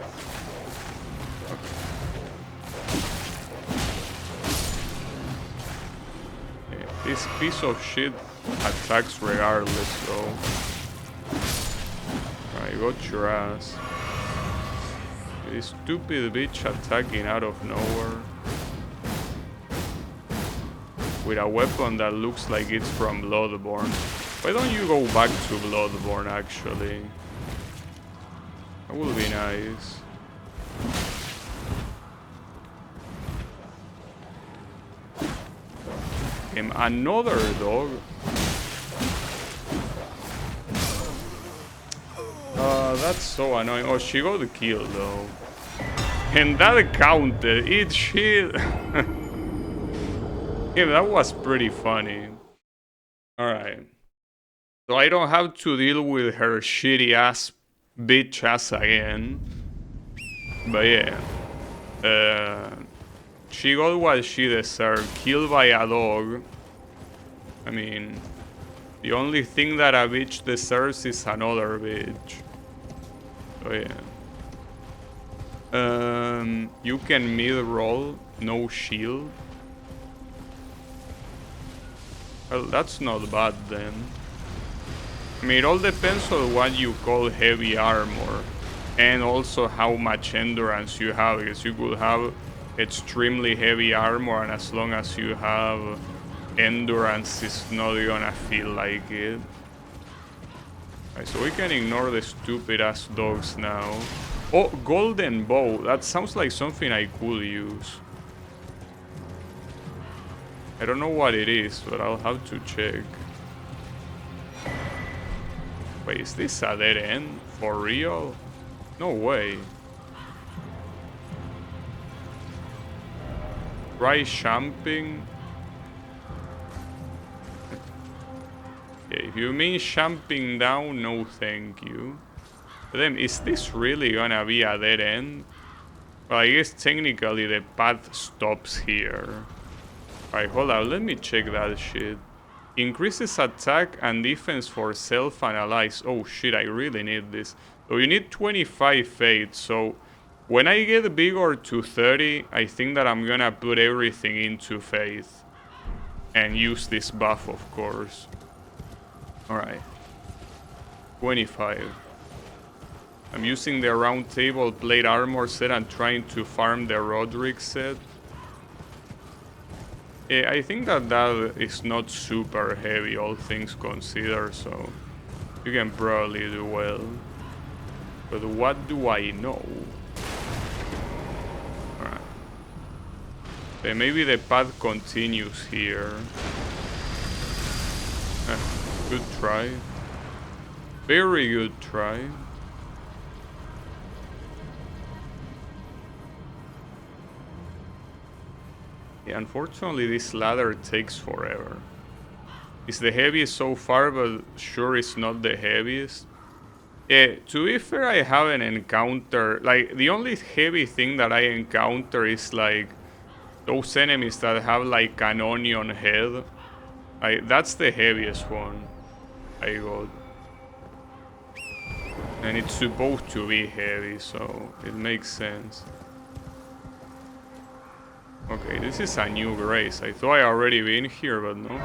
[SPEAKER 1] Okay. This piece of shit attacks regardless, though. Alright, got your ass. This stupid bitch attacking out of nowhere. With a weapon that looks like it's from Bloodborne. Why don't you go back to Bloodborne, actually? That would be nice. Another dog? That's so annoying. Oh, she got killed, though. And that counted. Eat shit. Yeah, that was pretty funny. Alright. So I don't have to deal with her shitty ass bitch ass again. But yeah. She got what she deserved. Killed by a dog. I mean, the only thing that a bitch deserves is another bitch. So yeah. You can mid-roll, no shield. Well, that's not bad then. I mean, it all depends on what you call heavy armor. And also how much endurance you have. Because you could have extremely heavy armor, and as long as you have endurance, it's not gonna feel like it. Right, so we can ignore the stupid ass dogs now. Oh, golden bow. That sounds like something I could use. I don't know what it is, but I'll have to check. Wait, is this a dead end? For real? No way. Try jumping. Yeah, if you mean jumping down, no thank you. But then, is this really gonna be a dead end? Well, I guess technically the path stops here. Alright, hold on, let me check that shit. Increases attack and defense for self and allies. Oh shit, I really need this. So you need 25 faith, so when I get bigger to 30, I think that I'm gonna put everything into faith. And use this buff, of course. Alright. 25. I'm using the round table plate armor set and trying to farm the Roderick set. Yeah, I think that that is not super heavy, all things considered, so you can probably do well. But what do I know? Alright. Okay, maybe the path continues here. Good try. Very good try. Yeah, unfortunately, this ladder takes forever. It's the heaviest so far, but sure it's not the heaviest. Yeah, to be fair, I haven't encountered... Like, the only heavy thing that I encounter is, like, those enemies that have, like, an onion head. Like, that's the heaviest one I got. And it's supposed to be heavy, so it makes sense. Okay, this is a new grace. I thought I already been here, but no.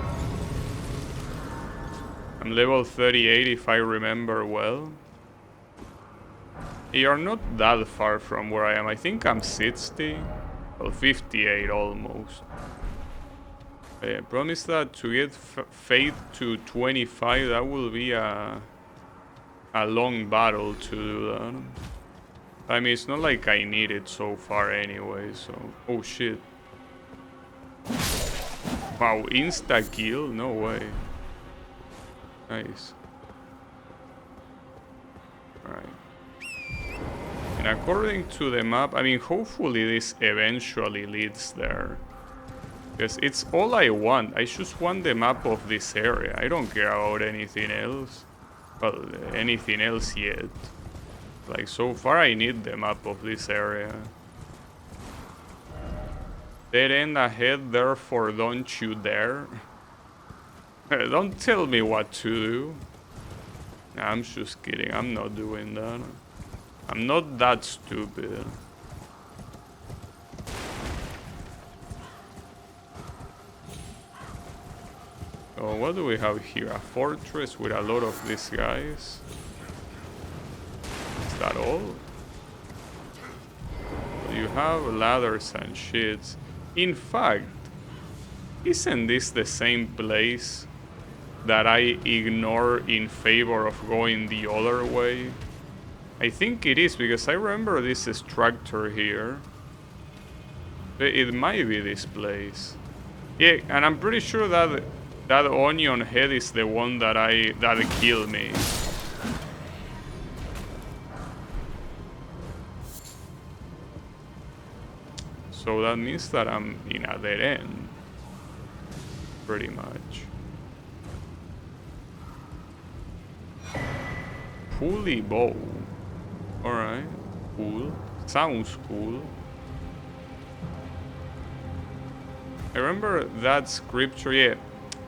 [SPEAKER 1] I'm level 38 if I remember well. You're not that far from where I am. I think I'm 60. Well, 58 almost. I promise that to get Fate to 25, that will be a long battle to do that. I mean, it's not like I need it so far anyway, so... Oh, shit. Wow, insta-kill? No way. Nice. Alright. And according to the map, I mean, hopefully this eventually leads there. Because it's all I want. I just want the map of this area. I don't care about anything else. Well, anything else yet. Like, so far I need the map of this area. Dead end ahead, therefore don't you dare. Don't tell me what to do. Nah, I'm just kidding. I'm not doing that. I'm not that stupid. Oh, what do we have here? A fortress with a lot of these guys. Is that all? So you have ladders and shits. In fact, isn't this the same place that I ignore in favor of going the other way? I think it is, because I remember this structure here. It might be this place. Yeah, and I'm pretty sure that that onion head is the one that killed me. So that means that I'm in a dead end. Pretty much. Pulley bow. Alright. Cool. Sounds cool. I remember that scripture, yeah.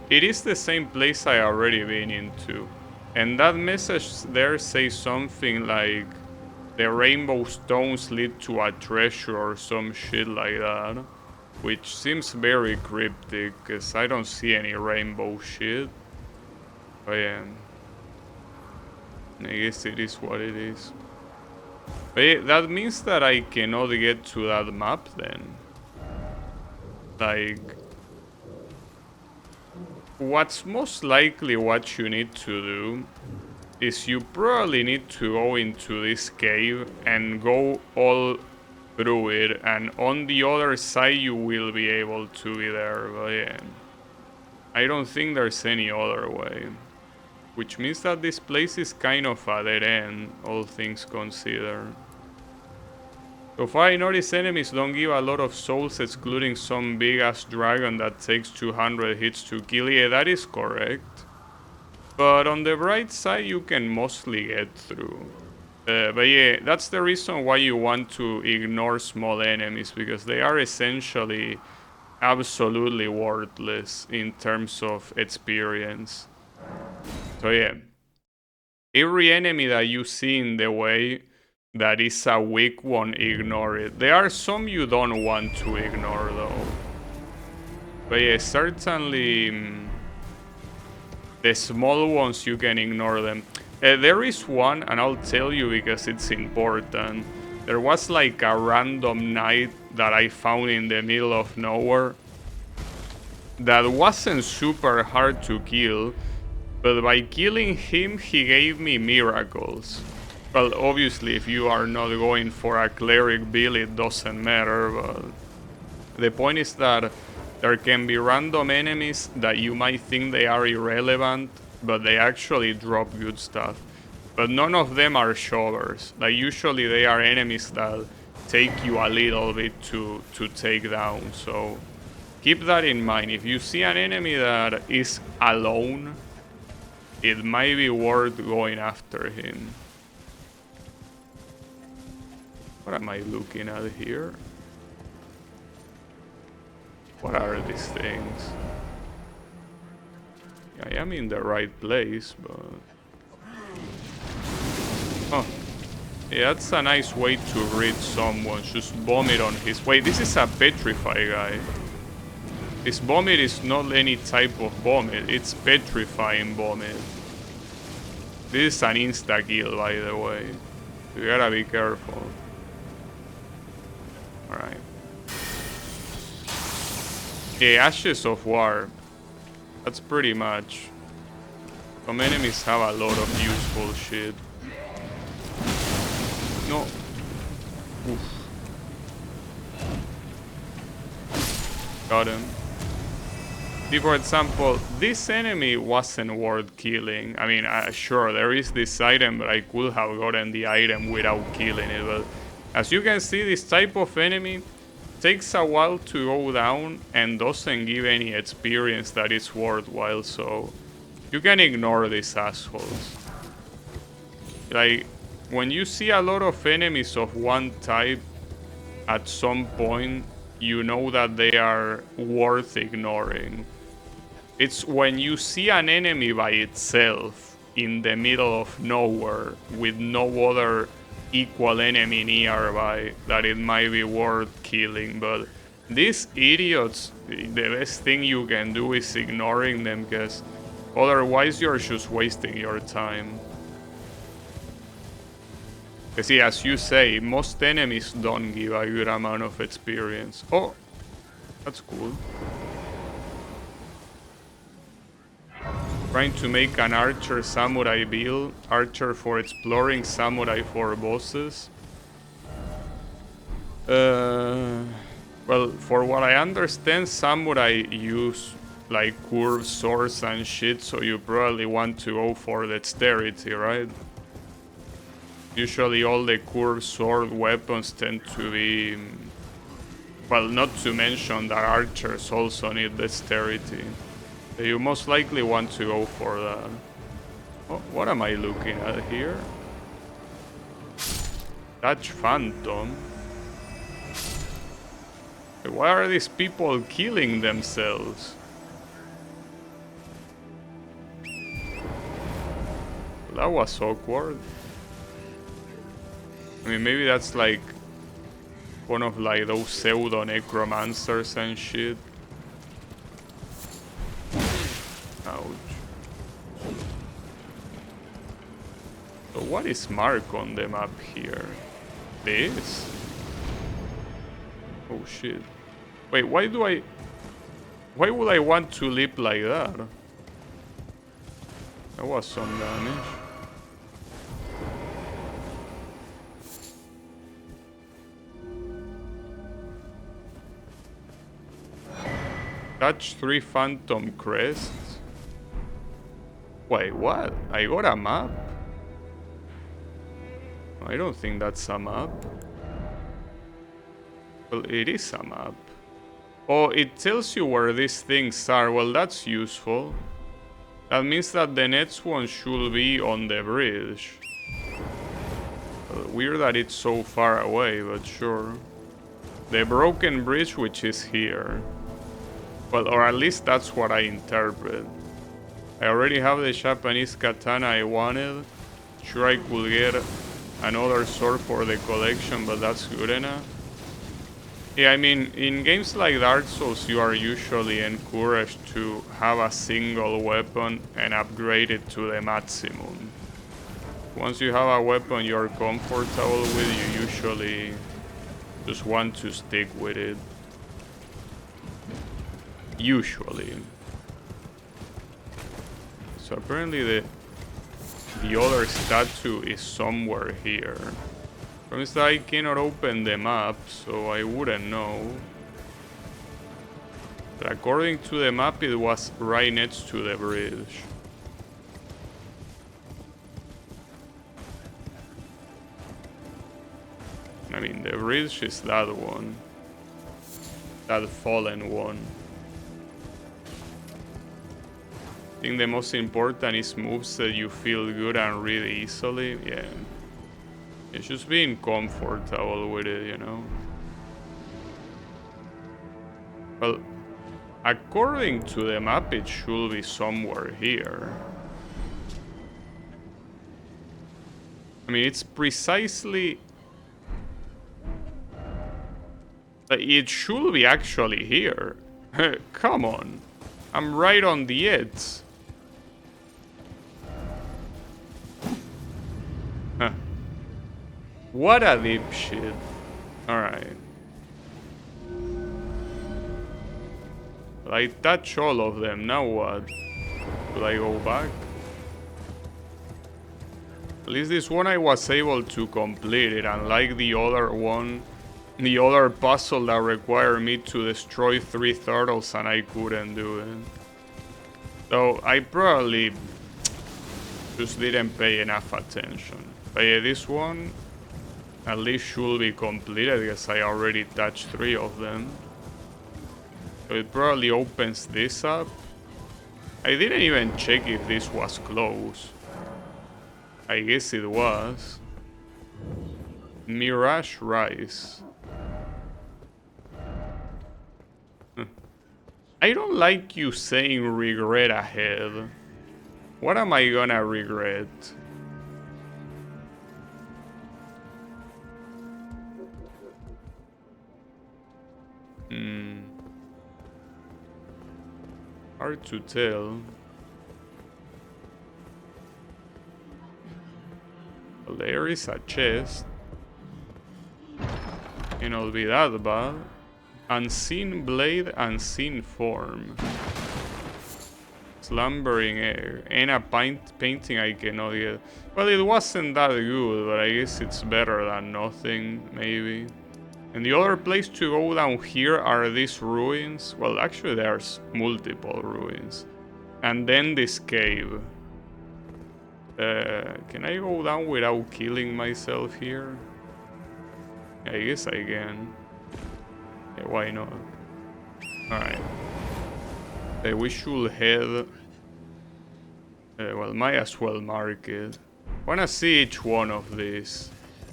[SPEAKER 1] It is the same place I already been into. And that message there says something like the rainbow stones lead to a treasure or some shit like that. Which seems very cryptic, because I don't see any rainbow shit. But yeah. I guess it is what it is. But yeah, that means that I cannot get to that map then. Like... What's most likely what you need to do is you probably need to go into this cave and go all through it, and on the other side you will be able to be there, but yeah. I don't think there's any other way. Which means that this place is kind of a dead end, all things considered. So far I notice enemies don't give a lot of souls, excluding some big ass dragon that takes 200 hits to kill. Yeah, that is correct. But on the bright side you can mostly get through. But yeah, that's the reason why you want to ignore small enemies, because they are essentially absolutely worthless in terms of experience. So yeah, every enemy that you see in the way that is a weak one, ignore it. There are some you don't want to ignore though. But yeah, certainly the small ones you can ignore them. There is one, and I'll tell you because it's important. There was like a random knight that I found in the middle of nowhere that wasn't super hard to kill, but by killing him he gave me miracles. Well, obviously if you are not going for a cleric build it doesn't matter, but the point is that there can be random enemies that you might think they are irrelevant, but they actually drop good stuff. But none of them are shovers. Like, usually they are enemies that take you a little bit to take down. So keep that in mind. If you see an enemy that is alone, it might be worth going after him. What am I looking at here? What are these things? I am in the right place, but... Oh. Yeah, that's a nice way to read someone. Just vomit on his... Wait, this is a petrify guy. This vomit is not any type of vomit. It's petrifying vomit. This is an insta-kill, by the way. You gotta be careful. Alright. Yeah, Ashes of War. That's pretty much. Some enemies have a lot of useful shit. No. Oof. Got him. See, for example, this enemy wasn't worth killing. I mean, sure, there is this item, but I could have gotten the item without killing it. But as you can see, this type of enemy takes a while to go down and doesn't give any experience that is worthwhile, so you can ignore these assholes. Like, when you see a lot of enemies of one type, at some point, you know that they are worth ignoring. It's when you see an enemy by itself in the middle of nowhere with no other equal enemy nearby that it might be worth killing. But these idiots, the best thing you can do is ignoring them, because otherwise you're just wasting your time. Because see, as you say, most enemies don't give a good amount of experience. Oh, that's cool. Trying to make an archer samurai build. Archer for exploring, samurai for bosses. Well, for what I understand, samurai use like curved swords and shit, so you probably want to go for dexterity, right? Usually all the curved sword weapons tend to be... Well, not to mention that archers also need dexterity. You most likely want to go for that. Oh, what am I looking at here? Touch Phantom. Why are these people killing themselves? That was awkward. I mean, maybe that's like one of like those pseudo necromancers and shit. Ouch. So what is marked on the map here? This? Oh shit. Wait, why would I want to leap like that? That was some damage. Touch 3 Phantom Crests. Wait, what? I got a map? I don't think that's a map. Well, it is a map. Oh, it tells you where these things are. Well, that's useful. That means that the next one should be on the bridge. Well, weird that it's so far away, but sure. The broken bridge, which is here. Well, or at least that's what I interpret. I already have the Japanese katana I wanted. Sure, I could get another sword for the collection, but that's good enough. Yeah, I mean, in games like Dark Souls, you are usually encouraged to have a single weapon and upgrade it to the maximum. Once you have a weapon you're comfortable with, you usually just want to stick with it. Usually. So apparently the other statue is somewhere here. Promise that I cannot open the map, so I wouldn't know. But according to the map, it was right next to the bridge. I mean, the bridge is that one. That fallen one. I think the most important is moves that you feel good and really easily. Yeah. It's just being comfortable with it, you know? Well, according to the map, it should be somewhere here. I mean, it's precisely... It should be actually here. Come on. I'm right on the edge. Huh. What a dipshit. Alright. I touch all of them, now what? Will I go back? At least this one I was able to complete it, unlike the other one. The other puzzle that required me to destroy 3 turtles and I couldn't do it. So I probably just didn't pay enough attention. But yeah, this one at least should be completed because I already touched 3 of them. So it probably opens this up. I didn't even check if this was closed. I guess it was. Mirage Rise. I don't like you saying regret ahead. What am I gonna regret? Hard to tell. Well, there is a chest. Cannot be that bad. Unseen blade, unseen form. Slumbering air. And a painting I cannot get. Well, it wasn't that good, but I guess it's better than nothing, maybe. And the other place to go down here are these ruins. Well, actually there's multiple ruins. And then this cave. Can I go down without killing myself here? I guess I can. Yeah, why not? Alright. We should head... well, might as well mark it. Wanna see each one of these.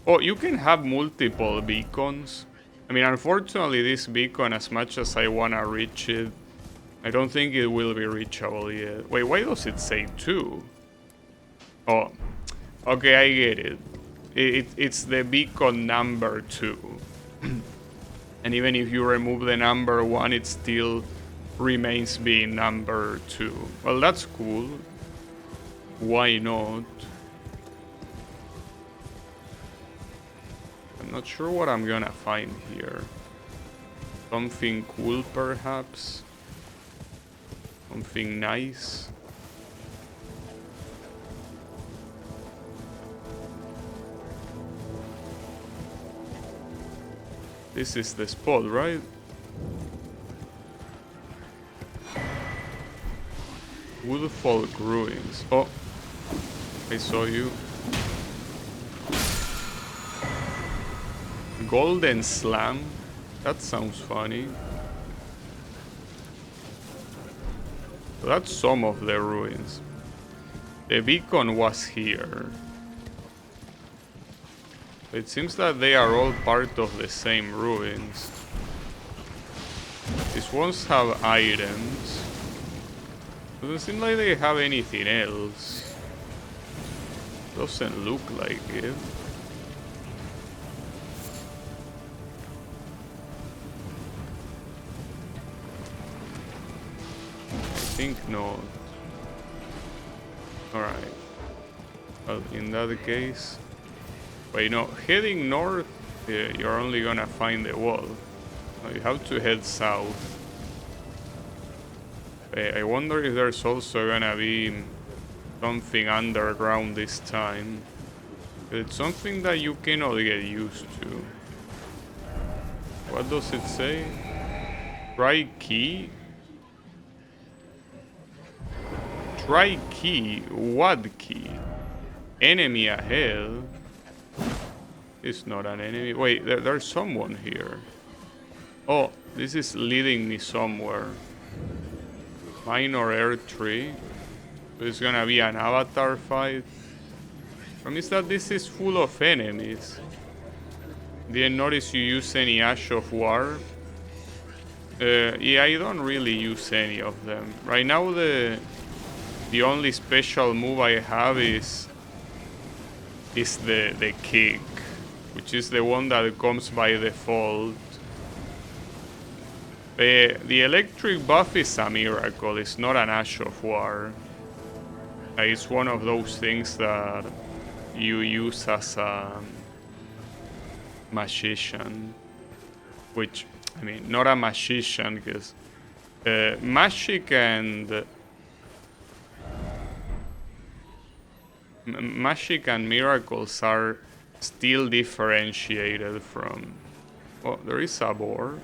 [SPEAKER 1] Oh, you can have multiple beacons. I mean, unfortunately, this beacon, as much as I wanna reach it, I don't think it will be reachable yet. Wait, why does it say 2? Oh, okay, I get it. It's the beacon number 2. And even if you remove the number 1, it still remains being number 2. Well, that's cool. Why not? I'm not sure what I'm gonna find here. Something cool, perhaps? Something nice? This is the spot, right? Woodfolk Ruins. Oh, I saw you. Golden Slam? That sounds funny. So that's some of the ruins. The beacon was here. It seems that they are all part of the same ruins. These ones have items. Doesn't seem like they have anything else. Doesn't look like it. I think not. Alright. Well, in that case... Wait, no, heading north, you're only gonna find the wall. You have to head south. I wonder if there's also gonna be something underground this time. It's something that you cannot get used to. What does it say? Try key? Try key? What key? Enemy ahead? It's not an enemy. Wait, there's someone here. Oh, this is leading me somewhere. Minor air tree. So it's gonna be an avatar fight. Promise that this is full of enemies. Didn't notice you use any Ash of War. Yeah, I don't really use any of them. Right now the only special move I have is the kick, which is the one that comes by default. The electric buff is a miracle, it's not an Ash of War. It's one of those things that you use as a magician. Which, I mean, not a magician, because magic and magic and miracles are still differentiated from... Oh, there is a boar.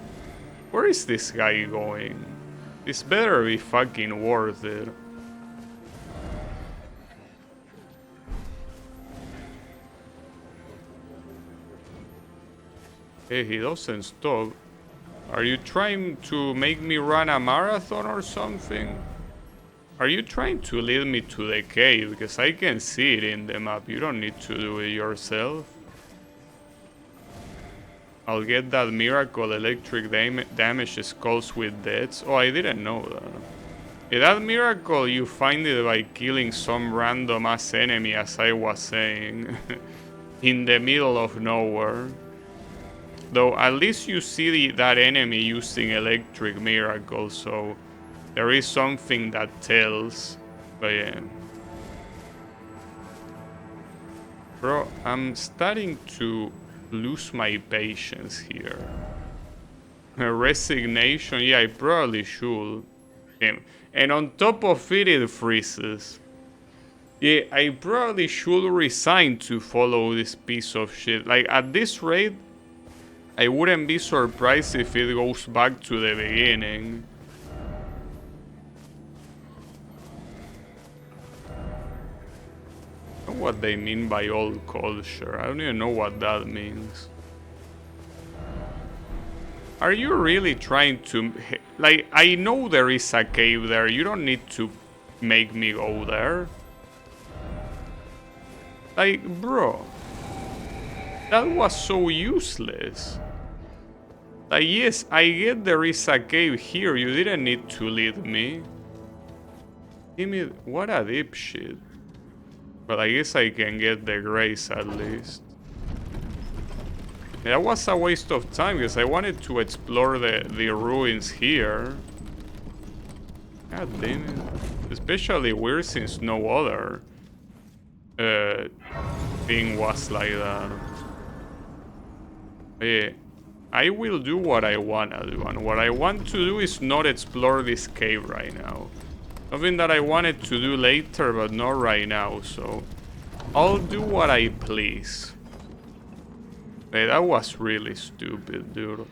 [SPEAKER 1] Where is this guy going? This better be fucking worth it. Hey, he doesn't stop. Are you trying to make me run a marathon or something? Are you trying to lead me to the cave? Because I can see it in the map. You don't need to do it yourself. I'll get that miracle electric damage skulls with deaths. Oh, I didn't know that. Yeah, that miracle, you find it by killing some random ass enemy, as I was saying. In the middle of nowhere. Though at least you see that enemy using electric miracle, so there is something that tells. But yeah. Bro, I'm starting to lose my patience here. Resignation, yeah, I probably should. And on top of it, it freezes. Yeah, I probably should resign to follow this piece of shit. Like, at this rate, I wouldn't be surprised if it goes back to the beginning. I don't know what they mean by old culture. I don't even know what that means. Are you really trying to... Like, I know there is a cave there. You don't need to make me go there. Like, bro. That was so useless. Like, yes, I get there is a cave here. You didn't need to lead me. Give me... What a dipshit. But I guess I can get the grace at least. That was a waste of time because I wanted to explore the ruins here. God damn it. Especially weird since no other thing was like that. Yeah, I will do what I wanna do, and what I want to do is not explore this cave right now. Something that I wanted to do later, but not right now, so I'll do what I please. Hey, that was really stupid, dude.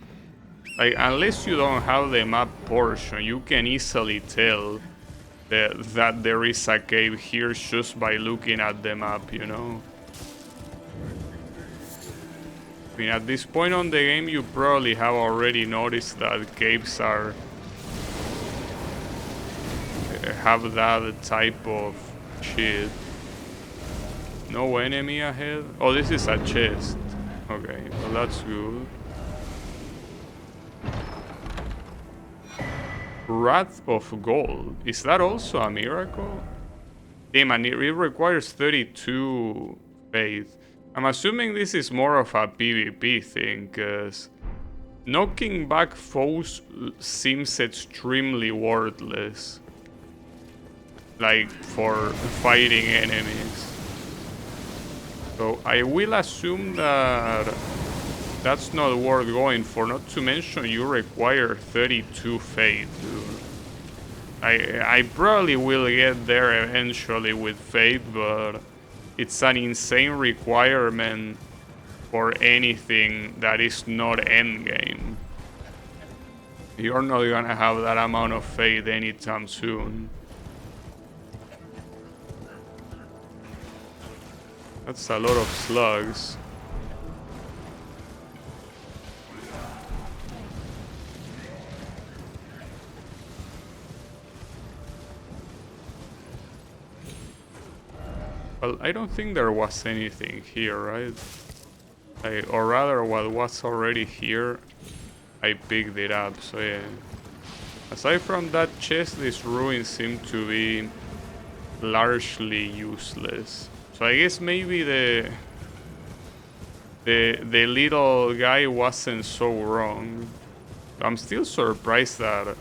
[SPEAKER 1] Like, unless you don't have the map portion, you can easily tell that there is a cave here just by looking at the map, you know? I mean, at this point on the game, you probably have already noticed that caves are... have that type of shit. No enemy ahead? Oh, this is a chest. Okay, well that's good. Wrath of Gold. Is that also a miracle? Damn, and it requires 32 faith. I'm assuming this is more of a PvP thing, because knocking back foes seems extremely worthless. Like, for fighting enemies. So I will assume that that's not worth going for, not to mention you require 32 faith, dude. I probably will get there eventually with faith, but it's an insane requirement for anything that is not endgame. You're not gonna have that amount of faith anytime soon. That's a lot of slugs. Well, I don't think there was anything here, right? Or rather, what was already here, I picked it up, so yeah. Aside from that chest, these ruins seem to be largely useless. So I guess maybe the little guy wasn't so wrong. I'm still surprised that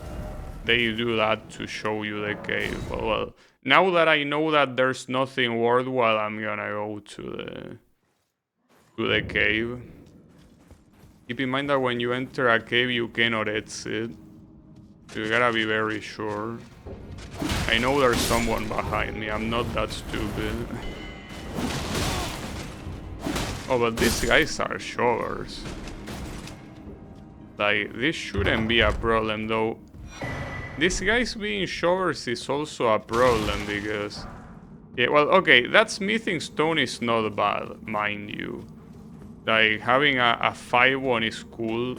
[SPEAKER 1] they do that to show you the cave. Well, now that I know that there's nothing worthwhile, I'm gonna go to the cave. Keep in mind that when you enter a cave, you cannot exit. You gotta be very sure. I know there's someone behind me. I'm not that stupid. Oh, but these guys are shovers. Like, this shouldn't be a problem, though. These guys being shovers is also a problem, because... Yeah, well, okay, that smithing stone is not bad, mind you. Like, having a 5-1 is cool.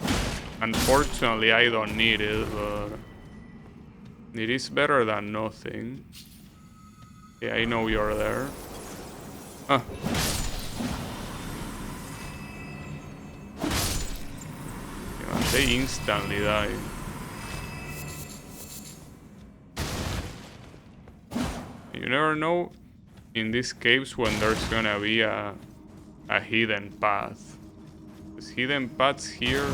[SPEAKER 1] Unfortunately, I don't need it, but... It is better than nothing. Yeah, I know you're there. Ah. Yeah, they instantly die. You never know in these caves when there's gonna be a hidden path. There's hidden paths here.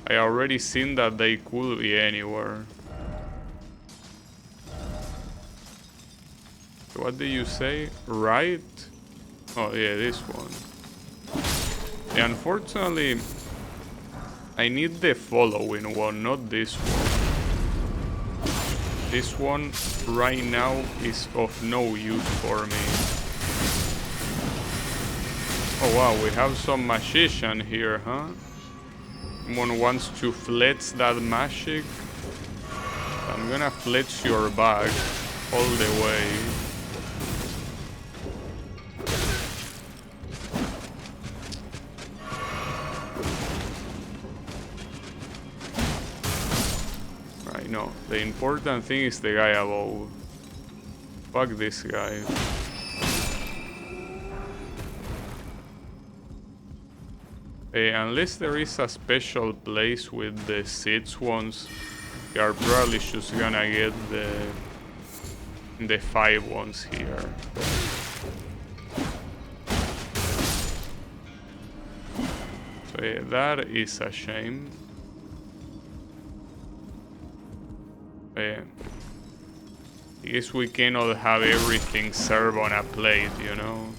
[SPEAKER 1] I already seen that they could be anywhere. What did you say? Right? Oh yeah, this one. Yeah, unfortunately, I need the following one, not this one. This one right now is of no use for me. Oh wow, we have some magician here, huh? Someone wants to fletch that magic. I'm gonna fletch your bag all the way. Right, no. The important thing is the guy above. Fuck this guy. Unless there is a special place with the seeds ones, we are probably just gonna get the 5 ones here. So yeah, that is a shame. I guess we cannot have everything served on a plate, you know?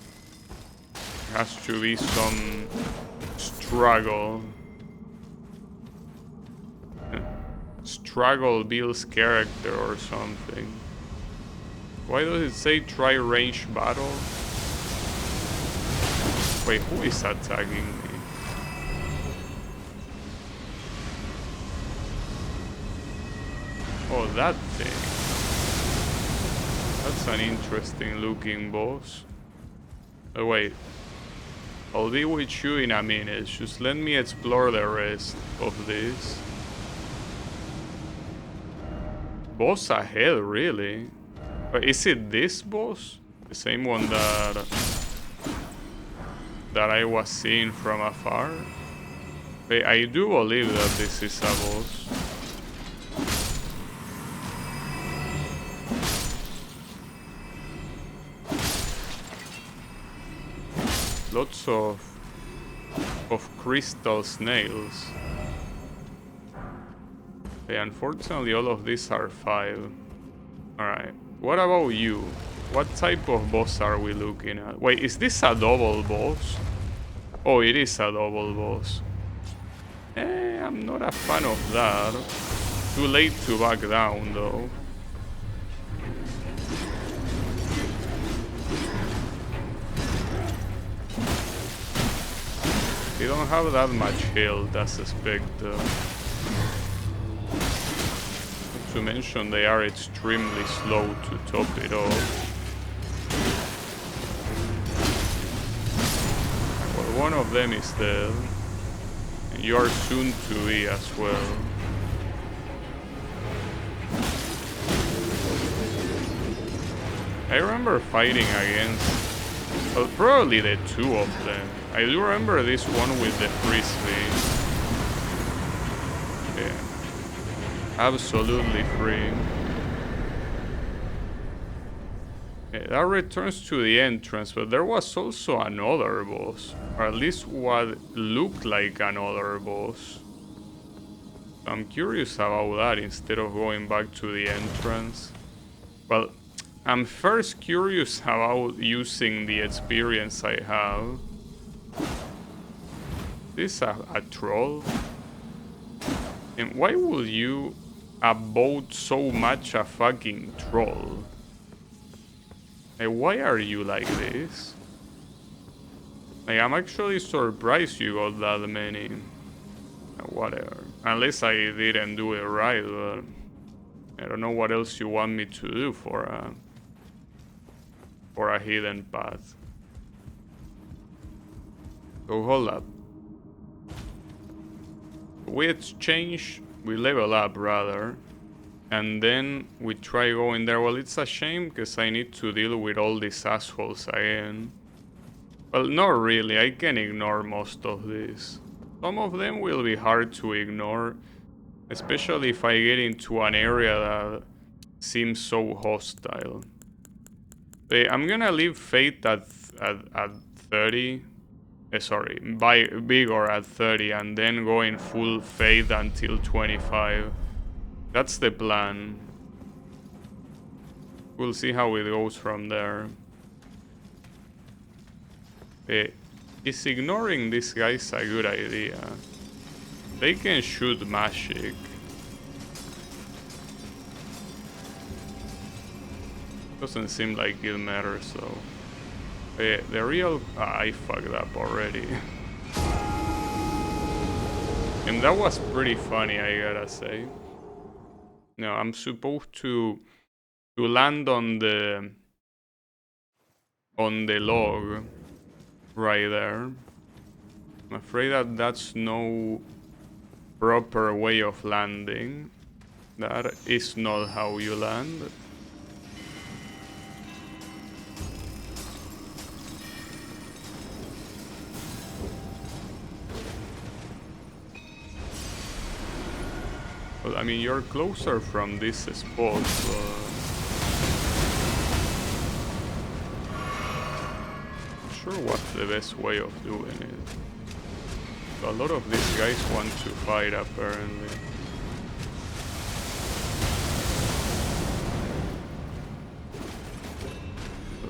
[SPEAKER 1] There has to be some struggle. Struggle builds character or something. Why does it say try range battle? Wait, who is attacking me? Oh, that thing. That's an interesting looking boss. Oh, wait. I'll be with you in a minute. Just let me explore the rest of this. Boss ahead, really? But is it this boss? The same one that I was seeing from afar? Wait, I do believe that this is a boss. Lots of crystal snails. Okay, unfortunately all of these are 5. Alright, what about you? What type of boss are we looking at? Wait, is this a double boss? Oh, it is a double boss. I'm not a fan of that. Too late to back down though. They don't have that much health, I suspect. Not to mention they are extremely slow to top it off. Well, one of them is dead. And you are soon to be as well. I remember fighting against... well, probably the 2 of them. I do remember this one with the frisbee. Yeah. Absolutely free. Yeah, that returns to the entrance, but there was also another boss. Or at least what looked like another boss. I'm curious about that instead of going back to the entrance. Well, I'm first curious about using the experience I have. Is this a troll? And why would you abode so much a fucking troll? And why are you like this? Like, I'm actually surprised you got that many. Whatever. Unless I didn't do it right, but I don't know what else you want me to do for a hidden path. So hold up. We exchange, we level up rather, and then we try going there. Well, it's a shame because I need to deal with all these assholes again. Well, not really, I can ignore most of these. Some of them will be hard to ignore, especially if I get into an area that seems so hostile. I'm gonna leave Fate at 30. Sorry, by Vigor at 30 and then going full Fate until 25. That's the plan. We'll see how it goes from there. Is ignoring these guys a good idea? They can shoot magic. Doesn't seem like it matters though. The real... I fucked up already. And that was pretty funny, I gotta say. No, I'm supposed to land on the log right there. I'm afraid that that's no proper way of landing. That is not how you land. Well, I mean, you're closer from this spot, but... not sure what's the best way of doing it. So a lot of these guys want to fight, apparently.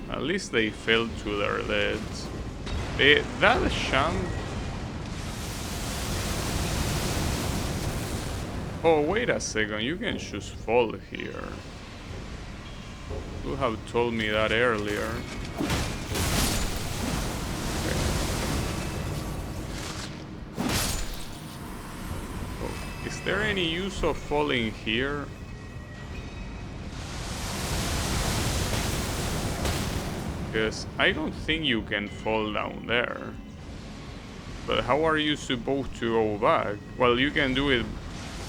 [SPEAKER 1] At least they fell to their deaths. That sham... Oh, wait a second, you can just fall here. You have told me that earlier. Okay. Oh, is there any use of falling here? Because I don't think you can fall down there. But how are you supposed to go back? Well, you can do it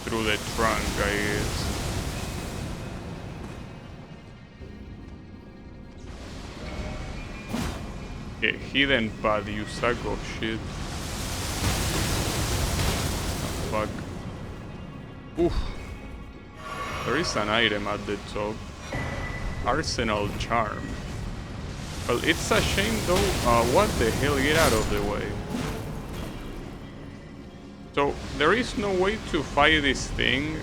[SPEAKER 1] through the trunk, I guess. Okay, hidden path, you sack of shit. Oh, fuck. Oof. There is an item at the top. Arsenal Charm. Well, it's a shame though. What the hell? Get out of the way. So, there is no way to fight this thing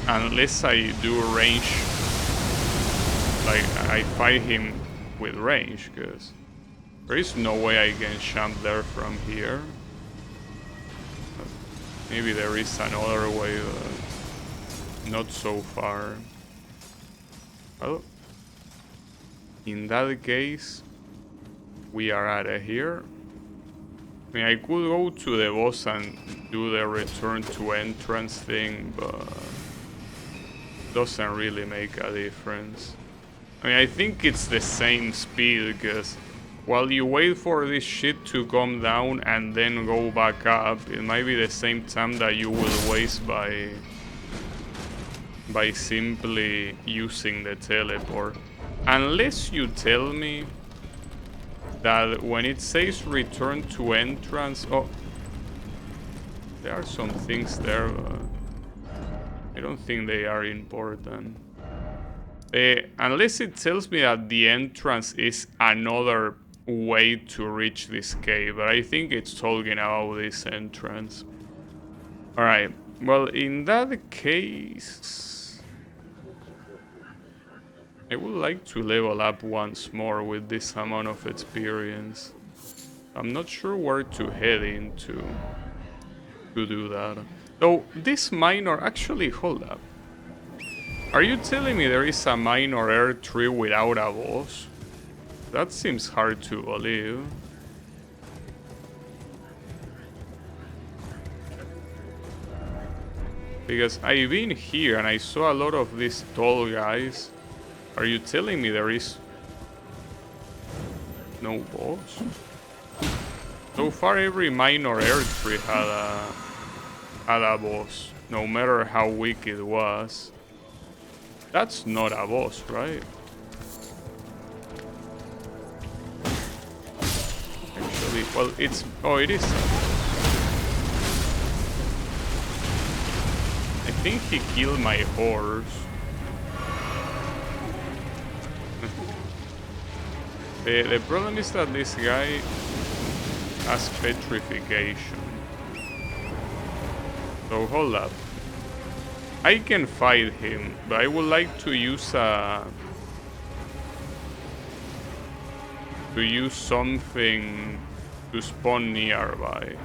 [SPEAKER 1] unless I do range. Like, I fight him with range, because there is no way I can jump there from here. But maybe there is another way, but not so far. Well, in that case, we are out of here. I mean, I could go to the boss and do the return to entrance thing, but doesn't really make a difference. I mean, I think it's the same speed, because while you wait for this shit to come down and then go back up, it might be the same time that you will waste by simply using the teleport. Unless you tell me that when it says return to entrance... Oh, there are some things there, but I don't think they are important. Unless it tells me that the entrance is another way to reach this cave, but I think it's talking about this entrance. Alright, well, in that case... I would like to level up once more with this amount of experience. I'm not sure where to head into to do that. Though this minor... Actually, hold up. Are you telling me there is a minor air tree without a boss? That seems hard to believe. Because I've been here and I saw a lot of these tall guys. Are you telling me there is no boss? So far every minor Erdtree had a boss, no matter how weak it was. That's not a boss, right? Actually, well, it's... Oh, it is. I think he killed my horse. The problem is that this guy has petrification. So hold up. I can fight him, but I would like to use something to spawn nearby.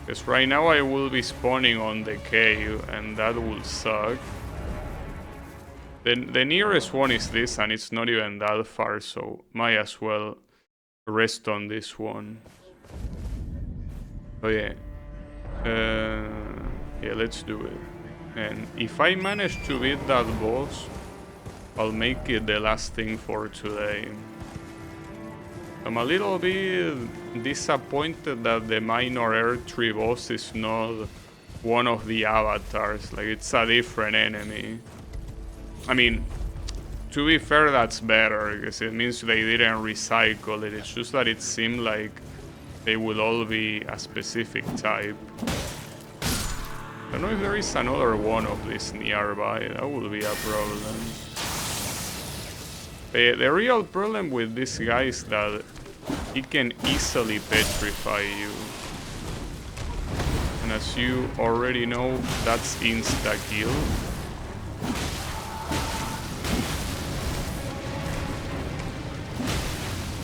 [SPEAKER 1] Because right now I will be spawning on the cave, and that will suck. The nearest one is this, and it's not even that far, so might as well rest on this one. Oh yeah. Yeah, let's do it. And if I manage to beat that boss, I'll make it the last thing for today. I'm a little bit disappointed that the minor Erdtree boss is not one of the avatars, like it's a different enemy. I mean, to be fair, that's better, because it means they didn't recycle it. It's just that it seemed like they would all be a specific type. I don't know if there is another one of these nearby. That would be a problem. The real problem with this guy is that he can easily petrify you. And as you already know, that's insta-kill.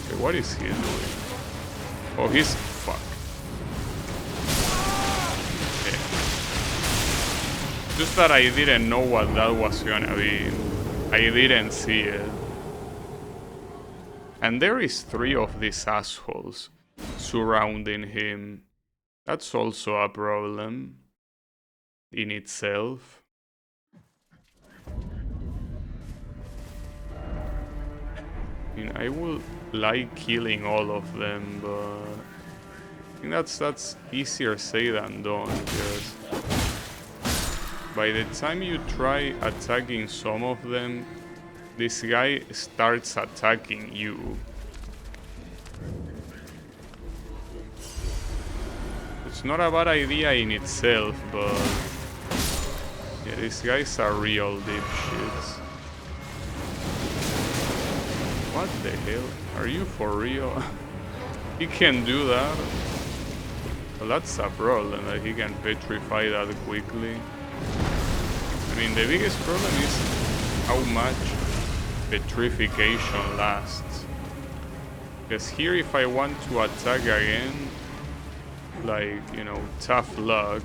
[SPEAKER 1] Okay, what is he doing? Oh, he's fucked. Okay. Just that I didn't know what that was gonna be. I didn't see it. And there is 3 of these assholes surrounding him. That's also a problem in itself. I mean, I would like killing all of them, but I think that's easier said than done, because by the time you try attacking some of them, this guy starts attacking you. It's not a bad idea in itself, but yeah, these guys are real dipshits. What the hell? Are you for real? He can do that? Well, that's a problem, that he can petrify that quickly. I mean, the biggest problem is how much petrification lasts. Because here, if I want to attack again, like, you know, tough luck.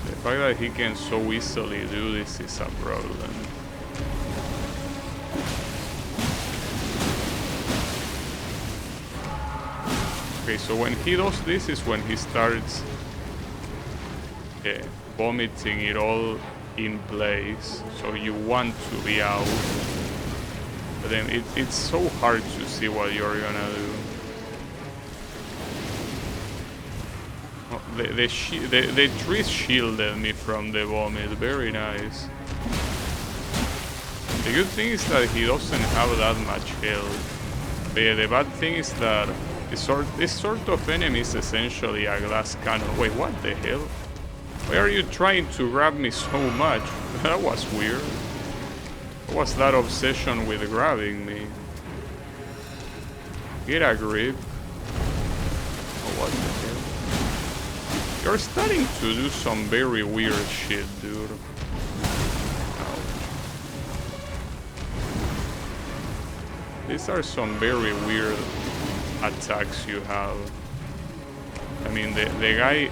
[SPEAKER 1] The fact that he can so easily do this is a problem. Okay, so when he does this is when he starts vomiting it all in place, so you want to be out. But then it's so hard to see what you're gonna do. Oh, the trees shielded me from the vomit. Very nice. The good thing is that he doesn't have that much health. The bad thing is that this sort of enemy is essentially a glass cannon. Wait, what the hell? Why are you trying to grab me so much? That was weird. What was that obsession with grabbing me? Get a grip. Oh, what the hell? You're starting to do some very weird shit, dude. Ouch. These are some very weird attacks you have. I mean, the guy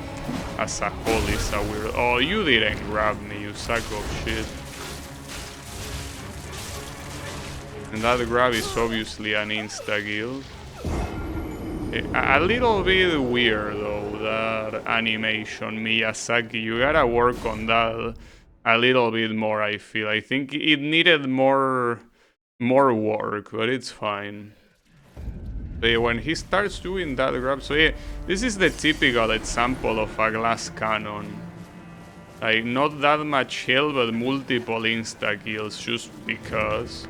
[SPEAKER 1] as a whole is a weird... Oh, you didn't grab me, you sack of shit. And that grab is obviously an insta-kill. A little bit weird though, that animation, Miyazaki. You gotta work on that a little bit more, I feel. I think it needed more work, but it's fine. So yeah, when he starts doing that grab, so yeah, this is the typical example of a glass cannon. Like, not that much health, but multiple insta-kills just because.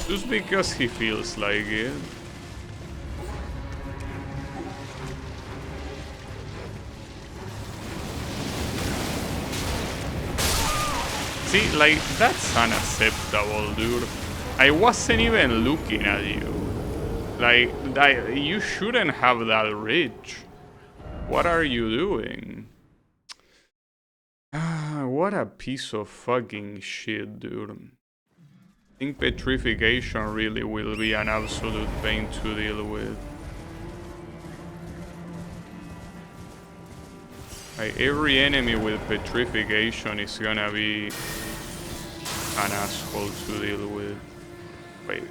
[SPEAKER 1] Just because he feels like it. See, like, that's unacceptable, dude. I wasn't even looking at you. Like, you shouldn't have that reach. What are you doing? What a piece of fucking shit, dude. I think petrification really will be an absolute pain to deal with. Like, every enemy with petrification is gonna be an asshole to deal with. Wait.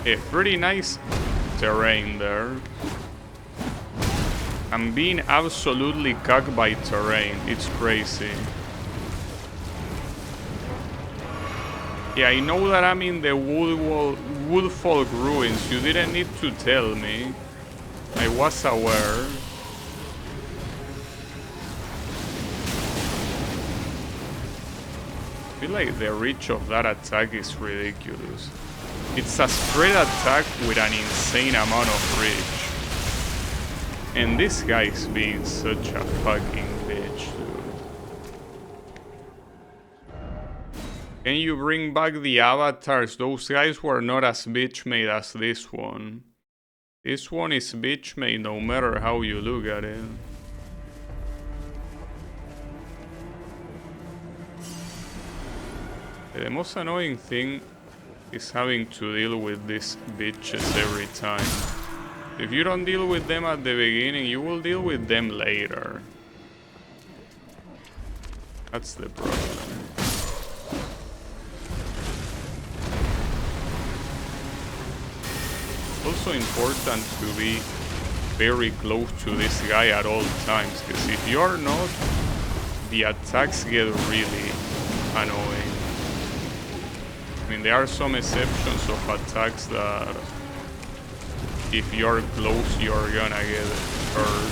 [SPEAKER 1] Yeah, pretty nice terrain there. I'm being absolutely cucked by terrain. It's crazy. Yeah, I know that I'm in the Woodfolk ruins. You didn't need to tell me. I was aware. I feel like the reach of that attack is ridiculous. It's a straight attack with an insane amount of reach. And this guy's being such a fucking bitch, dude. Can you bring back the avatars? Those guys were not as bitch made as this one. This one is bitch made no matter how you look at it. The most annoying thing is having to deal with these bitches every time. If you don't deal with them at the beginning, you will deal with them later. That's the problem. It's also important to be very close to this guy at all times, because if you're not, the attacks get really annoying. I mean, there are some exceptions of attacks that if you're close, you're gonna get hurt.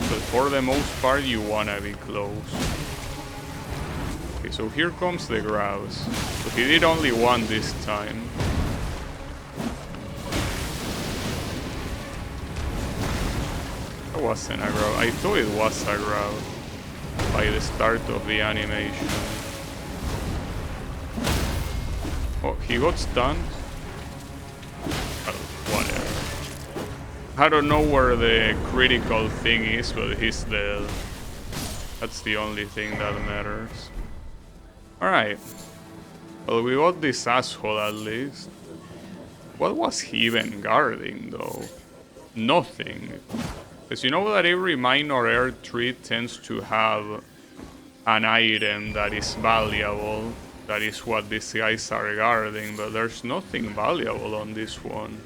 [SPEAKER 1] But for the most part, you wanna be close. Okay, so here comes the grouse. So he did only one this time. That wasn't a grouse. I thought it was a grouse by the start of the animation. Oh, he got stunned. Whatever. I don't know where the critical thing is, but he's dead. That's the only thing that matters. Alright. Well, we got this asshole at least. What was he even guarding, though? Nothing. Because you know that every minor air tree tends to have an item that is valuable. That is what these guys are guarding, but there's nothing valuable on this one.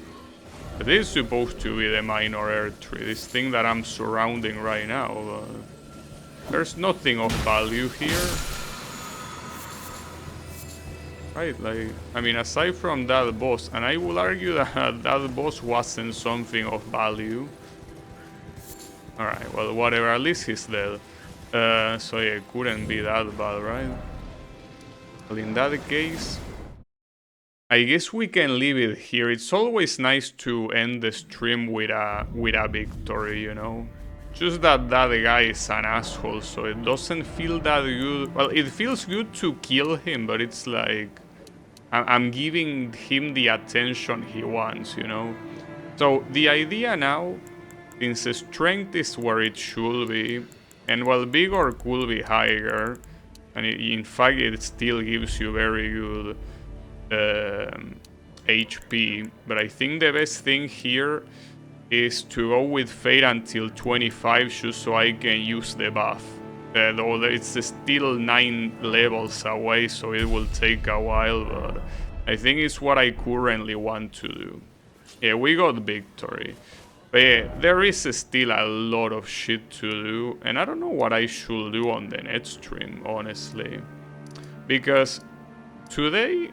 [SPEAKER 1] It is supposed to be the minor air tree, this thing that I'm surrounding right now, but there's nothing of value here. Right, like, I mean, aside from that boss, and I will argue that that boss wasn't something of value. Alright, well, whatever, at least he's dead. So yeah, it couldn't be that bad, right? Well, in that case, I guess we can leave it here. It's always nice to end the stream with a victory, you know? Just that guy is an asshole, so it doesn't feel that good. Well, it feels good to kill him, but it's like I'm giving him the attention he wants, you know? So the idea now, since strength is where it should be, and well, vigor could be higher, and in fact it still gives you very good HP, but I think the best thing here is to go with Fate until 25 just so I can use the buff. Though it's still 9 levels away, so it will take a while, but I think it's what I currently want to do. Yeah, we got victory. But yeah, there is still a lot of shit to do, and I don't know what I should do on the next stream, honestly. Because today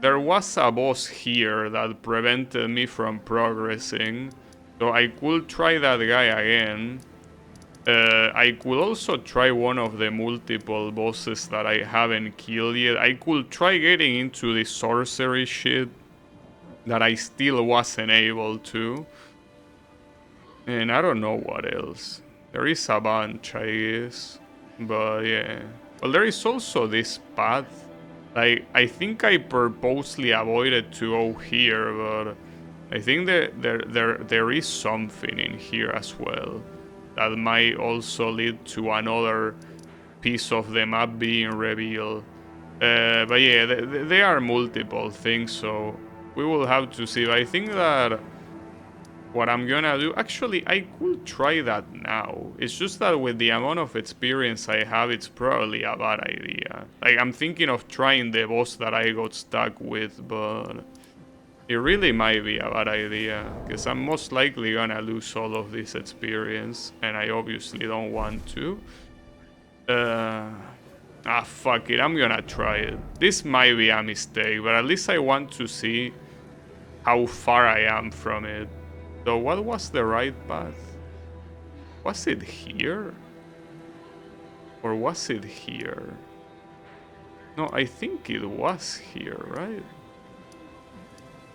[SPEAKER 1] there was a boss here that prevented me from progressing, so I could try that guy again. I could also try one of the multiple bosses that I haven't killed yet. I could try getting into the sorcery shit that I still wasn't able to. And I don't know what else. There is a bunch, I guess. But yeah. Well, there is also this path. Like, I think I purposely avoided to go here, but I think that there is something in here as well that might also lead to another piece of the map being revealed. But yeah, there are multiple things, so we will have to see. But I think that what I'm gonna do, actually, I could try that now. It's just that with the amount of experience I have, it's probably a bad idea. Like, I'm thinking of trying the boss that I got stuck with, but it really might be a bad idea, because I'm most likely gonna lose all of this experience, and I obviously don't want to. Fuck it, I'm gonna try it. This might be a mistake, but at least I want to see how far I am from it. So what was the right path? Was it here? Or was it here? No, I think it was here, right?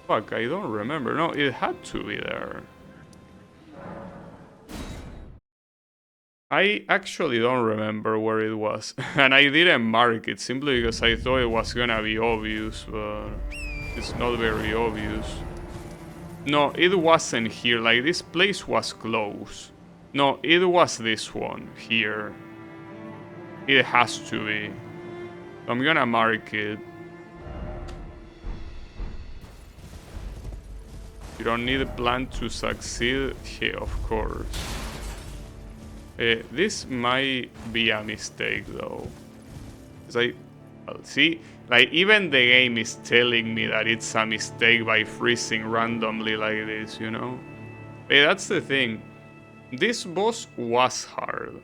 [SPEAKER 1] Fuck, I don't remember. No, it had to be there. I actually don't remember where it was. And I didn't mark it simply because I thought it was gonna be obvious, but it's not very obvious. No, it wasn't here. Like, this place was close. No, it was this one here. It has to be. I'm gonna mark it. You don't need a plan to succeed? Yeah, of course. This might be a mistake, though. Well, see, like, even the game is telling me that it's a mistake by freezing randomly like this, you know? Hey, that's the thing. This boss was hard.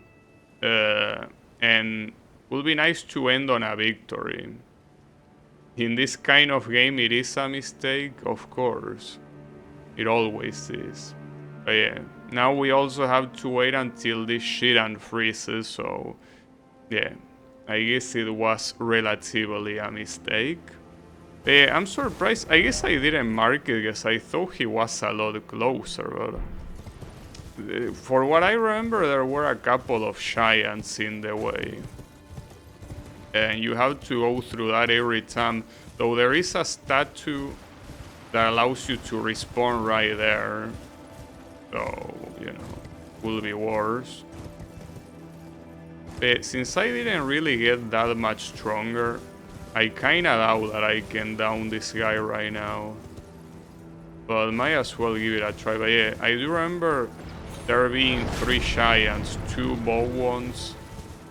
[SPEAKER 1] And would be nice to end on a victory. In this kind of game, it is a mistake, of course. It always is. But yeah, now we also have to wait until this shit unfreezes, so yeah, I guess it was relatively a mistake. I'm surprised. I guess I didn't mark it because I thought he was a lot closer, but for what I remember, there were a couple of giants in the way. And you have to go through that every time, though there is a statue that allows you to respawn right there. So, you know, will be worse. Since I didn't really get that much stronger, I kinda doubt that I can down this guy right now. But might as well give it a try. But yeah, I do remember there being 3 giants, 2 bow ones,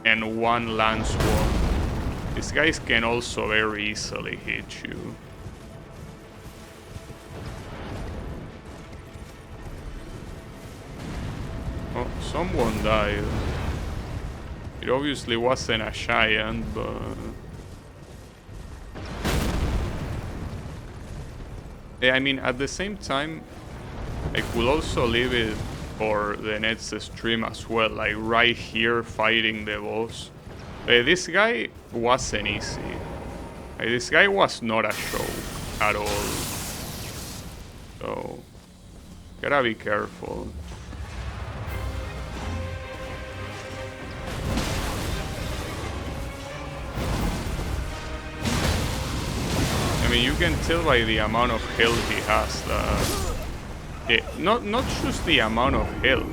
[SPEAKER 1] and 1 lance one. These guys can also very easily hit you. Oh, someone died. It obviously wasn't a giant, but... yeah, I mean, at the same time, I could also leave it for the next stream as well, like right here fighting the boss. This guy wasn't easy. This guy was not a joke at all. So, gotta be careful. I mean, you can tell by the amount of health he has that... yeah, not just the amount of health.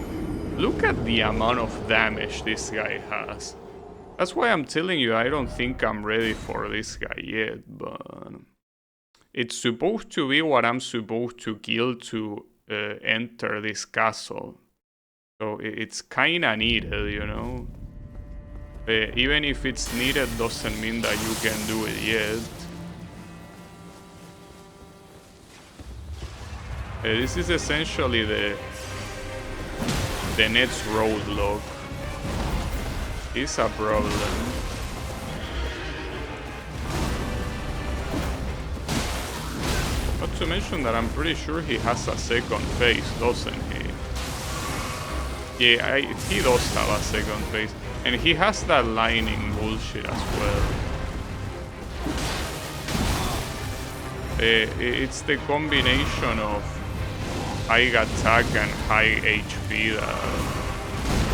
[SPEAKER 1] Look at the amount of damage this guy has. That's why I'm telling you, I don't think I'm ready for this guy yet, but... it's supposed to be what I'm supposed to kill to enter this castle. So it's kinda needed, you know? Even if it's needed doesn't mean that you can do it yet. This is essentially the next roadblock. It's a problem. Not to mention that I'm pretty sure he has a second phase, doesn't he? Yeah, he does have a second phase. And he has that lightning bullshit as well. It's the combination of high attack and high HP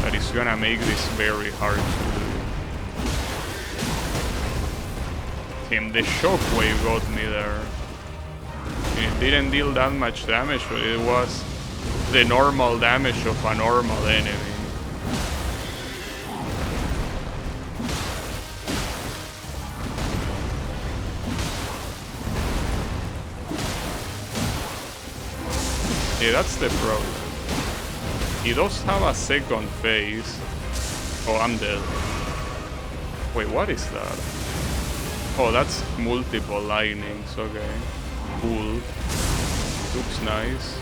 [SPEAKER 1] that is gonna make this very hard to do. Damn, the shockwave got me there. It didn't deal that much damage, but it was the normal damage of a normal enemy. Yeah, that's the problem. He does have a second phase. Oh, I'm dead. Wait, what is that? Oh, that's multiple lightnings, okay. Cool. Looks nice.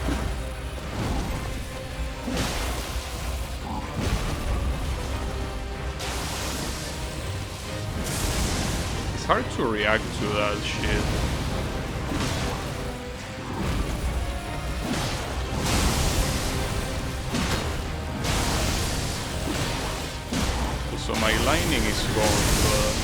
[SPEAKER 1] It's hard to react to that shit. So my lightning is gone, but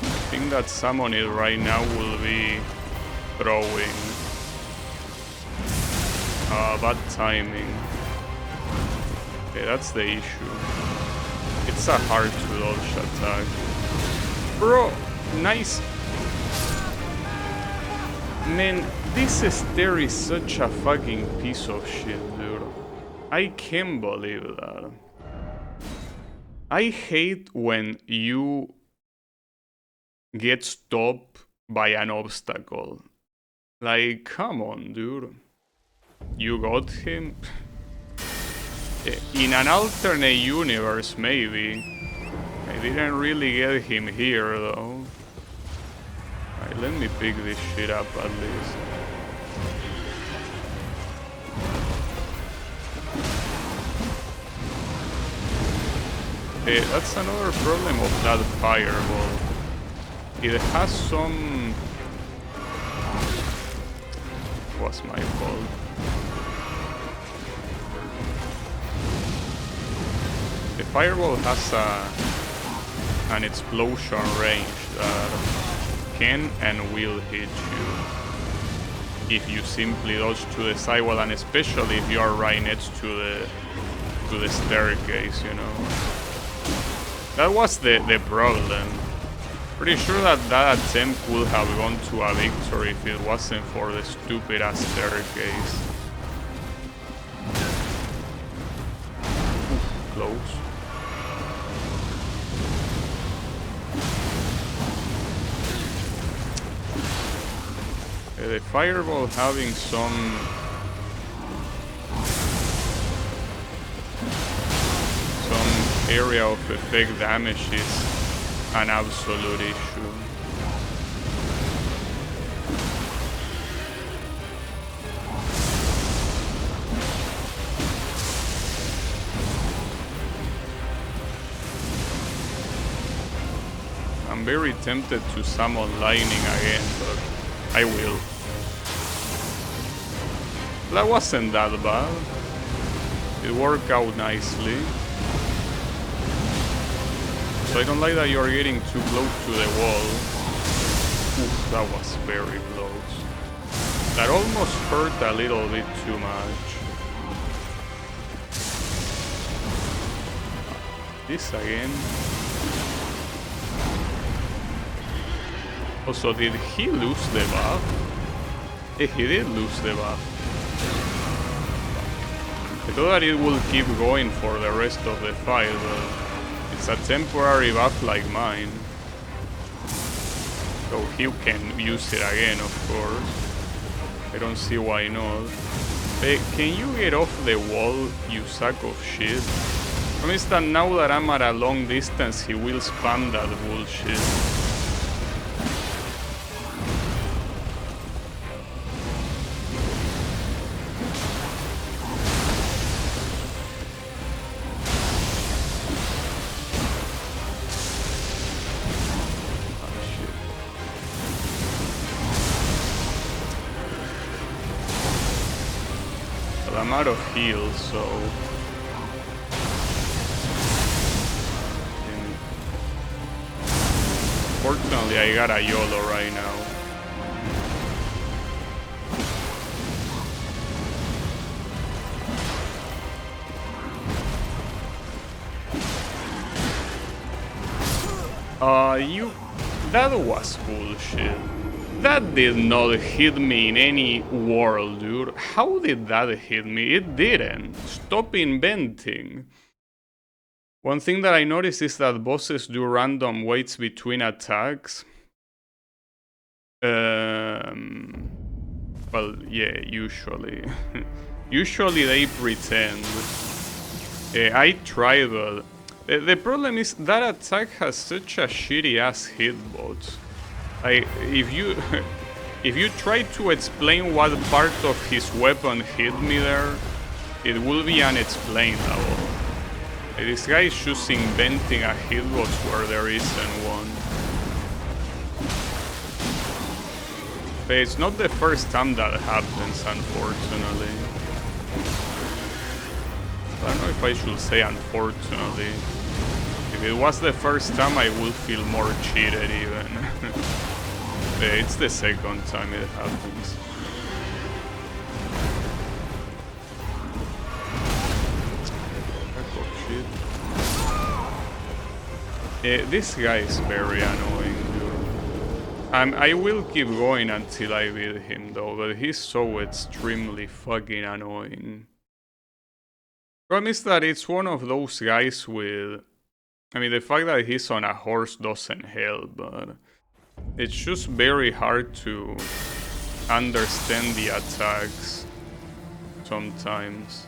[SPEAKER 1] I think that summoning right now will be throwing. Bad timing. Okay, that's the issue. It's a hard to dodge attack. Bro, nice. Man, this stair is such a fucking piece of shit, dude. I can't believe that. I hate when you get stopped by an obstacle. Like, come on, dude. You got him? In an alternate universe, maybe. I didn't really get him here, though. Alright, let me pick this shit up at least. That's another problem of that fireball. It has some... Was my fault. The fireball has an explosion range that can and will hit you if you simply dodge to the side, well, and especially if you are right next to the staircase, you know. That was the problem. Pretty sure that attempt would have gone to a victory if it wasn't for the stupid ass staircase. Oof, close. The fireball having some area of effect damage is an absolute issue. I'm very tempted to summon lightning again, but I will. That wasn't that bad. It worked out nicely. So I don't like that you're getting too close to the wall. Oof, that was very close. That almost hurt a little bit too much. This again. Also, did he lose the buff? Yeah, he did lose the buff. I thought that it will keep going for the rest of the fight, but it's a temporary buff like mine. So he can use it again, of course. I don't see why not. Hey, can you get off the wall, you sack of shit? Promise that now that I'm at a long distance, he will spam that bullshit. Well, I'm out of heals, so... Fortunately, I got a YOLO right now. That was bullshit. That did not hit me in any world, dude. How did that hit me? It didn't. Stop inventing. One thing that I noticed is that bosses do random waits between attacks. Well, yeah, usually. Usually they pretend. I tried, but the problem is that attack has such a shitty ass hitbox. If you if you try to explain what part of his weapon hit me there, it will be unexplainable. This guy is just inventing a hitbox where there isn't one. But it's not the first time that happens, unfortunately. I don't know if I should say unfortunately. If it was the first time, I would feel more cheated even. It's the second time it happens. This guy is very annoying, dude. I will keep going until I beat him though, but he's so extremely fucking annoying. Problem is that it's one of those guys with... I mean, the fact that he's on a horse doesn't help, but... It's just very hard to understand the attacks sometimes.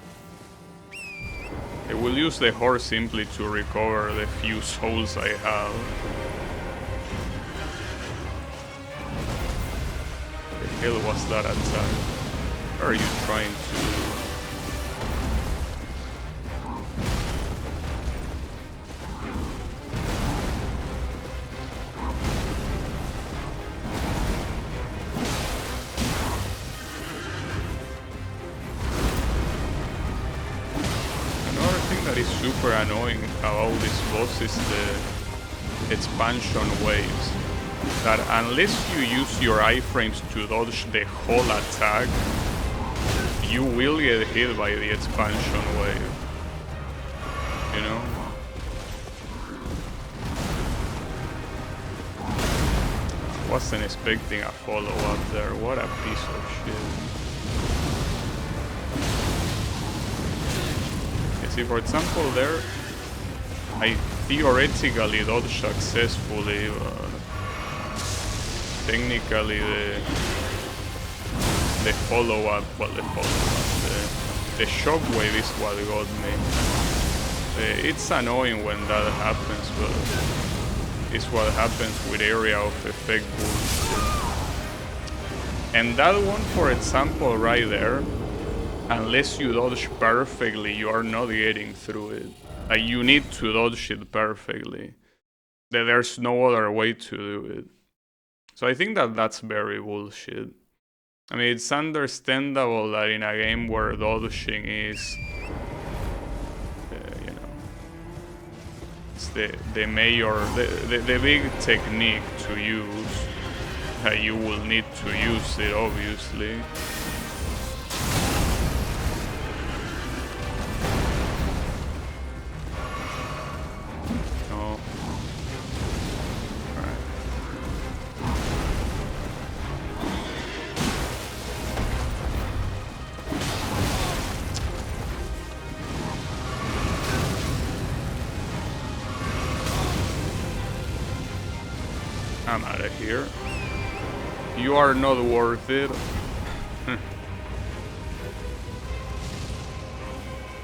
[SPEAKER 1] I will use the horse simply to recover the few souls I have. The hell was that attack? What are you trying to do? That is super annoying about this boss is the expansion waves. That unless you use your iframes to dodge the whole attack, you will get hit by the expansion wave. You know? Wasn't expecting a follow-up there. What a piece of shit. See, for example, there, I theoretically dodged successfully, but technically the follow-up, well, the shockwave is what got me. It's annoying when that happens, but it's what happens with area of effect bullshit. And that one, for example, right there, unless you dodge perfectly, you are not getting through it. Like, you need to dodge it perfectly. There's no other way to do it. So I think that that's very bullshit. I mean, it's understandable that in a game where dodging is, you know, it's the big technique to use. You will need to use it, obviously. I'm out of here. You are not worth it.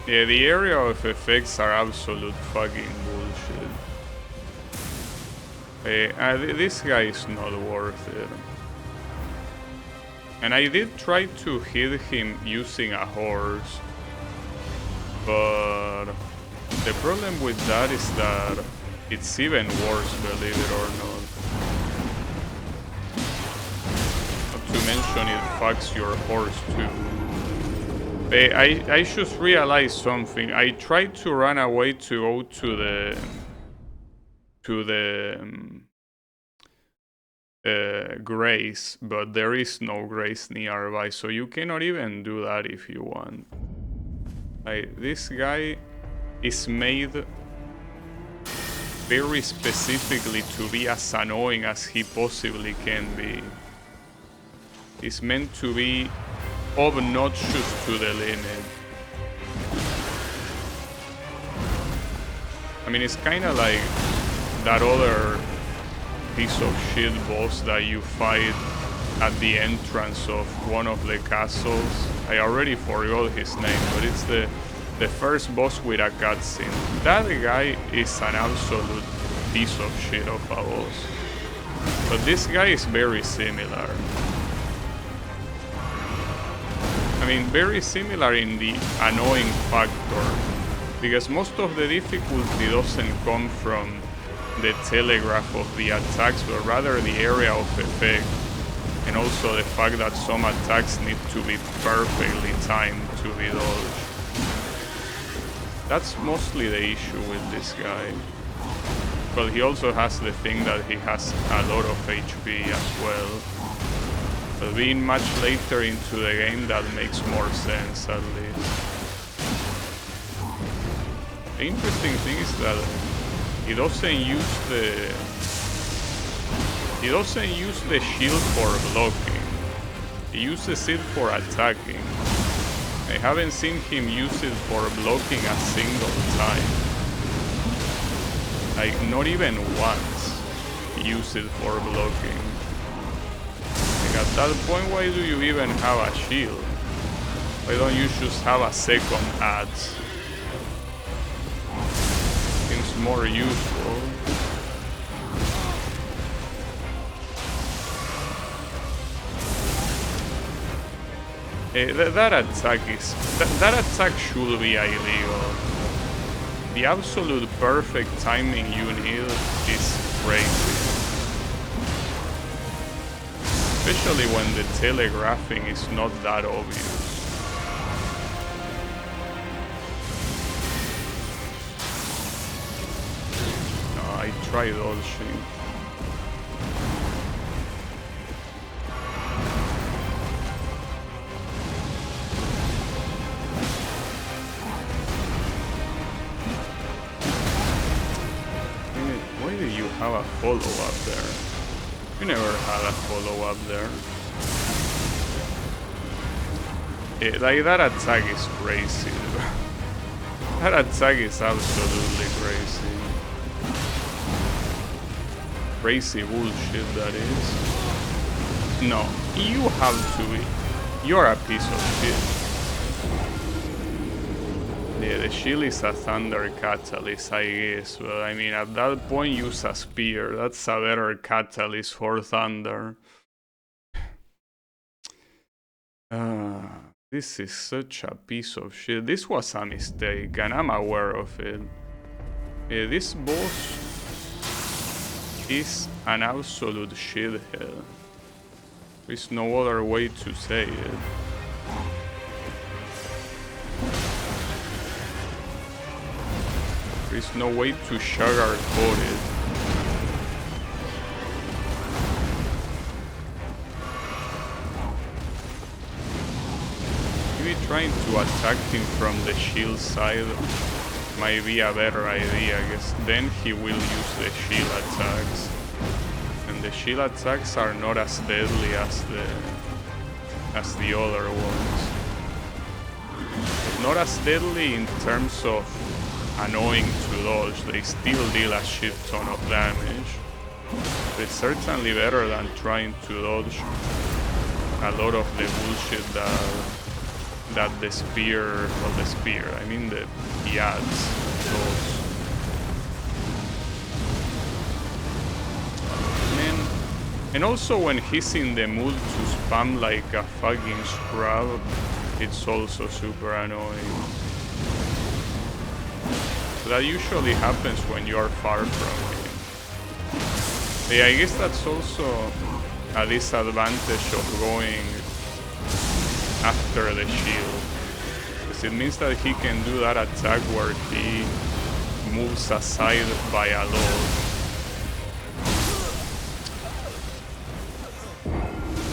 [SPEAKER 1] Yeah, the area of effects are absolute fucking bullshit. This guy is not worth it. And I did try to hit him using a horse, but the problem with that is that it's even worse, believe it or not. Not to mention it fucks your horse too. I just realized something. I tried to run away to go to the grace, but there is no grace nearby, so you cannot even do that if you want. This guy is made very specifically to be as annoying as he possibly can be. He's meant to be obnoxious to the limit. I mean, it's kind of like that other piece of shit boss that you fight at the entrance of one of the castles. I already forgot his name, but it's the first boss with a cutscene. That guy is an absolute piece of shit of a boss. But this guy is very similar. I mean, very similar in the annoying factor, because most of the difficulty doesn't come from the telegraph of the attacks, but rather the area of effect, and also the fact that some attacks need to be perfectly timed to be dodged. That's mostly the issue with this guy. Well, he also has the thing that he has a lot of HP as well. But being much later into the game, that makes more sense at least. The interesting thing is that he doesn't use the shield for blocking. He uses it for attacking. I haven't seen him use it for blocking a single time. Like, not even once he used it for blocking. Like, at that point, why do you even have a shield? Why don't you just have a second axe? Seems more useful. That attack should be illegal. The absolute perfect timing you need is crazy. Especially when the telegraphing is not that obvious. No, I tried dodging. Why do you have a follow-up there? You never had a follow-up there. Like, that attack is crazy. That attack is absolutely crazy. Crazy bullshit, that is. No, you have to be. You're a piece of shit. Yeah, the shield is a thunder catalyst, I guess, but I mean, at that point, use a spear. That's a better catalyst for thunder. This is such a piece of shit. This was a mistake, and I'm aware of it. This boss is an absolute shithead. There's no other way to say it. There's no way to sugarcoat it. Maybe trying to attack him from the shield side might be a better idea, I guess. Then he will use the shield attacks. And the shield attacks are not as deadly as the other ones. But not as deadly in terms of annoying to dodge. They still deal a shit ton of damage. But it's certainly better than trying to dodge a lot of the bullshit that the spear, I mean the ads does. And also when he's in the mood to spam like a fucking scrub, it's also super annoying. That usually happens when you are far from him. Yeah, I guess that's also a disadvantage of going after the shield. because it means that he can do that attack where he moves aside by a lot.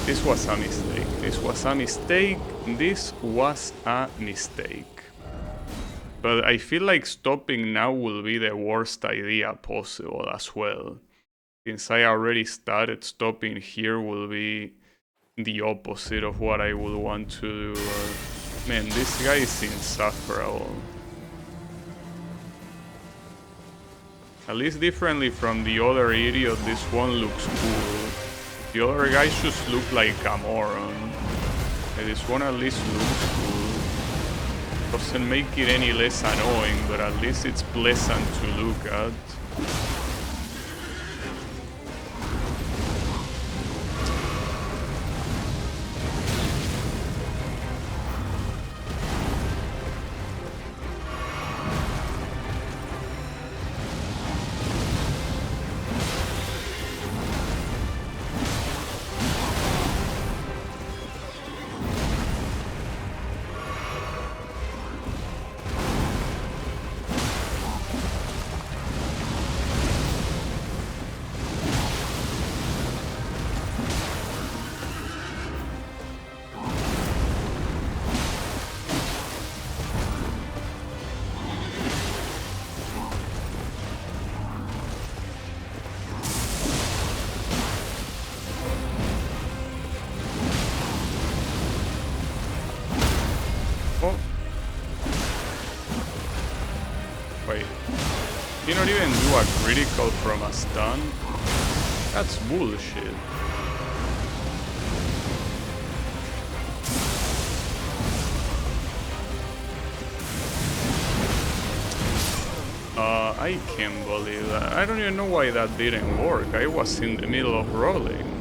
[SPEAKER 1] This was a mistake. This was a mistake. This was a mistake. But I feel like stopping now will be the worst idea possible as well. Since I already started, stopping here will be the opposite of what I would want to do. Man, this guy is insufferable. At least differently from the other idiot, this one looks cool. The other guys just look like a moron. This one at least looks cool. Doesn't make it any less annoying, but at least it's pleasant to look at. He not even do a critical from a stun? That's bullshit. I can't believe that. I don't even know why that didn't work. I was in the middle of rolling.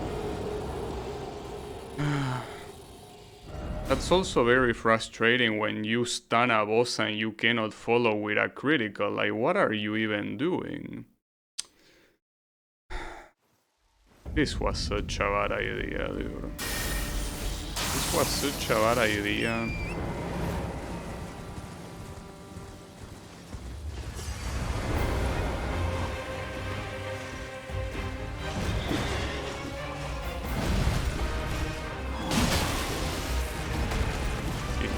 [SPEAKER 1] That's also very frustrating when you stun a boss and you cannot follow with a critical. Like, what are you even doing? This was such a bad idea, dude. This was such a bad idea.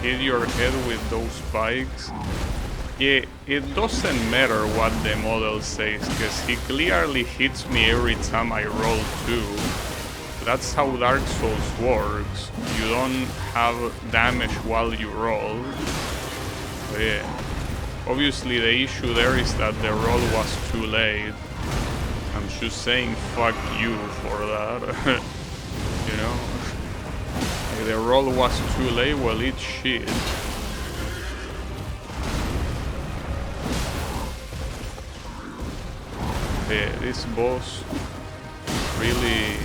[SPEAKER 1] Hit your head with those spikes. Yeah, it doesn't matter what the model says, because he clearly hits me every time I roll too. That's how Dark Souls works. You don't have damage while you roll. But yeah. Obviously the issue there is that the roll was too late. I'm just saying fuck you for that. You know? The roll was too late, well, it's shit. Yeah, this boss really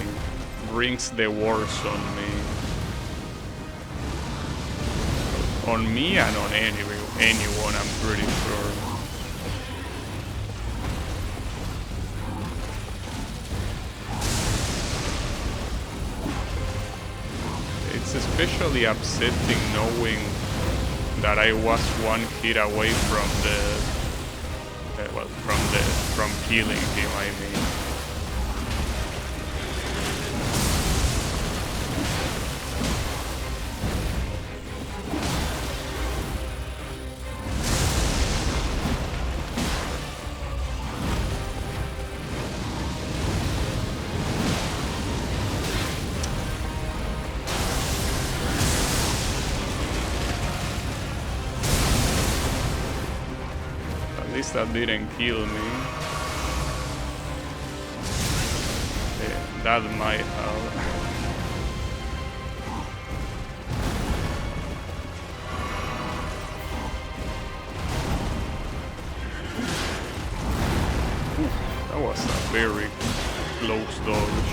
[SPEAKER 1] brings the worst on me. On me and on anyone, I'm pretty sure. It's especially upsetting knowing that I was one hit away from from killing him, I mean. That didn't kill me. Yeah, that might have. Oof, that was a very close dodge.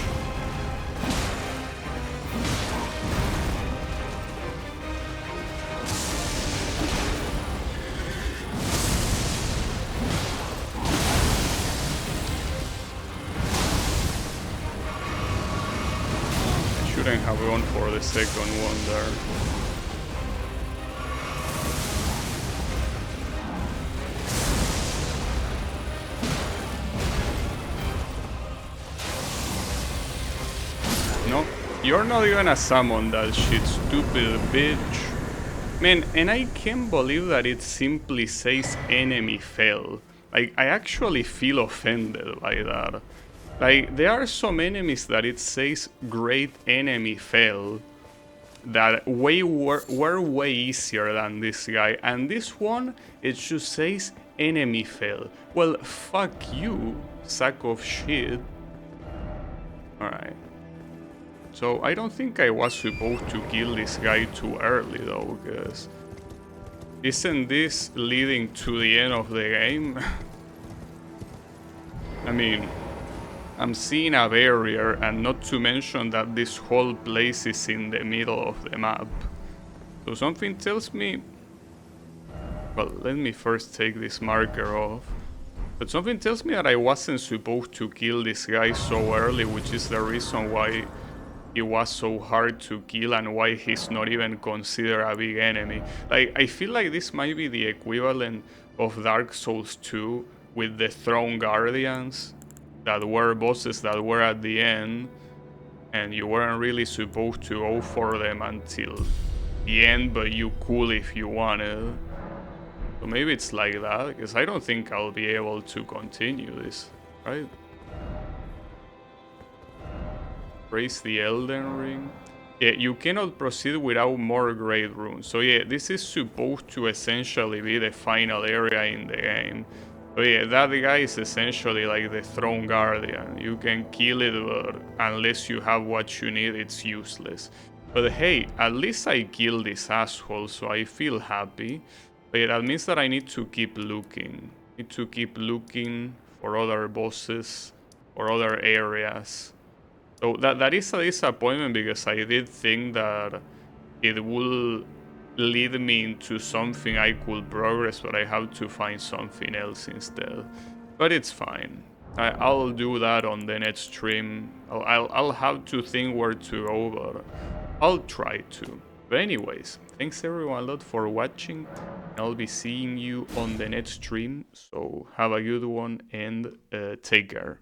[SPEAKER 1] Shouldn't have gone for the second one there. you're not gonna summon that shit, stupid bitch. Man, and I can't believe that it simply says enemy fell. Like, I actually feel offended by that. Like, there are some enemies that it says great enemy fell that were way easier than this guy, and this one, it just says enemy fell. Well, fuck you, sack of shit. Alright. So I don't think I was supposed to kill this guy too early though, because isn't this leading to the end of the game? I mean, I'm seeing a barrier, and not to mention that this whole place is in the middle of the map. So something tells me... Well, let me first take this marker off. But something tells me that I wasn't supposed to kill this guy so early, which is the reason why he was so hard to kill and why he's not even considered a big enemy. Like, I feel like this might be the equivalent of Dark Souls 2 with the Throne Guardians, that were bosses that were at the end, and you weren't really supposed to go for them until the end, but you could if you wanted. So maybe it's like that, because I don't think I'll be able to continue this, right? Raise the Elden Ring. Yeah, you cannot proceed without more great runes. So yeah, this is supposed to essentially be the final area in the game. So yeah, that guy is essentially like the Throne Guardian. You can kill it, but unless you have what you need, it's useless. But hey, at least I killed this asshole, so I feel happy. But yeah, that means that I need to keep looking. Need to keep looking for other bosses or other areas. So that is a disappointment, because I did think that it will lead me into something I could progress, but I have to find something else instead. But it's fine. I'll do that on the next stream. I'll have to think where to go, but I'll try to. But anyways, thanks everyone a lot for watching. I'll be seeing you on the next stream, so have a good one and take care.